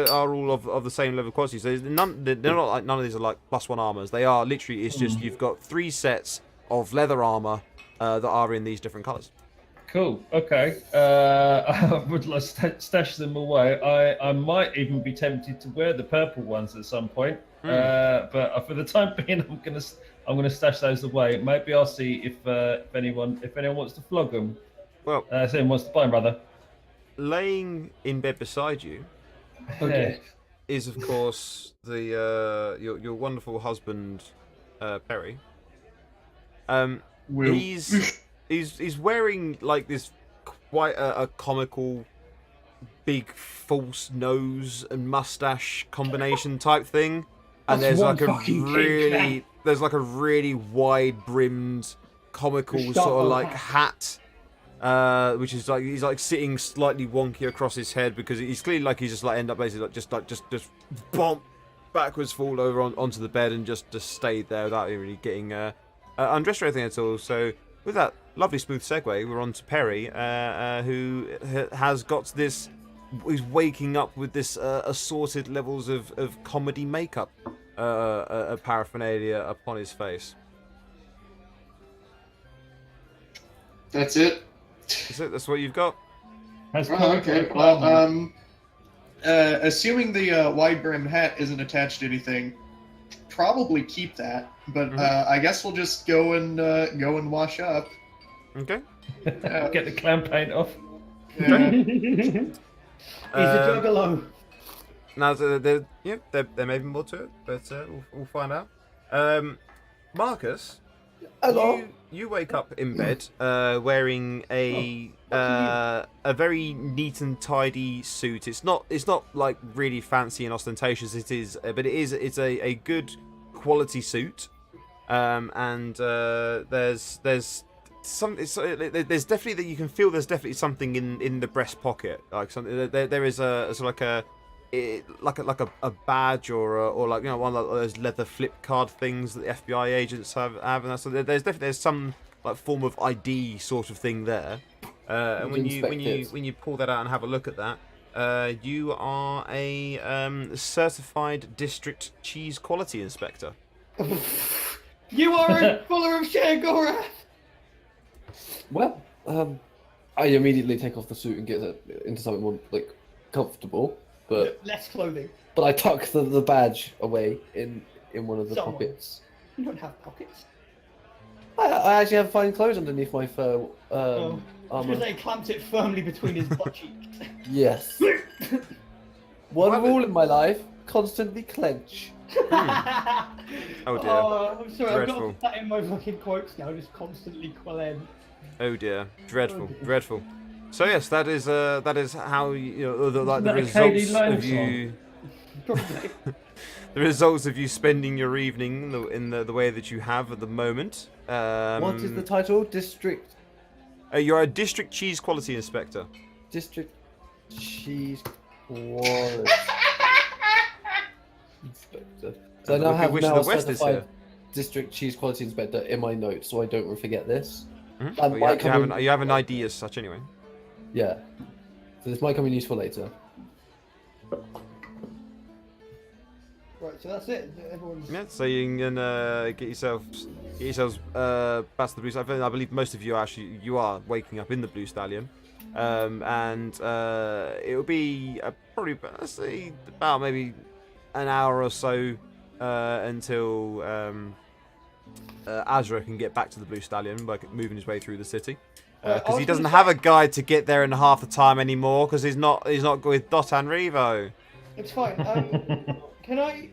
S1: are all of the same level of quality. So they're not like none of these are like +1 armors. They are literally. It's just you've got 3 sets of leather armor that are in these different colours.
S2: Cool. Okay. I would like stash them away. I might even be tempted to wear the purple ones at some point. But for the time being, I'm gonna stash those away. Maybe I'll see if anyone wants to flog them.
S1: Well,
S2: if anyone wants to buy them, rather.
S1: Laying in bed beside you
S5: okay.
S1: is, of course, the your wonderful husband, Perry. He's wearing this quite a comical, big false nose and mustache combination type thing, and
S5: That's
S1: there's
S5: one
S1: a
S5: fucking cake,
S1: really wide brimmed comical
S5: Gestapo
S1: sort of
S5: hat.
S1: hat. Which is he's sitting slightly wonky across his head because he's clearly he's just end up basically just bump backwards, fall over onto the bed and just stayed there without really getting undressed or anything at all. So with that lovely smooth segue, we're on to Perry, who has got this. He's waking up with this assorted levels of comedy makeup paraphernalia upon his face.
S3: That's it.
S1: That's it. That's what you've got.
S2: Has
S3: Oh,
S2: Corey
S3: okay.
S2: got a
S3: Well,
S2: plan?
S3: assuming the wide brim hat isn't attached to anything, probably keep that. But I guess we'll just go and wash up.
S1: Okay.
S2: Get the clown paint off.
S3: Yeah.
S5: He's a juggalo.
S1: Now, there may be more to it, but we'll find out. Marcus,
S4: Hello.
S1: you wake up in bed wearing a very neat and tidy suit. It's not like really fancy and ostentatious. It's a good quality suit. And there's some. There's definitely that you can feel. There's definitely something in the breast pocket. Like something. There is a sort of like a badge or like, you know, one of those leather flip card things that the FBI agents have, and so there's some like form of ID sort of thing there. And when you pull that out and have a look at that, you are a certified district cheese quality inspector.
S5: You are a follower of Shagora.
S4: Well, I immediately take off the suit and get it into something more like comfortable, but
S5: Less clothing.
S4: I tuck the badge away in one of the
S5: Somewhat.
S4: pockets.
S5: You don't have pockets.
S4: I actually have fine clothes underneath my fur
S5: Because
S4: armor.
S5: they clamped it firmly between his butt cheeks.
S4: Yes. One rule in my life: constantly clench.
S1: Oh dear.
S5: Oh, I'm sorry, I've got to
S1: Dreadful.
S5: put that in my fucking quotes now, just constantly Quellen.
S1: Oh dear, dreadful. So yes, that is how you know the
S2: Isn't that a
S1: results
S2: KD Lang
S1: of you,
S5: Probably.
S1: the results of you spending your evening in the way that you have at the moment.
S4: What is the title? District
S1: You're a district cheese quality inspector.
S4: cheese quality inspector. So I
S1: And
S4: now
S1: the
S4: have
S1: Wish of
S4: now
S1: the West is
S4: certified
S1: here.
S4: district cheese quality inspector in my notes, so I don't forget this.
S1: Mhm.
S4: That
S1: Well,
S4: might
S1: you
S4: come
S1: have
S4: in-
S1: you have an ID as such anyway.
S4: Yeah. So this might come in useful later.
S5: Right, so that's it. Everyone's...
S1: Yeah, so you can get yourselves back to the Blue Stallion. I believe most of you are waking up in the Blue Stallion, and it will be probably, let's say, about maybe an hour or so until Azra can get back to the Blue Stallion by moving his way through the city.
S5: I
S1: Because he
S5: was
S1: doesn't
S5: gonna
S1: have
S5: say-
S1: a guide to get there in half the time anymore. Because he's not with Dot and Revo.
S5: It's fine. Can I,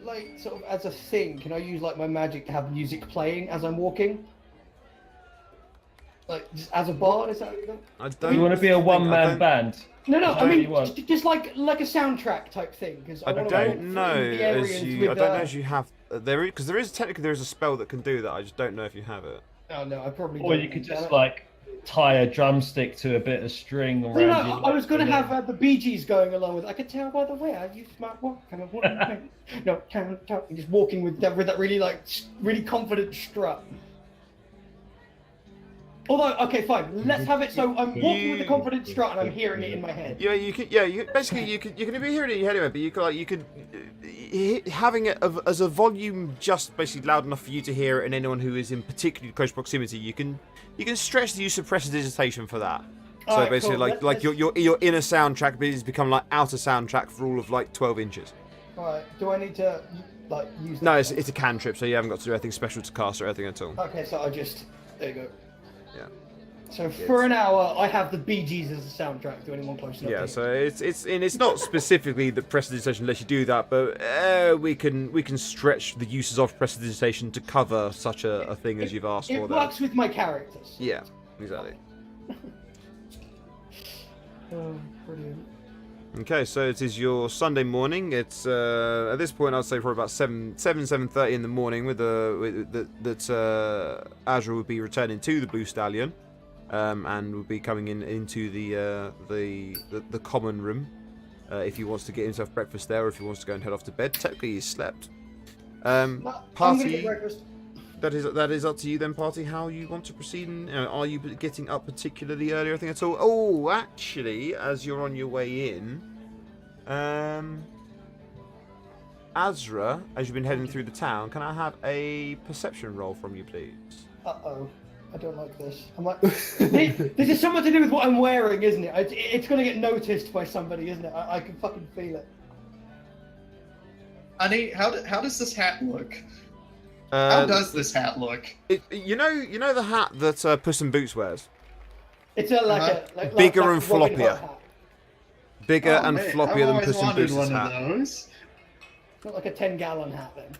S5: like, sort of as a thing, can I use, like, my magic to have music playing as I'm walking? Like, just as a bard, is that what you know?
S1: I don't.
S2: You want to be a
S1: think- I
S2: one-man
S1: don't-
S2: band?
S5: No,
S2: Is
S5: I
S2: that
S5: mean,
S2: what you want?
S5: just like a soundtrack type thing. Because
S1: I
S5: wanna walk
S1: don't
S5: through
S1: know
S5: the areas
S1: as you.
S5: with,
S1: I don't know as you have because there is technically a spell that can do that. I just don't know if you have it.
S5: Oh no, I probably.
S2: Or
S5: don't.
S2: you could
S5: Damn
S2: just
S5: it.
S2: like tie a drumstick to a bit of string around
S5: No,
S2: your
S5: I was going to
S2: neck and
S5: have the Bee Gees going along with. I could tell by the way I used my walk. No, just walking with that really like really confident strut. Although, okay, fine. Let's have it so I'm walking with the confident strut and I'm hearing it in my head.
S1: Yeah, you can. Yeah, you basically you can be hearing it in your head anyway, but you could having it as a volume just basically loud enough for you to hear it, and anyone who is in particularly close proximity, you can stretch the use of prestidigitation for that. So
S5: Alright,
S1: basically,
S5: cool.
S1: like your inner soundtrack, but it's become like outer soundtrack for all of like 12 inches.
S5: Alright, do I need to like use?
S1: No,
S5: that?
S1: it's a cantrip, so you haven't got to do anything special to cast or anything at all.
S5: Okay, so I just there you go.
S1: Yeah.
S5: So for an hour, I have the Bee Gees as a soundtrack to anyone close enough.
S1: Yeah,
S5: to
S1: so it's not specifically the prestidigitation lets you do that, but we can stretch the uses of prestidigitation to cover such a thing as you've asked
S5: it
S1: for there.
S5: works with my characters.
S1: Yeah, exactly.
S5: Oh, brilliant.
S1: Okay, so it is your Sunday morning. It's at this point I'd say probably about 7:30 in the morning that Azra would be returning to the Blue Stallion, and would be coming into the common room if he wants to get himself breakfast there, or if he wants to go and head off to bed. Technically, he's slept.
S5: I'm gonna
S1: Party.
S5: get breakfast.
S1: That is up to you then, Party, how you want to proceed. And, are you getting up particularly early or anything at all? Oh, actually, as you're on your way in, Azra, as you've been heading through the town, can I have a perception roll from you, please?
S5: Uh-oh. I don't like this. I'm like, this is something to do with what I'm wearing, isn't it? It's gonna get noticed by somebody, isn't it? I can fucking feel it.
S3: Honey, how does this hat look? How does this hat look?
S1: You know the hat that Puss in Boots wears?
S5: It's like
S1: Bigger
S5: like
S1: and
S5: a Robin Hood
S1: floppier.
S5: hat.
S1: Bigger and
S3: mate,
S1: floppier
S3: I've
S1: than
S3: always
S1: Puss in
S3: wanted
S1: Boots'
S3: one
S1: hat.
S3: of those.
S5: Not like a 10-gallon hat then.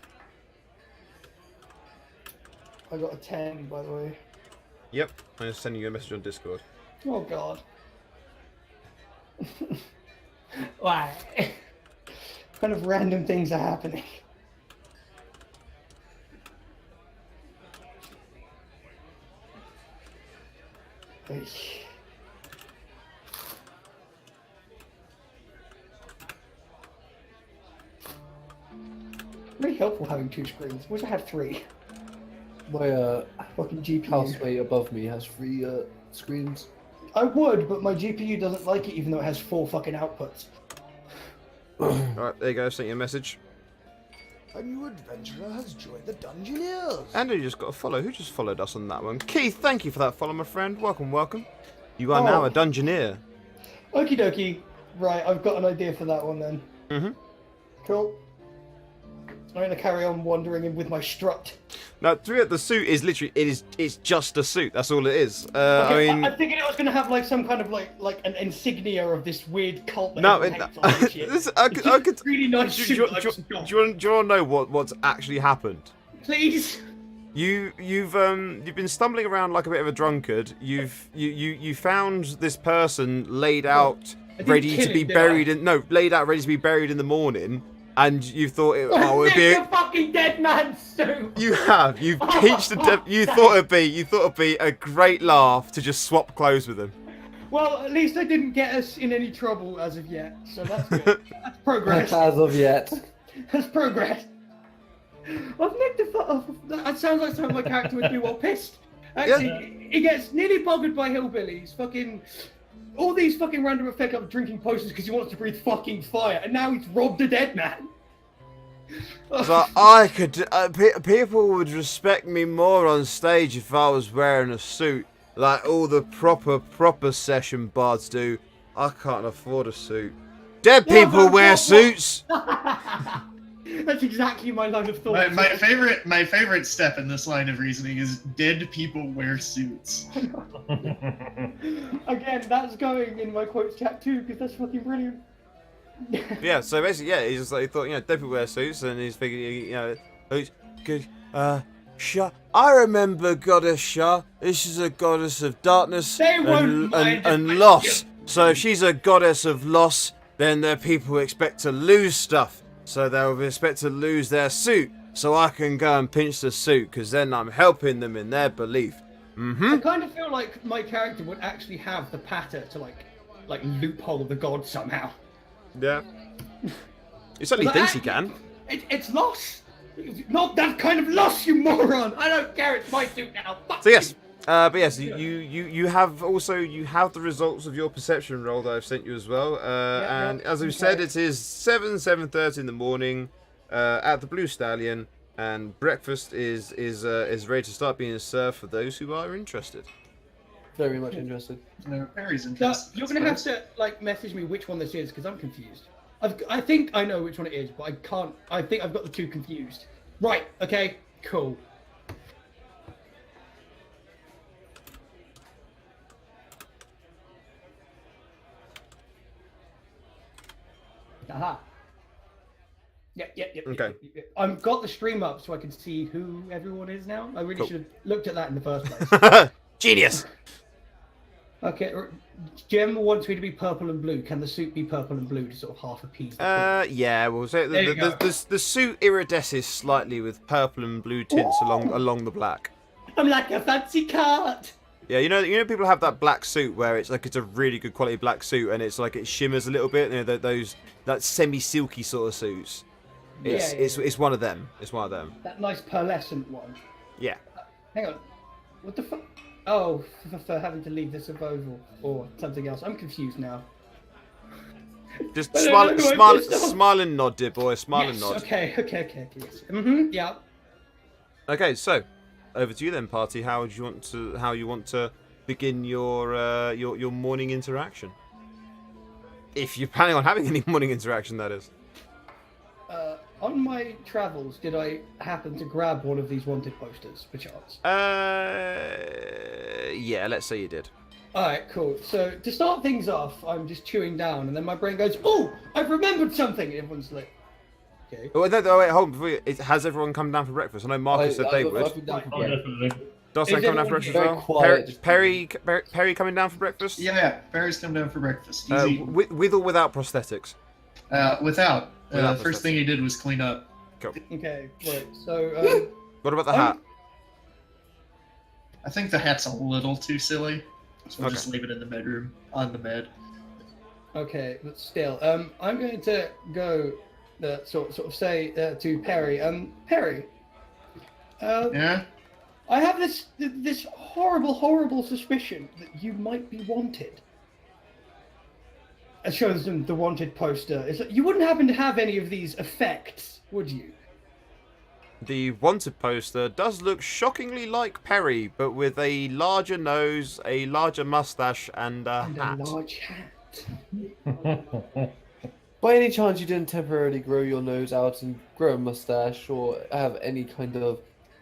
S5: I got a 10, by the way.
S1: Yep, I'm just sending you a message on Discord.
S5: Oh god. Why? What kind of random things are happening? Hey. Very helpful having 2 screens. Wish I had 3.
S4: My
S5: Fucking GPU.
S4: housemate above me has 3 screens.
S5: I would, but my GPU doesn't like it even though it has 4 fucking outputs.
S1: Alright, there you go, sent you a message.
S7: A new adventurer has joined the Dungeoneers.
S1: And you just got a follow. Who just followed us on that one? Keith, thank you for that follow, my friend. Welcome, welcome. You are now a Dungeoneer.
S5: Okie dokie. Right, I've got an idea for that one then.
S1: Mm-hmm.
S5: Cool. I'm gonna carry on wandering in with my strut.
S1: Now, the suit is literally, it's just a suit. That's all it is.
S5: Okay,
S1: I mean...
S5: I'm thinking it was gonna have like some kind of like an insignia of this weird cult that
S1: No,
S5: everyone hates on and shit.
S1: I
S5: It's
S1: could...
S5: just a really nice
S1: Do
S5: suit.
S1: you
S5: I just got.
S1: want to know what's actually happened?
S5: Please.
S1: You've been stumbling around like a bit of a drunkard. You found this person laid out,
S5: I didn't
S1: ready
S5: kill
S1: to be
S5: him, did
S1: buried
S5: I?
S1: in laid out ready to be buried in the morning, and you thought it would be.
S5: It's a fucking dead man's suit.
S1: You've peached the you thought it'd be a great laugh to just swap clothes with him.
S5: Well, at least I didn't get us in any trouble as of yet, so that's good. That's progress.
S4: As of yet.
S5: That's progress. I've nicked a foot off. That sounds like something my character would do while pissed. Actually, he gets nearly boggered by hillbillies. Fucking all these fucking random effect of drinking potions because he wants to breathe fucking fire, and now he's robbed a dead man.
S1: So I could people would respect me more on stage if I was wearing a suit like all the proper session bards do. I can't afford a suit. Dead people wear suits.
S5: That's exactly my line of thought.
S3: My favorite step in this line of reasoning is dead people wear suits.
S5: Again, that's going in my quotes chat too because that's fucking brilliant.
S1: Yeah, so basically, yeah, he's just like, he thought, dead people wear suits, and he's figuring, who's good, Shah. I remember Goddess Shah. This is a goddess of darkness
S5: They won't mind
S1: and
S5: if I
S1: loss.
S5: do.
S1: So if she's a goddess of loss, then the people expect to lose stuff. So they'll expect to lose their suit. So I can go and pinch the suit, because then I'm helping them in their belief. Mm-hmm.
S5: I kind of feel like my character would actually have the patter to like loophole the god somehow.
S1: Yeah. He certainly
S5: But
S1: thinks he can.
S5: It's loss. Not that kind of loss, you moron. I don't care. It's my suit now. Fuck
S1: So yes,
S5: you.
S1: but yes, you have the results of your perception roll that I've sent you as well. And as we've said, it is 7:30 in the morning at the Blue Stallion, and breakfast is ready to start being served for those who are interested.
S4: Very much interested.
S3: No, Perry's
S5: Now,
S3: interested.
S5: you're gonna have to message me which one this is because I'm confused. I think I know which one it is, but I can't. I think I've got the two confused. Right. Okay. Cool. Aha. Yep.
S1: Okay.
S5: I've got the stream up so I can see who everyone is now. I really
S1: Cool.
S5: should have looked at that in the first place.
S1: Genius.
S5: Okay. Jem wants me to be purple and blue. Can the suit be purple and blue to sort of half appease the queen?
S1: Yeah. Well, so
S5: There you go.
S1: the suit iridesces slightly with purple and blue tints along the black.
S5: I'm like a fancy cart.
S1: Yeah, you know people have that black suit where it's a really good quality black suit, and it's like it shimmers a little bit. That semi-silky sort of suits. It's one of them. It's one of them.
S5: That nice pearlescent one.
S1: Yeah.
S5: Hang on. What the fuck? Oh, for having to leave this oval or something else. I'm confused now.
S1: Just
S5: I
S1: smile,
S5: don't know who I
S1: smile,
S5: pissed off.
S1: smile and nod, dear boy. Smile and
S5: Yes.
S1: nod.
S5: Okay. Yes. Yeah.
S1: Okay, so over to you then, party. How you want to begin your morning interaction? If you're planning on having any morning interaction, that is.
S5: On my travels, did I happen to grab one of these wanted posters, perchance?
S1: Yeah, let's say you did.
S5: Alright, cool. So, to start things off, I'm just chewing down, and then my brain goes, "Oh, I've remembered something!" And everyone's like, okay.
S1: Oh, no, wait, hold on. Before has everyone come down for breakfast? I know Marcus said they would.
S6: I've been down for
S2: Oh,
S6: breakfast.
S2: definitely.
S1: Dotsan
S5: Is
S1: coming down for
S5: everyone
S1: breakfast as
S6: very
S1: well?
S6: quiet,
S1: Perry coming down for breakfast?
S3: Yeah, Barry's come down for breakfast. He's eating.
S1: With or without prosthetics?
S3: Without.
S1: Without
S3: First thing he did was clean up.
S5: Okay, right. So,
S1: What about the hat?
S3: I think the hat's a little too silly, so we'll
S1: Okay.
S3: just leave it in the bedroom, on the bed.
S5: okay, but still, I'm going to go, sort of say to Perry, Perry,
S3: Yeah?
S5: I have this horrible suspicion that you might be wanted. It shows them the wanted poster. It's like, you wouldn't happen to have any of these effects, would you?
S1: The wanted poster does look shockingly like Perry, but with a larger nose, a larger mustache, and a
S5: And
S1: hat.
S5: a large hat.
S6: By any chance, you didn't temporarily grow your nose out and grow a mustache, or have any kind of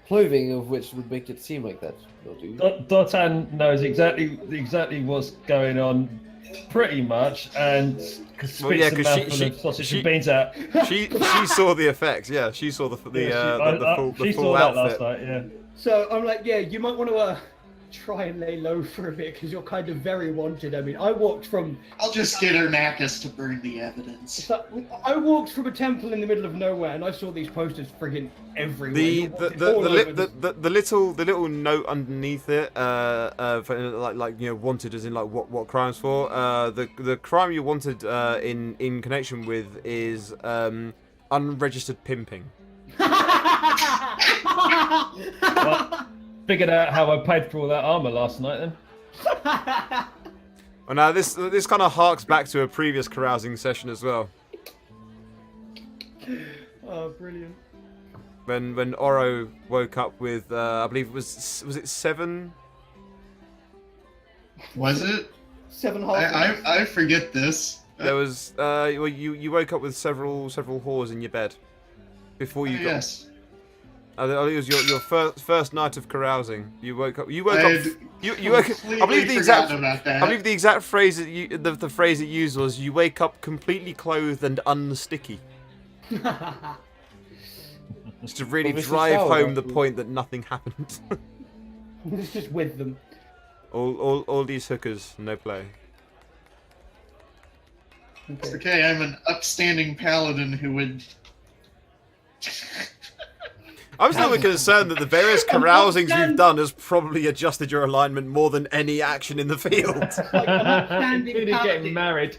S6: clothing of which would make it seem like that? No, do you?
S2: Dotan knows exactly what's going on, pretty much, and spits
S1: Well, yeah,
S2: a
S1: 'cause
S2: mouthful
S1: she-
S2: of sausage
S1: she-
S2: and beans out.
S1: She saw the effects. Yeah, she saw the
S2: She
S1: full
S2: saw that
S1: outfit.
S2: last night. Yeah.
S5: So I'm like, yeah, you might want to try and lay low for a bit because you're kind of very wanted. I mean, I walked from
S3: I'll just get Hernakis to burn the evidence.
S5: I walked from a temple in the middle of nowhere and I saw these posters friggin' everywhere.
S1: The
S5: You're
S1: the
S5: wanted
S1: the,
S5: all
S1: the,
S5: over
S1: li- the little note underneath it, for, like wanted as in like what crimes for. The crime you wanted in connection with is unregistered pimping.
S2: Well, figured out how I paid for all that armor last night. Then.
S1: Well, now this kind of harks back to a previous carousing session as well,
S5: Oh, brilliant.
S1: when Oro woke up with I believe it was it 7.
S3: Was it?
S5: 7 half.
S3: I forget this.
S1: There was well, you woke up with several whores in your bed before you got.
S3: Yes.
S1: I think it was your first night of carousing. You woke up. You woke
S3: I'd
S1: up. You woke. I believe the exact.
S3: About that.
S1: I believe the exact phrase that the phrase it used was, "You wake up completely clothed and unsticky." Just to really
S6: Well, this is
S1: drive
S6: how
S1: home the
S6: that-
S1: point that nothing happened.
S5: It's just with them.
S1: all these hookers, no play.
S3: It's okay, I'm an upstanding paladin who would.
S1: I'm still concerned that the various carousings we've done has probably adjusted your alignment more than any action in the field.
S5: Like an upstanding
S2: Including getting
S5: paladin.
S2: married.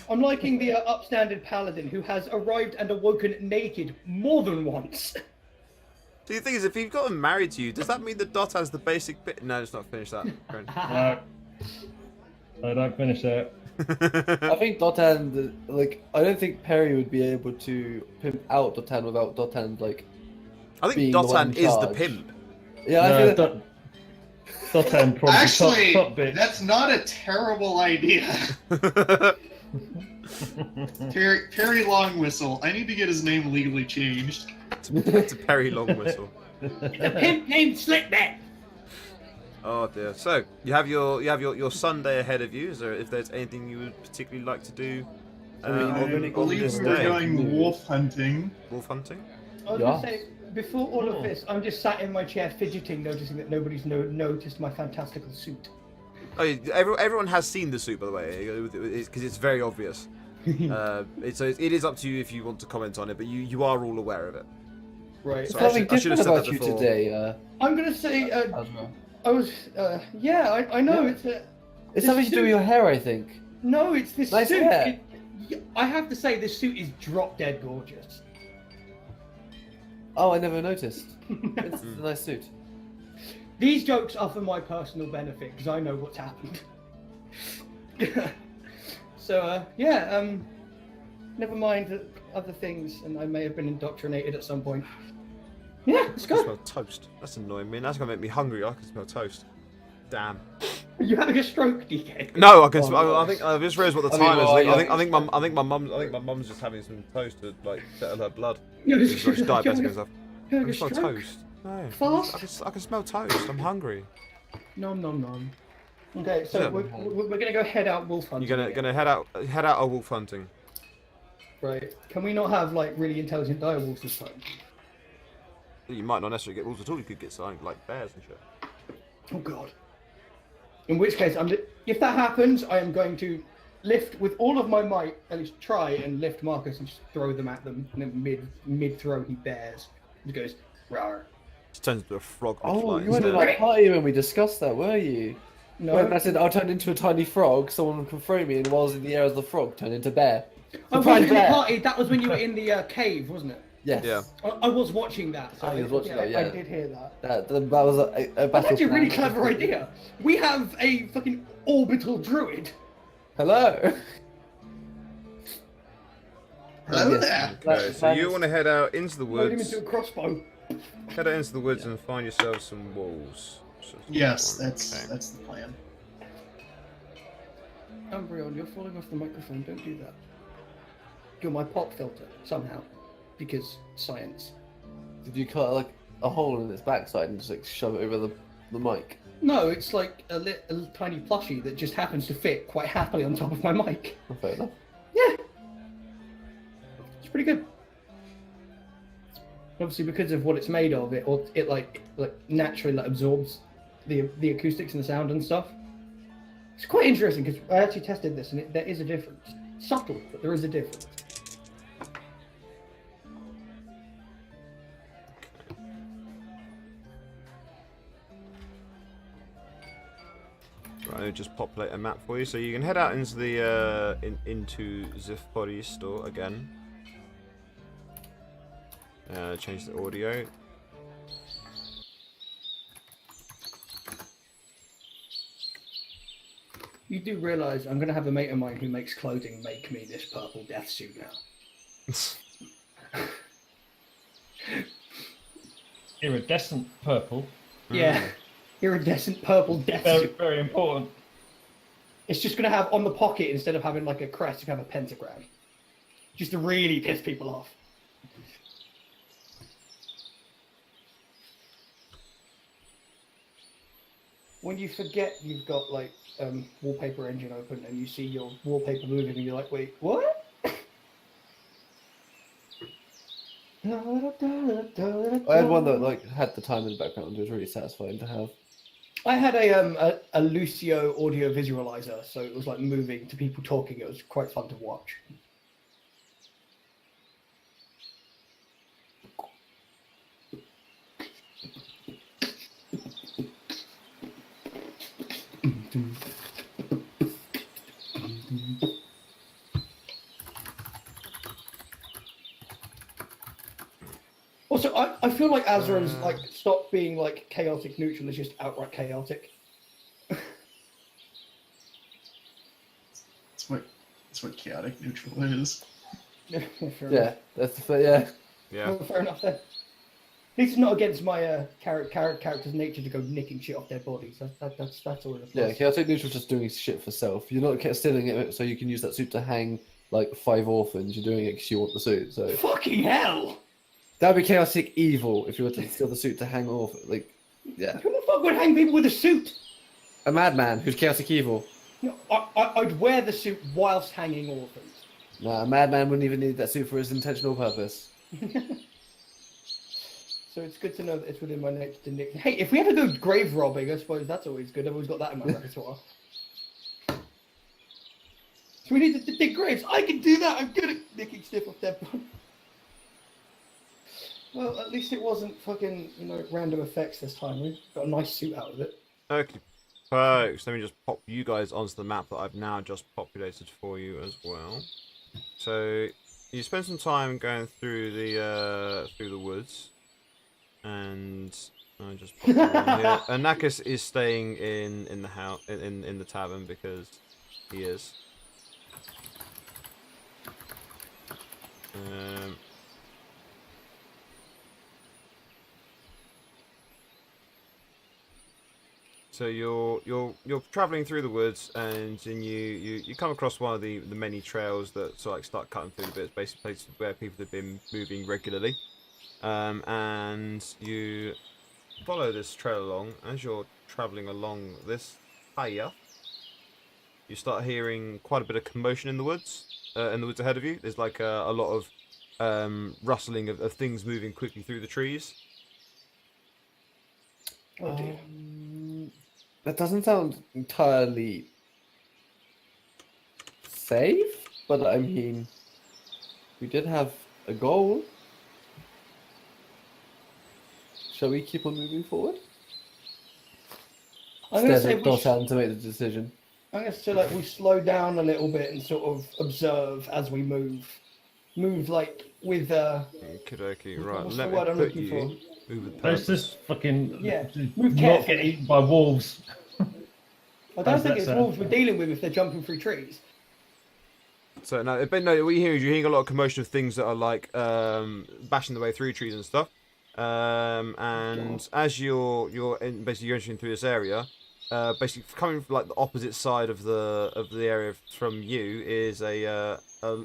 S5: I'm liking the upstanding paladin who has arrived and awoken naked more than once.
S1: So the thing is, if you've got them married to you, does that mean that Dot has the basic bit? No, let's not finish that. Karen.
S2: No. I don't finish that.
S6: I think Dotan, I don't think Perry would be able to pimp out Dotan without Dotan,
S1: I think
S6: being the one
S1: Dotan
S6: in
S1: is the
S6: charge.
S1: pimp.
S6: Yeah, I
S2: No,
S6: feel that,
S2: Dotan probably
S3: Actually,
S2: top bitch.
S3: that's not a terrible idea. Perry Longwhistle. I need to get his name legally changed.
S1: It's a Perry long whistle.
S5: The pimp named Slickback.
S1: Oh dear. So you have your Sunday ahead of you. Is there, if there's anything you would particularly like to do
S3: I
S1: on
S3: believe
S1: this
S3: we're
S1: day?
S3: going wolf hunting.
S1: Wolf hunting.
S5: I was
S6: Yeah.
S5: gonna say, before all of this, I'm just sat in my chair fidgeting, noticing that nobody's noticed my fantastical suit.
S1: Oh, everyone has seen the suit, by the way, because it's very obvious. It is up to you if you want to comment on it, but you are all aware of it.
S5: Right.
S1: So
S6: there's
S1: I
S6: something
S1: should have
S6: different
S1: said that
S6: about you
S1: before.
S6: today,
S5: I'm gonna say,
S6: Asma.
S5: I was, yeah, I know it's a.
S6: It's something to do with your hair, I think.
S5: No, it's this
S6: Nice
S5: suit.
S6: hair.
S5: I have to say, this suit is drop dead gorgeous.
S6: Oh, I never noticed. It's a nice suit.
S5: These jokes are for my personal benefit because I know what's happened. So, never mind the other things, and I may have been indoctrinated at some point. Yeah, let's
S1: I can
S5: go.
S1: smell toast. That's annoying me. That's gonna make me hungry. I can smell toast. Damn.
S5: Are you having a stroke, DK?
S1: No, I can
S4: Oh,
S1: smell.
S4: no.
S1: I think I just realised what the
S4: I mean,
S1: time is.
S4: well, yeah.
S1: I think my mum's just having some toast to like settle her blood.
S5: No,
S1: She's diabetic and stuff. I
S5: having
S1: can
S5: a
S1: smell
S5: stroke.
S1: toast. No.
S5: Fast?
S1: I can smell toast. I'm hungry.
S5: Nom nom nom. Okay, so
S1: Yeah.
S5: we're gonna go head out wolf hunting.
S1: You're
S5: again.
S1: gonna head out a wolf hunting.
S5: Right. Can we not have like really intelligent dire wolves this time?
S1: You might not necessarily get wolves at all. You could get something like bears and shit.
S5: Oh god. In which case, if that happens, I am going to lift with all of my might, at least try and lift Marcus and just throw them at them. And then mid throw, he bears. He goes, rawr.
S1: Just turns into a frog.
S4: Oh,
S1: flies
S4: you weren't in
S1: instead.
S4: that party when we discussed that, were you?
S5: No.
S4: When I said I'll turn into a tiny frog, someone can throw me, and while I was in the air as the frog, turn into bear.
S5: I
S4: Surprise
S5: wasn't in the
S4: bear.
S5: party. That was when you were in the cave, wasn't it?
S4: Yes.
S1: Yeah.
S5: I was watching that. So
S4: Oh, you was watching that, yeah.
S5: I did hear that.
S4: That was a battle.
S5: That's actually a really
S4: plan.
S5: clever idea. We have a fucking orbital druid.
S4: Hello.
S3: Hello
S4: Yes.
S3: there.
S1: Okay, so you want to head out into the
S5: Load him
S1: woods.
S5: into a crossbow.
S1: Head out into the woods and find yourself some wolves. So-
S3: Yes,
S1: Okay.
S3: that's the plan.
S5: Umbreon, you're falling off the microphone. Don't do that. You're my pop filter somehow, because science.
S4: Did you cut like a hole in its backside and just like shove it over the mic?
S5: No, it's like a tiny plushie that just happens to fit quite happily on top of my mic.
S4: Oh, fair enough.
S5: Yeah, it's pretty good. Obviously, because of what it's made of, it like naturally like absorbs the acoustics and the sound and stuff. It's quite interesting because I actually tested this and there is a difference. Subtle, but there is a difference.
S1: Right, I'll just populate a map for you, so you can head out into the into the forest store again. Change the audio.
S5: You do realise I'm going to have a mate of mine who makes clothing make me this purple death suit now.
S2: Iridescent purple.
S5: Yeah, iridescent purple death
S2: Very,
S5: suit.
S2: very important.
S5: It's just going to have on the pocket, instead of having like a crest, you have a pentagram. Just to really piss people off. When you forget you've got like wallpaper engine open and you see your wallpaper moving and you're like, wait, what?
S4: I had one that like had the time in the background. It was really satisfying to have.
S5: I had a Lucio audio visualizer, so it was like moving to people talking. It was quite fun to watch. Also, I feel like Azeron's like stopped being like chaotic neutral. It's just outright chaotic.
S3: That's what chaotic neutral is.
S5: Fair
S4: Yeah,
S5: enough.
S4: that's the yeah.
S1: Yeah.
S5: Well, fair enough then. At least it's not against my character's nature to go nicking shit off dead bodies. That's always a plus.
S4: Yeah, chaotic neutral's just doing shit for self. You're not stealing it so you can use that suit to hang like 5 orphans. You're doing it because you want the suit. So
S5: Fucking hell!
S4: that'd be chaotic evil if you were to steal the suit to hang orphans. Like, yeah,
S5: Who the fuck would hang people with a suit?
S4: a madman who's chaotic evil.
S5: No, I'd wear the suit whilst hanging orphans.
S4: Nah, a madman wouldn't even need that suit for his intentional purpose.
S5: So it's good to know that it's within my nature to nick. Hey, if we ever go grave robbing, I suppose that's always good. I've always got that in my repertoire. So we need to dig graves. I can do that. I'm good at nicking stuff off dead bodies. Well, at least it wasn't fucking, random effects this time. We got a nice suit out of it.
S1: Okay, folks, let me just pop you guys onto the map that I've now just populated for you as well. So you spend some time going through the woods, and I just pop you on here. Anakis is staying in the house in the tavern because he is. So you're traveling through the woods, and then you come across one of the many trails that sort of like start cutting through the bits, basically places where people have been moving regularly. And you follow this trail along. As you're traveling along this path, you start hearing quite a bit of commotion in the woods. In the woods ahead of you, there's like a lot of rustling of things moving quickly through the trees.
S5: Oh dear.
S4: That doesn't sound entirely safe, but I mean, we did have a goal. Shall we keep on moving forward?
S5: I'm gonna
S4: Stares
S5: say
S4: at
S5: we
S4: Doshan to make the decision.
S5: I'm gonna say like we slow down a little bit and sort of observe as we move. Move like with
S1: Okie-dokie, right.
S5: what's
S1: Let
S5: the
S1: me
S5: word I'm
S1: put
S5: looking
S1: you. Move with
S2: Let's
S1: purpose.
S2: just fucking
S5: Yeah, move
S2: not
S5: carefully.
S2: get eaten by wolves.
S5: I don't
S2: How's
S5: think
S2: that
S5: it's
S2: sound?
S5: wolves we're dealing with if they're jumping through trees.
S1: So no, but no, what you're hearing a lot of commotion of things that are like bashing their way through trees and stuff. And as you're basically you're entering through this area, basically coming from like the opposite side of the area from you is a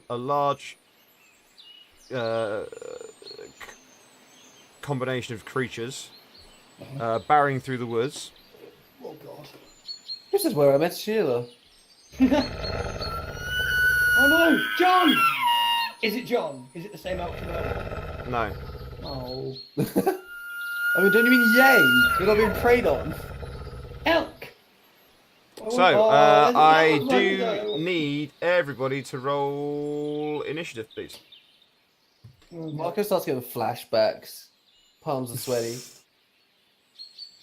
S1: large combination of creatures barring through the woods.
S5: Oh god.
S4: This is where I met Sheila.
S5: Oh no, John! Is it John? Is it the same elk from earlier?
S1: No.
S5: Oh.
S4: I mean, don't you mean yay? You're not being preyed on.
S5: Elk!
S1: So I do need everybody to roll initiative, please.
S4: Marco starts getting flashbacks. Palms are sweaty.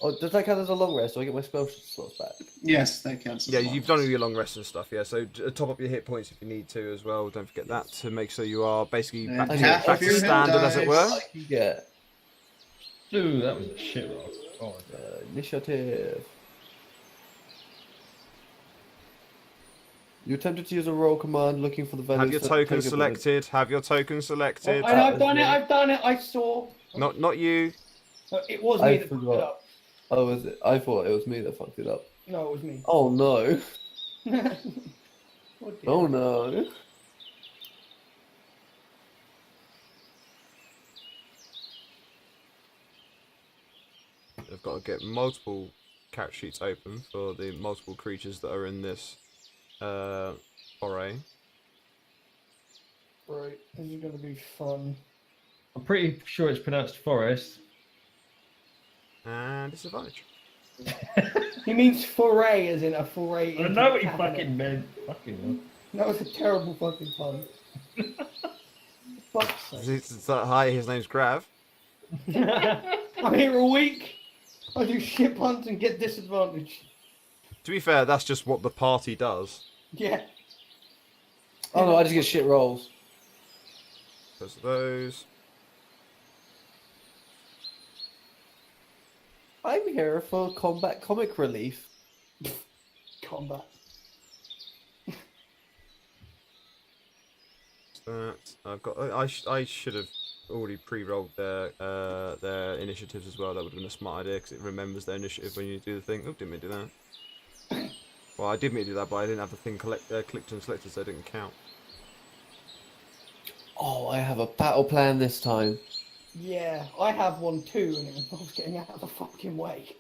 S4: Oh, does that count as a long rest? Do I get my spell slots back?
S3: Yes, that counts. as
S1: Yeah,
S3: long.
S1: you've done all your long rests and stuff, yeah. So top up your hit points if you need to as well. Don't forget that to make sure you are basically
S3: And
S1: back to,
S3: half
S1: back
S3: of
S1: to
S3: your hit
S1: standard, as it were.
S3: dice.
S4: Yeah.
S2: Ooh, that was a shit roll. Oh, my God.
S4: Initiative. You attempted to use a roll command looking for the values.
S1: Have your
S4: for
S1: token
S4: token
S1: selected. Have your token selected.
S5: I've done it, I've done it, I saw.
S1: Not you.
S5: It was me
S4: I
S5: that fucked it
S4: forgot.
S5: up.
S4: Oh, was it? I thought it was me that fucked it up.
S5: No, it was me.
S4: Oh no.
S5: Oh, dear.
S4: Oh no.
S1: I've got to get multiple character sheets open for the multiple creatures that are in this foray.
S5: Right, this is gonna be fun.
S2: I'm pretty sure it's pronounced forest.
S1: And disadvantage.
S5: He means foray, as in a foray.
S2: I
S5: into
S2: know what you
S5: cabinet.
S2: fucking meant. Fucking
S5: That was a terrible fucking pun. Fuck's sake.
S1: Hi, his name's Grav.
S5: I'm here a week. I do shit puns and get disadvantage.
S1: To be fair, that's just what the party does.
S5: Yeah.
S4: Oh no, I just get shit rolls.
S1: Because of those.
S4: I'm here for combat comic relief.
S5: Combat.
S1: That I've got. I should have already pre-rolled their initiatives as well. That would have been a smart idea because it remembers their initiative when you do the thing. Oh, didn't mean to do that. Well, I did mean to do that, but I didn't have the thing clicked and selected, so it didn't count.
S4: Oh, I have a battle plan this time.
S5: Yeah, I have one too, and it involves getting out of the fucking way.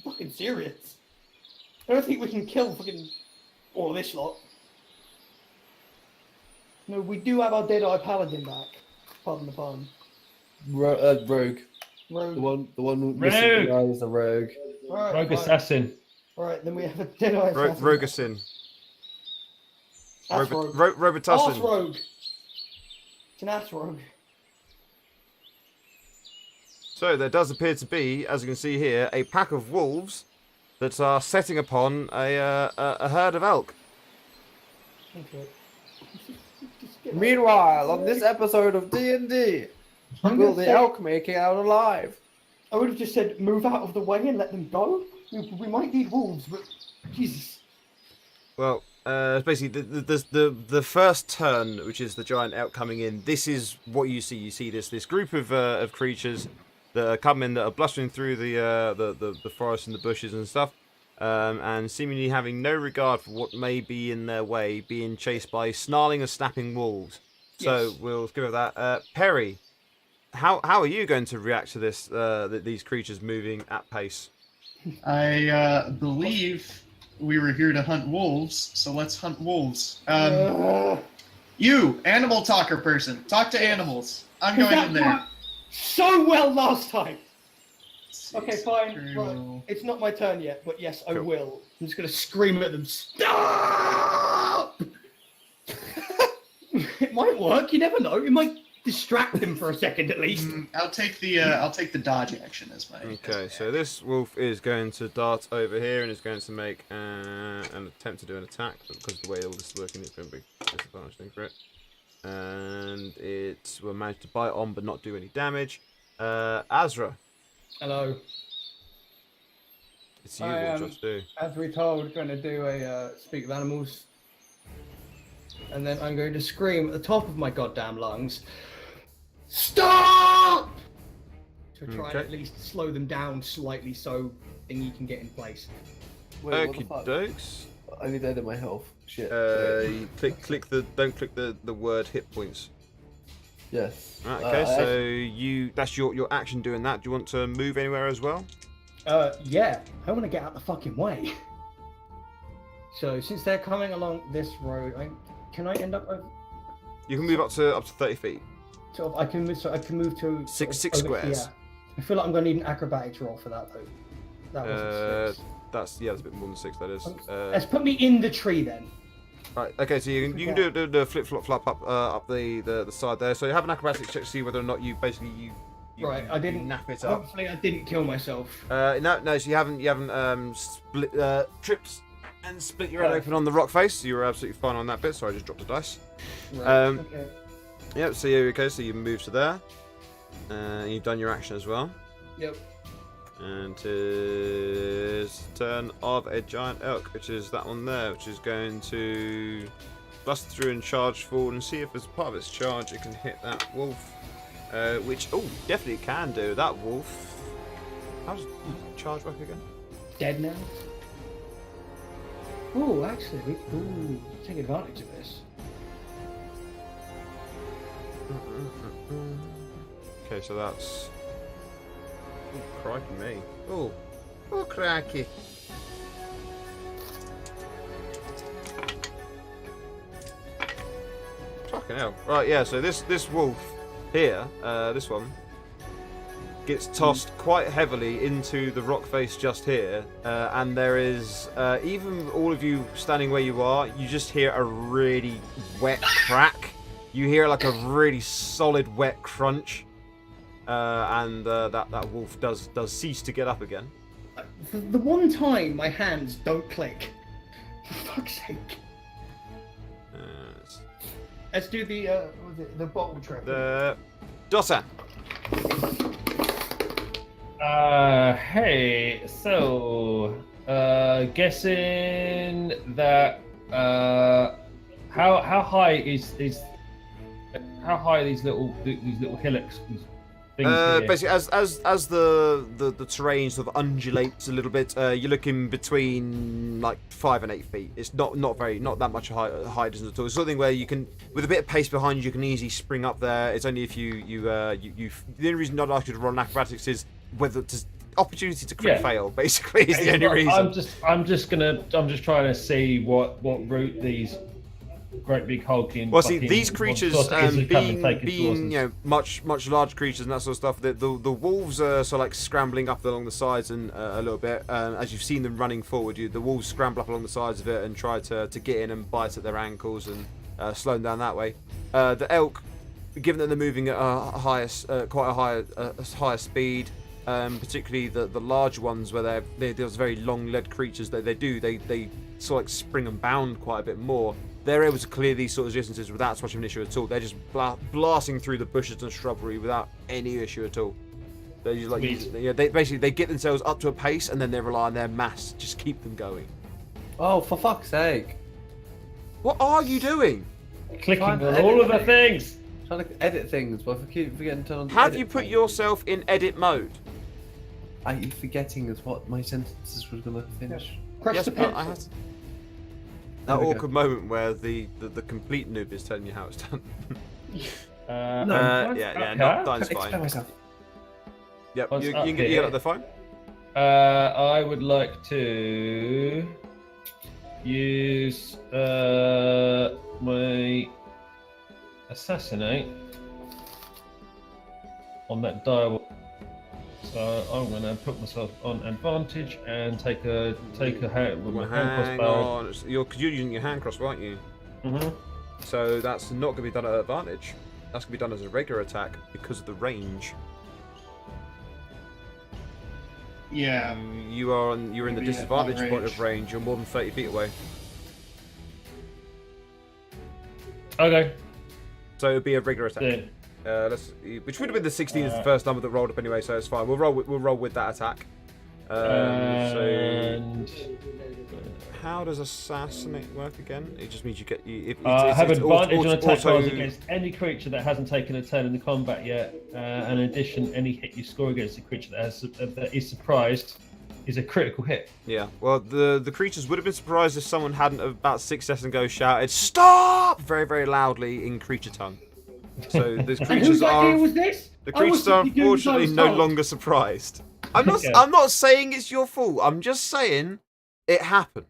S5: Fucking serious. I don't think we can kill fucking all this lot. No, we do have our Deadeye Paladin back. Pardon the pun.
S4: Rogue.
S5: Rogue.
S4: The one missing the eye is the rogue.
S5: Alright,
S2: Rogue
S5: fine.
S2: assassin.
S5: Alright, then we have a Deadeye Assassin.
S1: Rogasin.
S5: Ass Rogue. Arse
S1: Robitussin.
S5: Rogue. It's an Ass Rogue.
S1: So there does appear to be, as you can see here, a pack of wolves that are setting upon a herd of elk.
S5: Okay. Just get
S4: Meanwhile, on this episode of D&D,
S5: I'm
S4: will
S5: gonna
S4: the
S5: say-
S4: elk make it out alive?
S5: I would have just said move out of the way and let them go. We might need wolves, but Jesus.
S1: Well, basically the first turn, which is the giant elk coming in. This is what you see. You see this group of creatures that are coming, that are blustering through the forest and the bushes and stuff, and seemingly having no regard for what may be in their way, being chased by snarling and snapping wolves. So
S5: Yes.
S1: we'll give it that. Perry, how are you going to react to this? These creatures moving at pace.
S3: I believe we were here to hunt wolves, so let's hunt wolves. You, animal talker person, talk to animals. I'm going in there.
S5: So well last time. Okay,
S3: It's
S5: fine.
S3: very
S5: Right.
S3: well.
S5: It's not my turn yet, but yes, I
S1: Cool.
S5: will. I'm just gonna scream at them. Stop! It might work. You never know. It might distract them for a second at least.
S3: I'll take the dodge action as my.
S1: Okay, so this wolf is going to dart over here and is going to make an attempt to do an attack, but because of the way all this is working, it's going to be disadvantaged for it. And it will manage to bite on, but not do any damage. Azra,
S5: Hello.
S1: it's you.
S5: I
S1: What
S5: am-
S1: do you want to do?
S5: As we told, going to do a speak of animals, and then I'm going to scream at the top of my goddamn lungs, "Stop!" To try and
S1: Okay.
S5: at least slow them down slightly, so thingy can get in place.
S4: Wait, what the
S1: Okie
S4: fuck?
S1: dokes.
S4: I need to edit my health. Shit.
S1: You don't click the word hit points.
S4: Yes.
S1: Right, okay, so that's your action doing that. Do you want to move anywhere as well?
S5: Yeah, I want to get out the fucking way. So since they're coming along this road, can I end up over?
S1: You can move up to 30 feet.
S5: Sort of, I can move. So I can move to
S1: Six
S5: over
S1: squares.
S5: here. I feel like I'm going to need an acrobatics roll for that though. That was a 6.
S1: That's a bit more than 6. That is.
S5: Let's put me in the tree then.
S1: Right. Okay. So you can do the flip flop up the side there. So you have an acrobatics check to see whether or not you basically you
S5: Right, I didn't.
S1: nap it up.
S5: Hopefully, I didn't kill myself.
S1: No. So you haven't split tripped and split your head open on the rock face. So you were absolutely fine on that bit. So I just dropped a dice.
S5: Right. Okay.
S1: Yep. So you're okay. So you move to there. You've done your action as well.
S5: Yep.
S1: And it is turn of a giant elk, which is that one there, which is going to bust through and charge forward and see if as part of its charge it can hit that wolf. Which, definitely can do. That wolf. How does charge work again?
S5: Dead now. Oh, actually, we take advantage of this.
S1: Okay, so that's. Oh, crikey me. Oh, crikey. Fucking hell. Right, yeah, so this wolf here, this one, gets tossed quite heavily into the rock face just here, and there is, even all of you standing where you are, you just hear a really wet crack. You hear like a really solid wet crunch, and that wolf does cease to get up again.
S5: The one time my hands don't click. For fuck's sake. Let's do the what was it, the bottle trick.
S1: The Dosan.
S2: Hey, so guessing that how high is how high are these little hillocks things here?
S1: Basically, as the terrain sort of undulates a little bit, you're looking between like 5 and 8 feet. It's not that much high distance at all. It's something where you can, with a bit of pace behind you, can easily spring up there. It's only if you the only reason I'd ask you to roll an acrobatics is whether to opportunity to crit
S2: Yeah.
S1: fail. Basically, is the only reason.
S2: I'm just trying to see what route these great big hulking.
S1: Well, see,
S2: fucking
S1: these creatures,
S2: monstrosities are coming, taking towards
S1: being
S2: us.
S1: much larger creatures and that sort of stuff, the wolves are sort of like scrambling up along the sides and a little bit. As you've seen them running forward, the wolves scramble up along the sides of it and try to get in and bite at their ankles and slow them down that way. The elk, given that they're moving at quite a higher speed, particularly the large ones where they're those very long-legged creatures, they sort of like spring and bound quite a bit more. They're able to clear these sort of distances without much of an issue at all. They're just blasting through the bushes and shrubbery without any issue at all. They just they get themselves up to a pace and then they rely on their mass to just keep them going.
S4: Oh, for fuck's sake!
S1: What are you doing?
S2: Clicking
S4: Fine,
S2: on all of the
S4: everybody.
S2: things.
S6: trying to edit things, but I keep forgetting to turn on. the
S1: Have
S6: edit
S1: you put
S6: mode.
S1: yourself in edit mode?
S6: I keep forgetting is what my sentences were gonna finish.
S5: Press
S1: Yes,
S5: the
S1: but
S5: pencil.
S1: I have to...
S6: There
S1: That
S6: we go.
S1: awkward moment where the complete noob is telling you how it's done.
S2: No.
S1: Yeah, not
S6: I
S1: that's
S6: can't explain
S1: fine.
S6: myself.
S1: Yep,
S2: What's
S1: you
S2: up
S1: can get
S2: here?
S1: up there fine.
S2: I would like to use my assassinate on that dial. So I'm gonna put myself on advantage and take a hit with my hand
S1: Hang
S2: crossbow.
S1: on, you're using your hand crossbow, aren't you?
S2: Mm-hmm.
S1: So that's not going to be done at advantage. That's going to be done as a regular attack because of the range.
S3: Yeah.
S1: You're in the
S3: Maybe at
S1: disadvantage
S3: that
S1: point of
S3: range.
S1: range. You're more than 30 feet away.
S2: Okay.
S1: So it'd be a regular attack.
S2: Then
S1: Which would have been the 16 as the first number that rolled up anyway, so it's fine. We'll roll with that attack. So
S2: and
S1: how does assassinate work again? It just means you get
S2: I have
S1: it's
S2: advantage on attack
S1: auto-
S2: rolls against any creature that hasn't taken a turn in the combat yet. And in addition, any hit you score against a creature that is surprised is a critical hit.
S1: Yeah. Well, the creatures would have been surprised if someone hadn't about 6 seconds ago shouted "Stop!" very very loudly in creature tongue. So these
S5: And
S1: creatures
S5: whose idea
S1: are
S5: was this?
S1: the
S5: I was
S1: creatures are
S5: simply doing as I
S1: unfortunately
S5: was
S1: no
S5: told.
S1: longer surprised. I'm not.
S2: Yeah.
S1: I'm not saying it's your fault. I'm just saying it happened.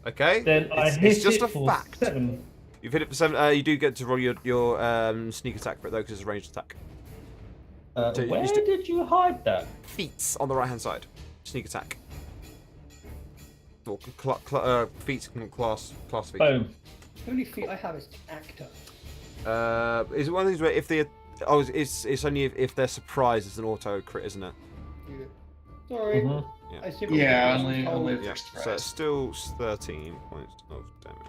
S1: Okay.
S2: Then I
S1: it's,
S2: hit
S1: it's just
S2: it
S1: a
S2: for
S1: fact.
S2: 7.
S1: You've hit it for 7. You do get to roll your sneak attack for it though, because it's a ranged attack. So you
S2: Where
S1: just do-
S2: did you hide that?
S1: Feats on the right hand side. Sneak attack. Or feats class feat.
S2: Boom.
S5: The only feat I have is actor.
S1: Is it one of these where if they it's only if they're surprised it's an auto crit, isn't it?
S5: Sorry.
S2: Mhm.
S1: Yeah.
S5: I simply
S3: Yeah,
S5: was
S3: only-
S5: told.
S3: only-
S1: Yeah.
S3: First
S1: So
S3: try.
S1: it's still 13 points of damage.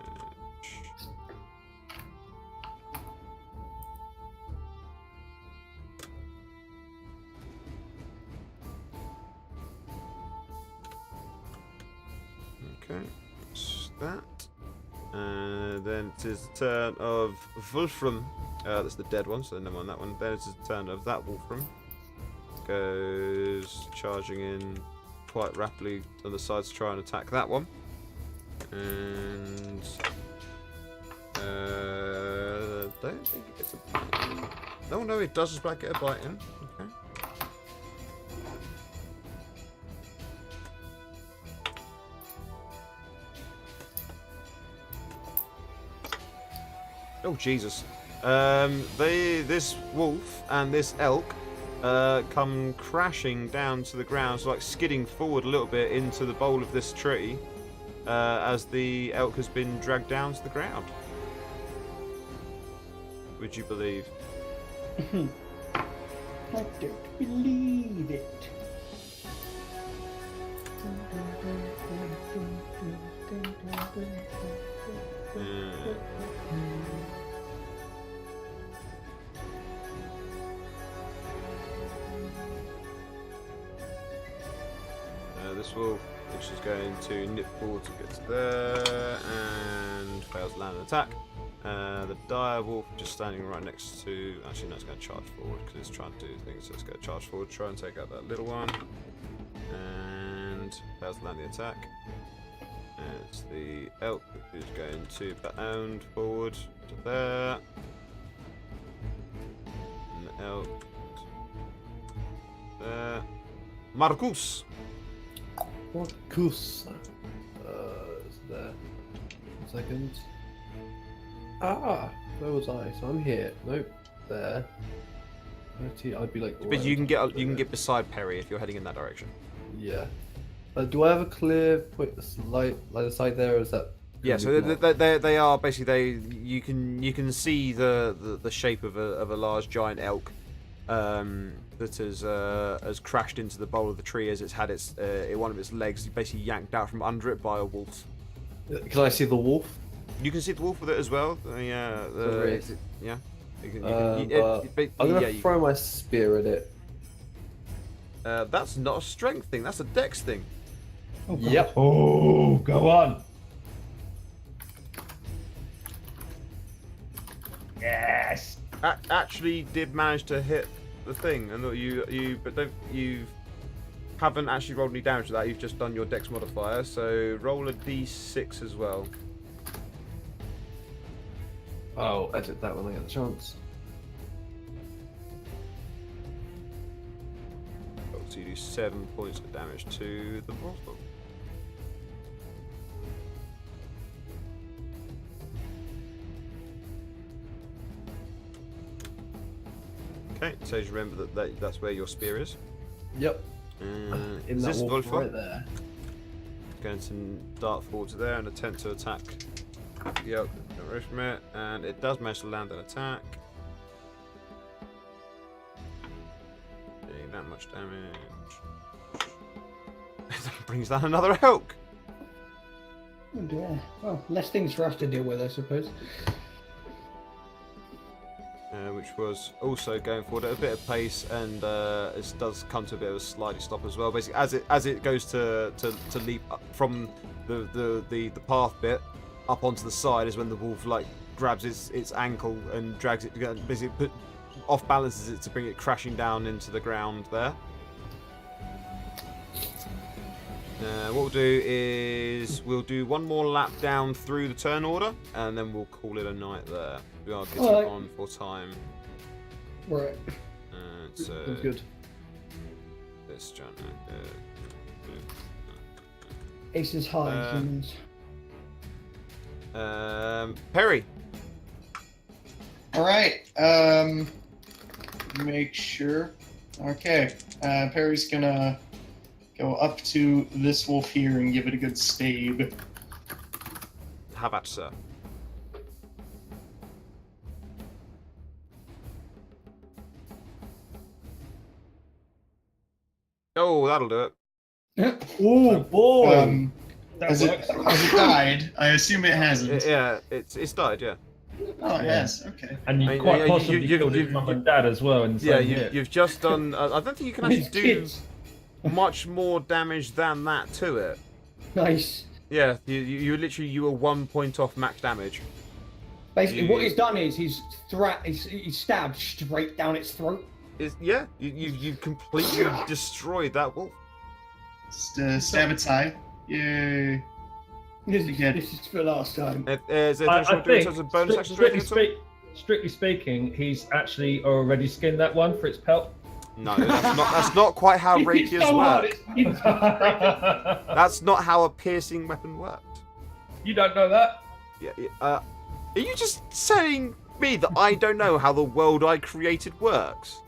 S1: Okay, that's that. And then it is the turn of Wolfram. That's the dead one, so never mind that one. Then it is the turn of that Wolfram. Goes charging in quite rapidly on the sides to try and attack that one. And don't think it gets a bite. No, it does just get a bite in. Okay. Oh Jesus! This wolf and this elk come crashing down to the ground, so like skidding forward a little bit into the bole of this tree, as the elk has been dragged down to the ground. Would you believe?
S5: I don't believe it.
S1: This wolf, which is going to nip forward to get to there, and fails to land an attack. The dire wolf just standing right next to. Actually, no, it's going to charge forward because it's trying to do things. So it's going to charge forward, try and take out that little one, and fails to land the attack. And it's the elk who's going to bound forward to there, and the elk there. Marcus.
S6: What goose? Is there? 1 second. Ah, where was I? So I'm here. Nope, there. 30, I'd be like.
S1: But you can get beside Perry if you're heading in that direction.
S6: Yeah. Do I have a clear line of sight there, or is that?
S1: Yeah, so they are basically you can see the shape of a large giant elk that has crashed into the bole of the tree as it's had its one of its legs basically yanked out from under it by a wolf.
S6: Can I see the wolf?
S1: You can see the wolf with it as well. Yeah,
S6: Great.
S1: yeah. You can,
S6: I'm gonna
S1: you-
S6: throw my spear at it.
S1: that's not a strength thing. That's a dex thing.
S6: Yep.
S2: Oh, go on. Yes.
S1: actually did manage to hit the thing, and you haven't actually rolled any damage to that. You've just done your Dex modifier, so roll a d6 as well.
S6: I'll edit that when I get the chance.
S1: So you do 7 points of damage to the bottom. Okay, so you remember that's where your spear is.
S6: Yep.
S1: In
S6: In that
S1: this
S6: wolf
S1: Wolfram
S6: right there.
S1: going to dart forward to there and attempt to attack. Yep, and it does manage to land an attack. Doing that much damage. That brings down another elk.
S5: Oh dear. Well, less things for us to deal with, I suppose.
S1: Which was also going forward at a bit of pace, and it does come to a bit of a slightly stop as well. Basically, as it goes to leap up from the path bit up onto the side, is when the wolf like grabs its ankle and drags it, basically off balances it to bring it crashing down into the ground there. What we'll do is we'll do one more lap down through the turn order, and then we'll call it a night there. We are getting
S5: Alright.
S1: on for time.
S5: Right.
S1: So
S6: Sounds good.
S1: this John.
S5: Aces high, humans.
S1: Perry.
S3: All right. Make sure. Okay. Perry's gonna go up to this wolf here and give it a good stabe.
S1: How about sir? Oh, that'll do it.
S6: Oh boy!
S2: That
S3: Has it
S2: works.
S3: died? I assume it hasn't.
S1: Yeah, it's died. Yeah.
S3: Oh, it
S2: Yeah.
S3: has. Okay.
S2: And you
S1: Yeah,
S2: quite
S1: yeah,
S2: possibly killed his
S1: you-
S2: mum and dad as well in the
S1: Yeah,
S2: same hit.
S1: you've just done. I don't think you can actually
S5: His
S1: do
S5: kids.
S1: much more damage than that to it.
S5: Nice.
S1: Yeah, you were 1 point off max damage.
S5: Basically,
S1: You-
S5: what he's done is he's stabbed straight down its throat.
S1: You completely destroyed that wolf.
S3: Just, stab its eye. Yay.
S5: This
S3: Again.
S5: is for last time.
S1: Is there
S2: I
S1: anything in
S2: think,
S1: terms of bonus actions or anything at all?
S2: strictly speaking, he's actually already skinned that one for its pelt.
S1: No, that's not quite how
S5: It's
S1: rapiers
S5: so hard,
S1: work.
S5: it's-
S1: That's not how a piercing weapon works.
S2: You don't know that?
S1: Yeah, are you just saying me that I don't know how the world I created works?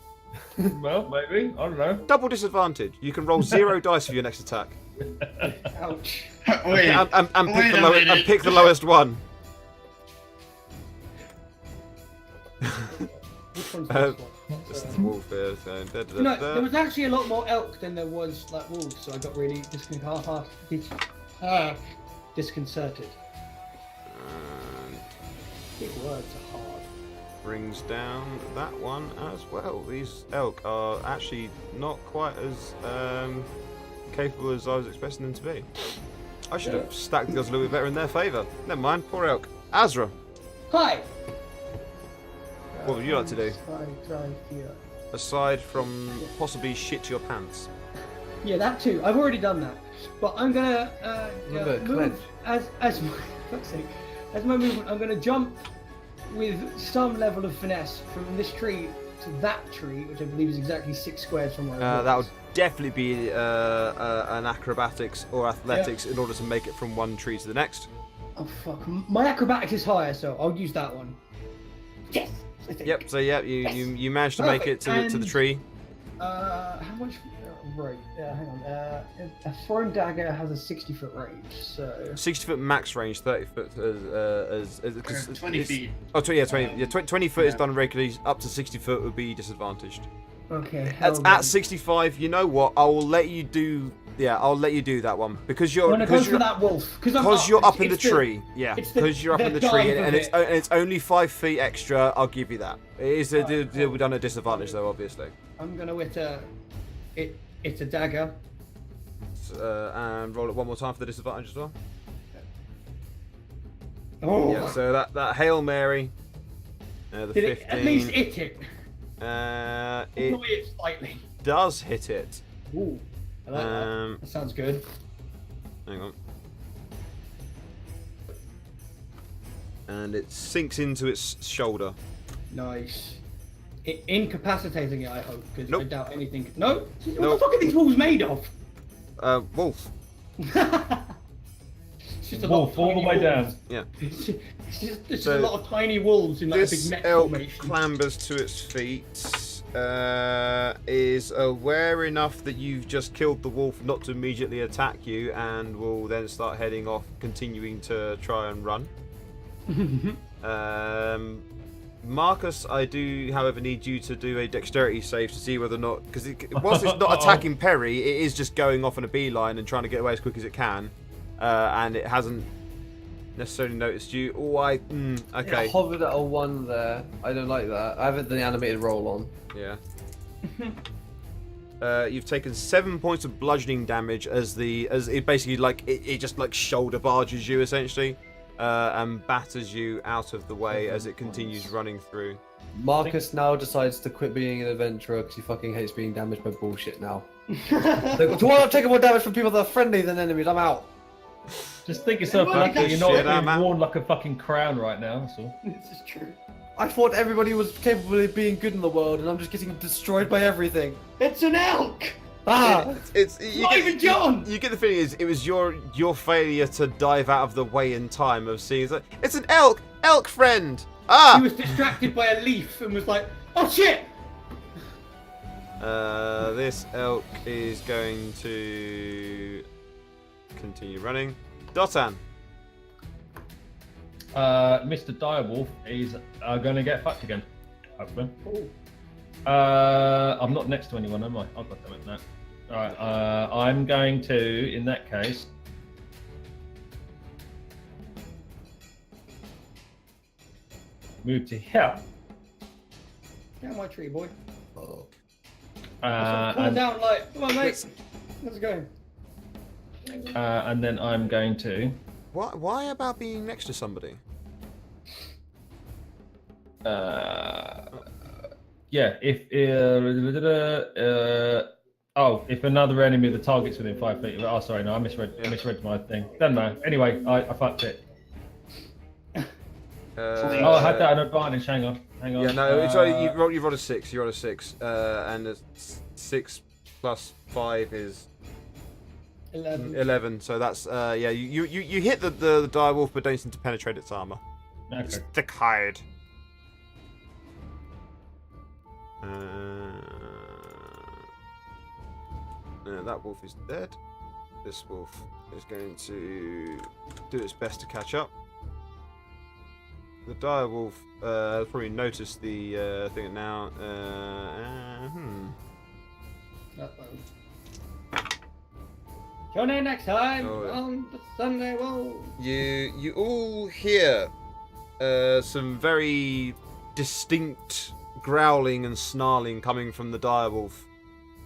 S2: Well, maybe. I don't know.
S1: Double disadvantage. You can roll 0 dice for your next attack.
S5: Ouch.
S3: Wait.
S1: And
S3: Wait
S1: pick,
S3: a
S1: the lowest,
S3: minute.
S1: and pick the lowest one.
S5: Which one's
S1: Uh,
S5: this one?
S1: It's the wolf here, so
S5: No, there was actually a lot more elk than there was like wolves, so I got really disconcerted.
S1: And
S5: Big words are hard.
S1: brings down that one as well. These elk are actually not quite as capable as I was expecting them to be. I should have stacked the odds a little bit better in their favour. Never mind, poor elk. Azra,
S5: Hi!
S1: what would you like to do?
S5: Drive here.
S1: Aside from possibly shit your pants.
S5: Yeah, that too. I've already done that. But I'm gonna
S6: Remember,
S5: move as my fuck's sake, as my movement. I'm gonna jump with some level of finesse from this tree to that tree, which I believe is exactly 6 squares from where I was.
S1: That would definitely be an acrobatics or athletics in order to make it from one tree to the next.
S5: Oh fuck! My acrobatics is higher, so I'll use that one. Yes. I think.
S1: Yep. So yeah, you managed to make it to the
S5: And-
S1: tree.
S5: How much? Right. Hang on. A thrown dagger has a 60-foot range, so
S1: 60-foot max range, 30 foot as
S3: 20 feet.
S1: Oh, 20, yeah, 20, yeah, 20 foot is
S3: Yeah.
S1: done regularly. Up to 60 foot would be disadvantaged.
S5: okay.
S1: At 65, you know what? I will let you do. Yeah, I'll let you do that one because
S5: I'm gonna go
S1: because
S5: for
S1: you're
S5: that wolf
S1: because you're up in the
S5: it's
S1: tree. Yeah,
S5: it's the-
S1: because you're up
S5: the
S1: in the tree
S5: dive
S1: and
S5: of
S1: it's only 5 feet extra. I'll give you that. It is we've done a disadvantage though, obviously.
S5: I'm gonna hit it's a dagger.
S1: And roll it one more time for the disadvantage as well.
S5: Oh.
S1: Yeah, so that Hail Mary The
S5: Did
S1: 15.
S5: it at least hit it?
S1: It
S5: Annoy it slightly.
S1: does hit it.
S5: Ooh, I like that. That sounds good.
S1: Hang on. And it sinks into its shoulder.
S5: Nice. Incapacitating it, I hope, because I
S1: Nope.
S5: doubt anything. No? What the
S1: Nope.
S5: fuck are these walls made of?
S1: Wolf.
S5: It's just a
S2: Wolf
S5: lot of
S2: all the
S5: tiny
S2: way
S5: wolves.
S2: down.
S1: Yeah.
S5: It's just
S1: So,
S5: a lot of tiny wolves in like a
S1: This
S5: big mech
S1: elk
S5: formation.
S1: clambers to its feet. Is aware enough that you've just killed the wolf not to immediately attack you, and will then start heading off, continuing to try and run. Marcus, I do, however, need you to do a dexterity save to see whether or not, because whilst it's not attacking Perry, it is just going off on a beeline and trying to get away as quick as it can, and it hasn't necessarily noticed you. Oh, okay.
S6: It hovered at a 1 there. I don't like that. I haven't done the animated roll on.
S1: Yeah. You've taken 7 points of bludgeoning damage as it basically it just like shoulder barges you essentially, and batters you out of the way as it continues running through.
S6: Marcus now decides to quit being an adventurer because he fucking hates being damaged by bullshit now. Like, do I not take more damage from people that are friendly than enemies? I'm out.
S2: Just think yourself
S5: Well,
S2: lucky. You're
S1: shit,
S2: not
S1: man.
S2: being worn like a fucking crown right now. That's all.
S5: This is true.
S6: I thought everybody was capable of being good in the world, and I'm just getting destroyed by everything.
S5: It's an elk!
S6: Ah!
S5: Not even John!
S1: You get the feeling it was your failure to dive out of the way in time of seeing it's an elk friend.
S5: He was distracted by a leaf and was like, oh shit!
S1: This elk is going to continue running. Dotan.
S2: Mr. Direwolf is going to get fucked again. Hopefully. I'm not next to anyone, am I? I've got them at that. Alright, I'm going to, in that case, move to here.
S5: Down my tree, boy.
S6: Oh.
S5: Calm
S2: And
S5: down, like, come on, mate. Let's go.
S2: and then I'm going to.
S1: Why about being next to somebody?
S2: Yeah, if if another enemy of the target's within 5 feet. Oh, sorry, no, I misread my thing. Don't know. Anyway, I fucked it. Oh, I had that an advantage. Hang on.
S1: Yeah, no, it's only, you rolled a 6. You rolled a 6, and a 6 plus 5 is 11. So that's yeah. You hit the direwolf, but don't seem to penetrate its armor.
S2: Okay.
S1: It's thick hide. That wolf is dead. This wolf is going to do its best to catch up. The direwolf has probably noticed the thing now.
S5: Tune in next time
S1: Oh, yeah.
S5: on the Sunday Roll.
S1: You all hear some very distinct growling and snarling coming from the direwolf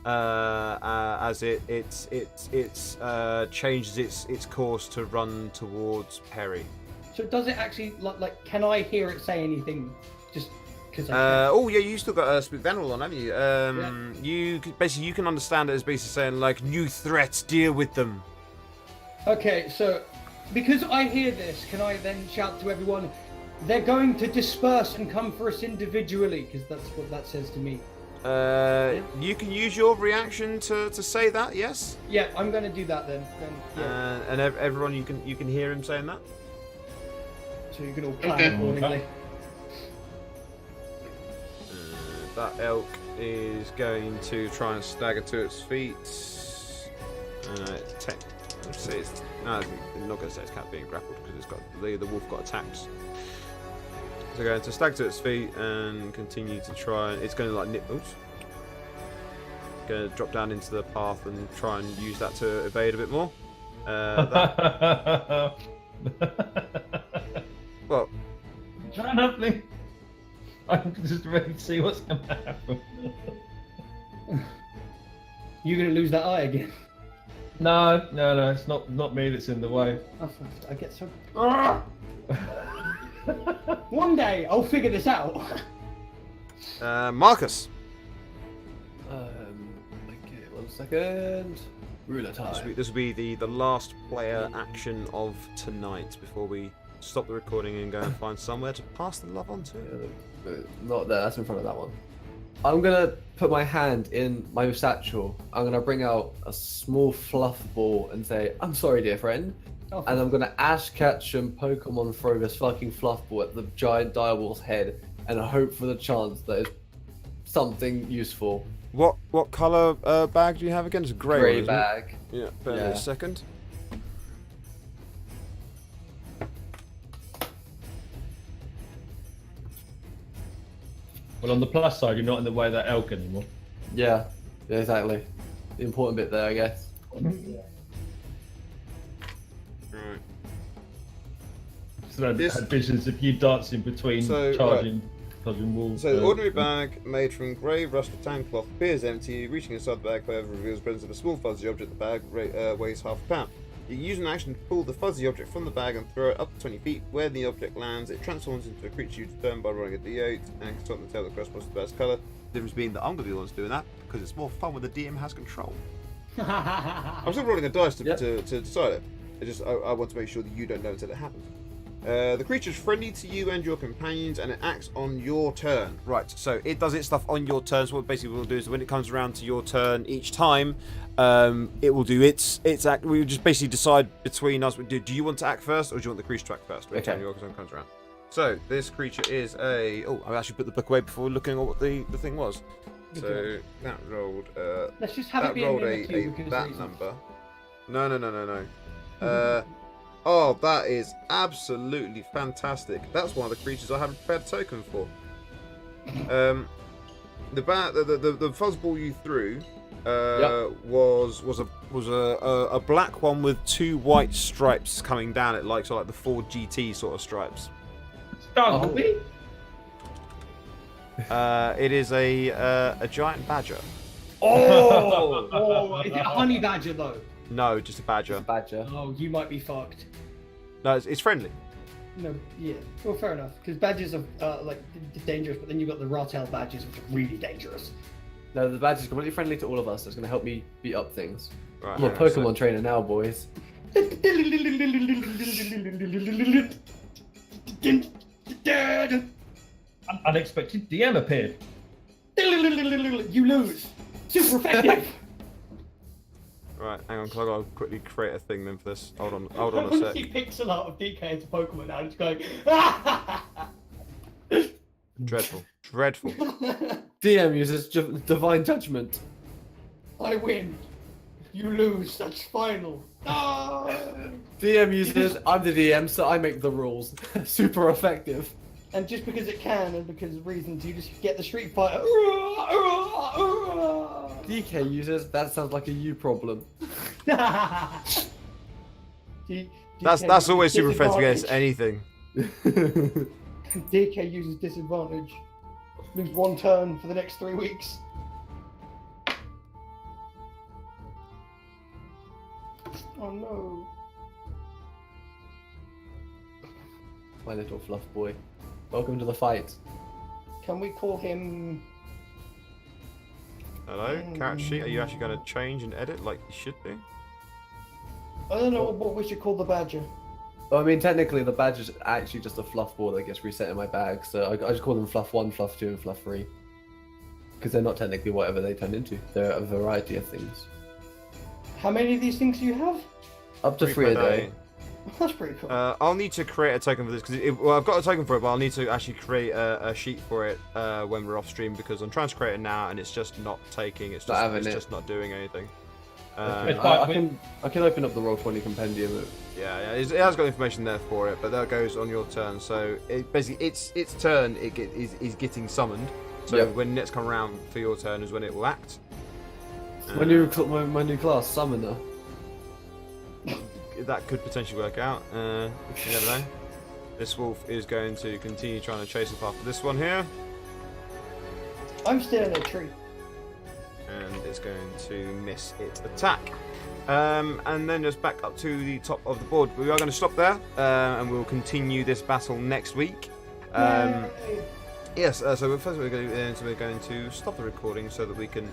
S1: as it changes its course to run towards Perry.
S5: So does it actually, like, can I hear it say anything? Just because
S1: Oh yeah, you still got Speak Venerable on, haven't you? You basically you can understand it as basically saying like new threats, deal with them.
S5: Okay, so because I hear this, can I then shout to everyone, they're going to disperse and come for us individually? Because that's what that says to me.
S1: You can use your reaction to say that, yes.
S5: Yeah, I'm going to do that then. Yeah.
S1: And everyone, you can hear him saying that.
S5: So you can all plan
S3: Okay.
S5: accordingly.
S1: That elk is going to try and stagger to its feet. Let's say it's no, I'm not going to say it's cat being grappled because it's got the wolf got attacked. So going to stagger to its feet and continue to try. It's going to like nip. Oops. Going to drop down into the path and try and use that to evade a bit more. Well,
S2: Try nothing. I'm just ready to see what's going to happen.
S5: You're going to lose that eye again.
S2: No, it's not me that's in the way.
S5: I get so. One day I'll figure this out.
S1: Marcus.
S4: Okay, 1 second. Ruler time.
S1: This will be the last player action of tonight before we stop the recording and go and find somewhere to pass the love on to.
S4: Not there, that's in front of that one. I'm gonna put my hand in my satchel. I'm gonna bring out a small fluff ball and say, "I'm sorry, dear friend."
S5: Oh,
S4: And I'm gonna Ash Ketchum Pokemon throw this fucking fluff ball at the giant direwolf's head and hope for the chance that it's something useful.
S1: What colour bag do you have again? It's a grey
S4: Grey
S1: one, isn't it?
S4: bag.
S1: Yeah, bear with me
S4: Yeah.
S1: a second.
S2: Well, on the plus side, you're not in the way of that elk anymore.
S4: Yeah, exactly. The important bit there, I guess.
S1: Right.
S2: So I
S1: This-
S2: had visions of you dancing between
S1: So,
S2: charging wolves.
S1: So the ordinary bag made from grey rusted tan cloth appears empty. Reaching inside the bag, however, reveals the presence of a small fuzzy object. The bag weighs half a pound. You use an action to pull the fuzzy object from the bag and throw it up to 20 feet. Where the object lands, it transforms into a creature you determine by rolling a d8 and consult the tail that corresponds to the best colour. The difference being that I'm going to be the one doing that because it's more fun when the DM has control. I'm still rolling a dice to decide it. I want to make sure that you don't know until it happens. The creature is friendly to you and your companions, and it acts on your turn. Right, so it does its stuff on your turn. So what basically we'll do is when it comes around to your turn each time, it will do its act. We will just basically decide between us. Do you want to act first, or do you want the creature to act first? Every time your turn comes around. So this creature is a. Oh, I actually put the book away before looking at what the thing was. So that rolled.
S5: Let's just have
S1: That
S5: it be a
S1: rolled
S5: minute
S1: a
S5: too, because
S1: that
S5: reasons.
S1: number. No. Oh, that is absolutely fantastic. That's one of the creatures I haven't prepared a token for. The fuzzball you threw was a black one with 2 white stripes coming down it, like the Ford GT sort of stripes.
S2: Stugby?
S1: It is a giant badger.
S5: Oh, is it a honey badger though?
S1: No, just a badger.
S4: Badger.
S5: Oh, you might be fucked.
S1: No, it's friendly.
S5: No, yeah. Well, fair enough. Because badgers are dangerous, but then you've got the Rotel badgers, which are really dangerous.
S4: No, the badge is completely friendly to all of us. It's going to help me beat up things.
S1: Right,
S4: I'm a Pokemon trainer now, boys.
S2: An unexpected DM appeared.
S5: You lose. Super effective.
S1: Right, hang on, because I've got to quickly create a thing then for this. Hold on
S5: I
S1: a
S5: want to
S1: sec.
S5: see pixel art of DK into Pokemon now, just going.
S1: Dreadful.
S4: DM uses divine judgment.
S5: I win. You lose. That's final. No.
S4: DM uses I'm the DM, so I make the rules. Super effective.
S5: And just because it can, and because of reasons, you just get the Street Fighter.
S4: DK uses that sounds like a you problem.
S1: That's always super effective against anything.
S5: DK uses disadvantage. Lose 1 turn for the next 3 weeks. Oh no.
S4: My little fluff boy. Welcome to the fight.
S5: Can we call him?
S1: Hello, character sheet. Are you actually going to change and edit like you should do?
S5: I don't know what we should call the badger.
S4: Well, I mean, technically, the badge is actually just a fluff ball that gets reset in my bag, so I just call them Fluff 1, Fluff 2, and Fluff 3. Because they're not technically whatever they turn into. They're a variety of things.
S5: How many of these things do you have?
S4: Up to 3 a day.
S5: That's pretty cool.
S1: I'll need to create a token for this because I've got a token for it, but I'll need to actually create a sheet for it when we're off stream because I'm trying to create it now and it's just not taking. It's
S4: Not having
S1: it's
S4: it.
S1: just not doing anything.
S2: Okay.
S4: I can open up the Roll20 compendium.
S1: Yeah, it has got information there for it, but that goes on your turn. So it basically its turn is getting summoned. So
S4: Yep.
S1: when next come around for your turn is when it will act.
S4: My new class, Summoner.
S1: That could potentially work out. You never know. This wolf is going to continue trying to chase up after this one here,
S5: I'm still in a tree.
S1: and it's going to miss its attack. and then just back up to the top of the board. We are going to stop there, and we'll continue this battle next week. Yes, so first we're going to stop the recording so that we can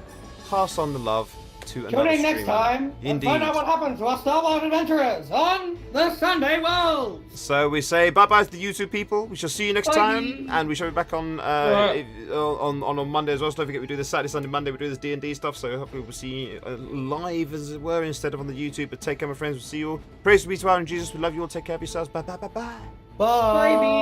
S1: pass on the love to another
S5: Tune in next
S1: streamer.
S5: time and
S1: Indeed.
S5: find out what happens to our Star Wars adventurers on the Sunday World.
S1: So we say bye-bye to the YouTube people. We shall see you next
S5: Bye.
S1: time, and we shall be back on
S2: Right.
S1: on Monday as well. So don't forget we do this Saturday, Sunday, Monday. We do this D&D stuff. So hopefully we'll see you live as it were instead of on the YouTube. But take care, my friends. We'll see you all. Praise be to our and Jesus. We love you all. Take care of yourselves. Bye bye bye bye.
S4: Bye.
S5: Bye.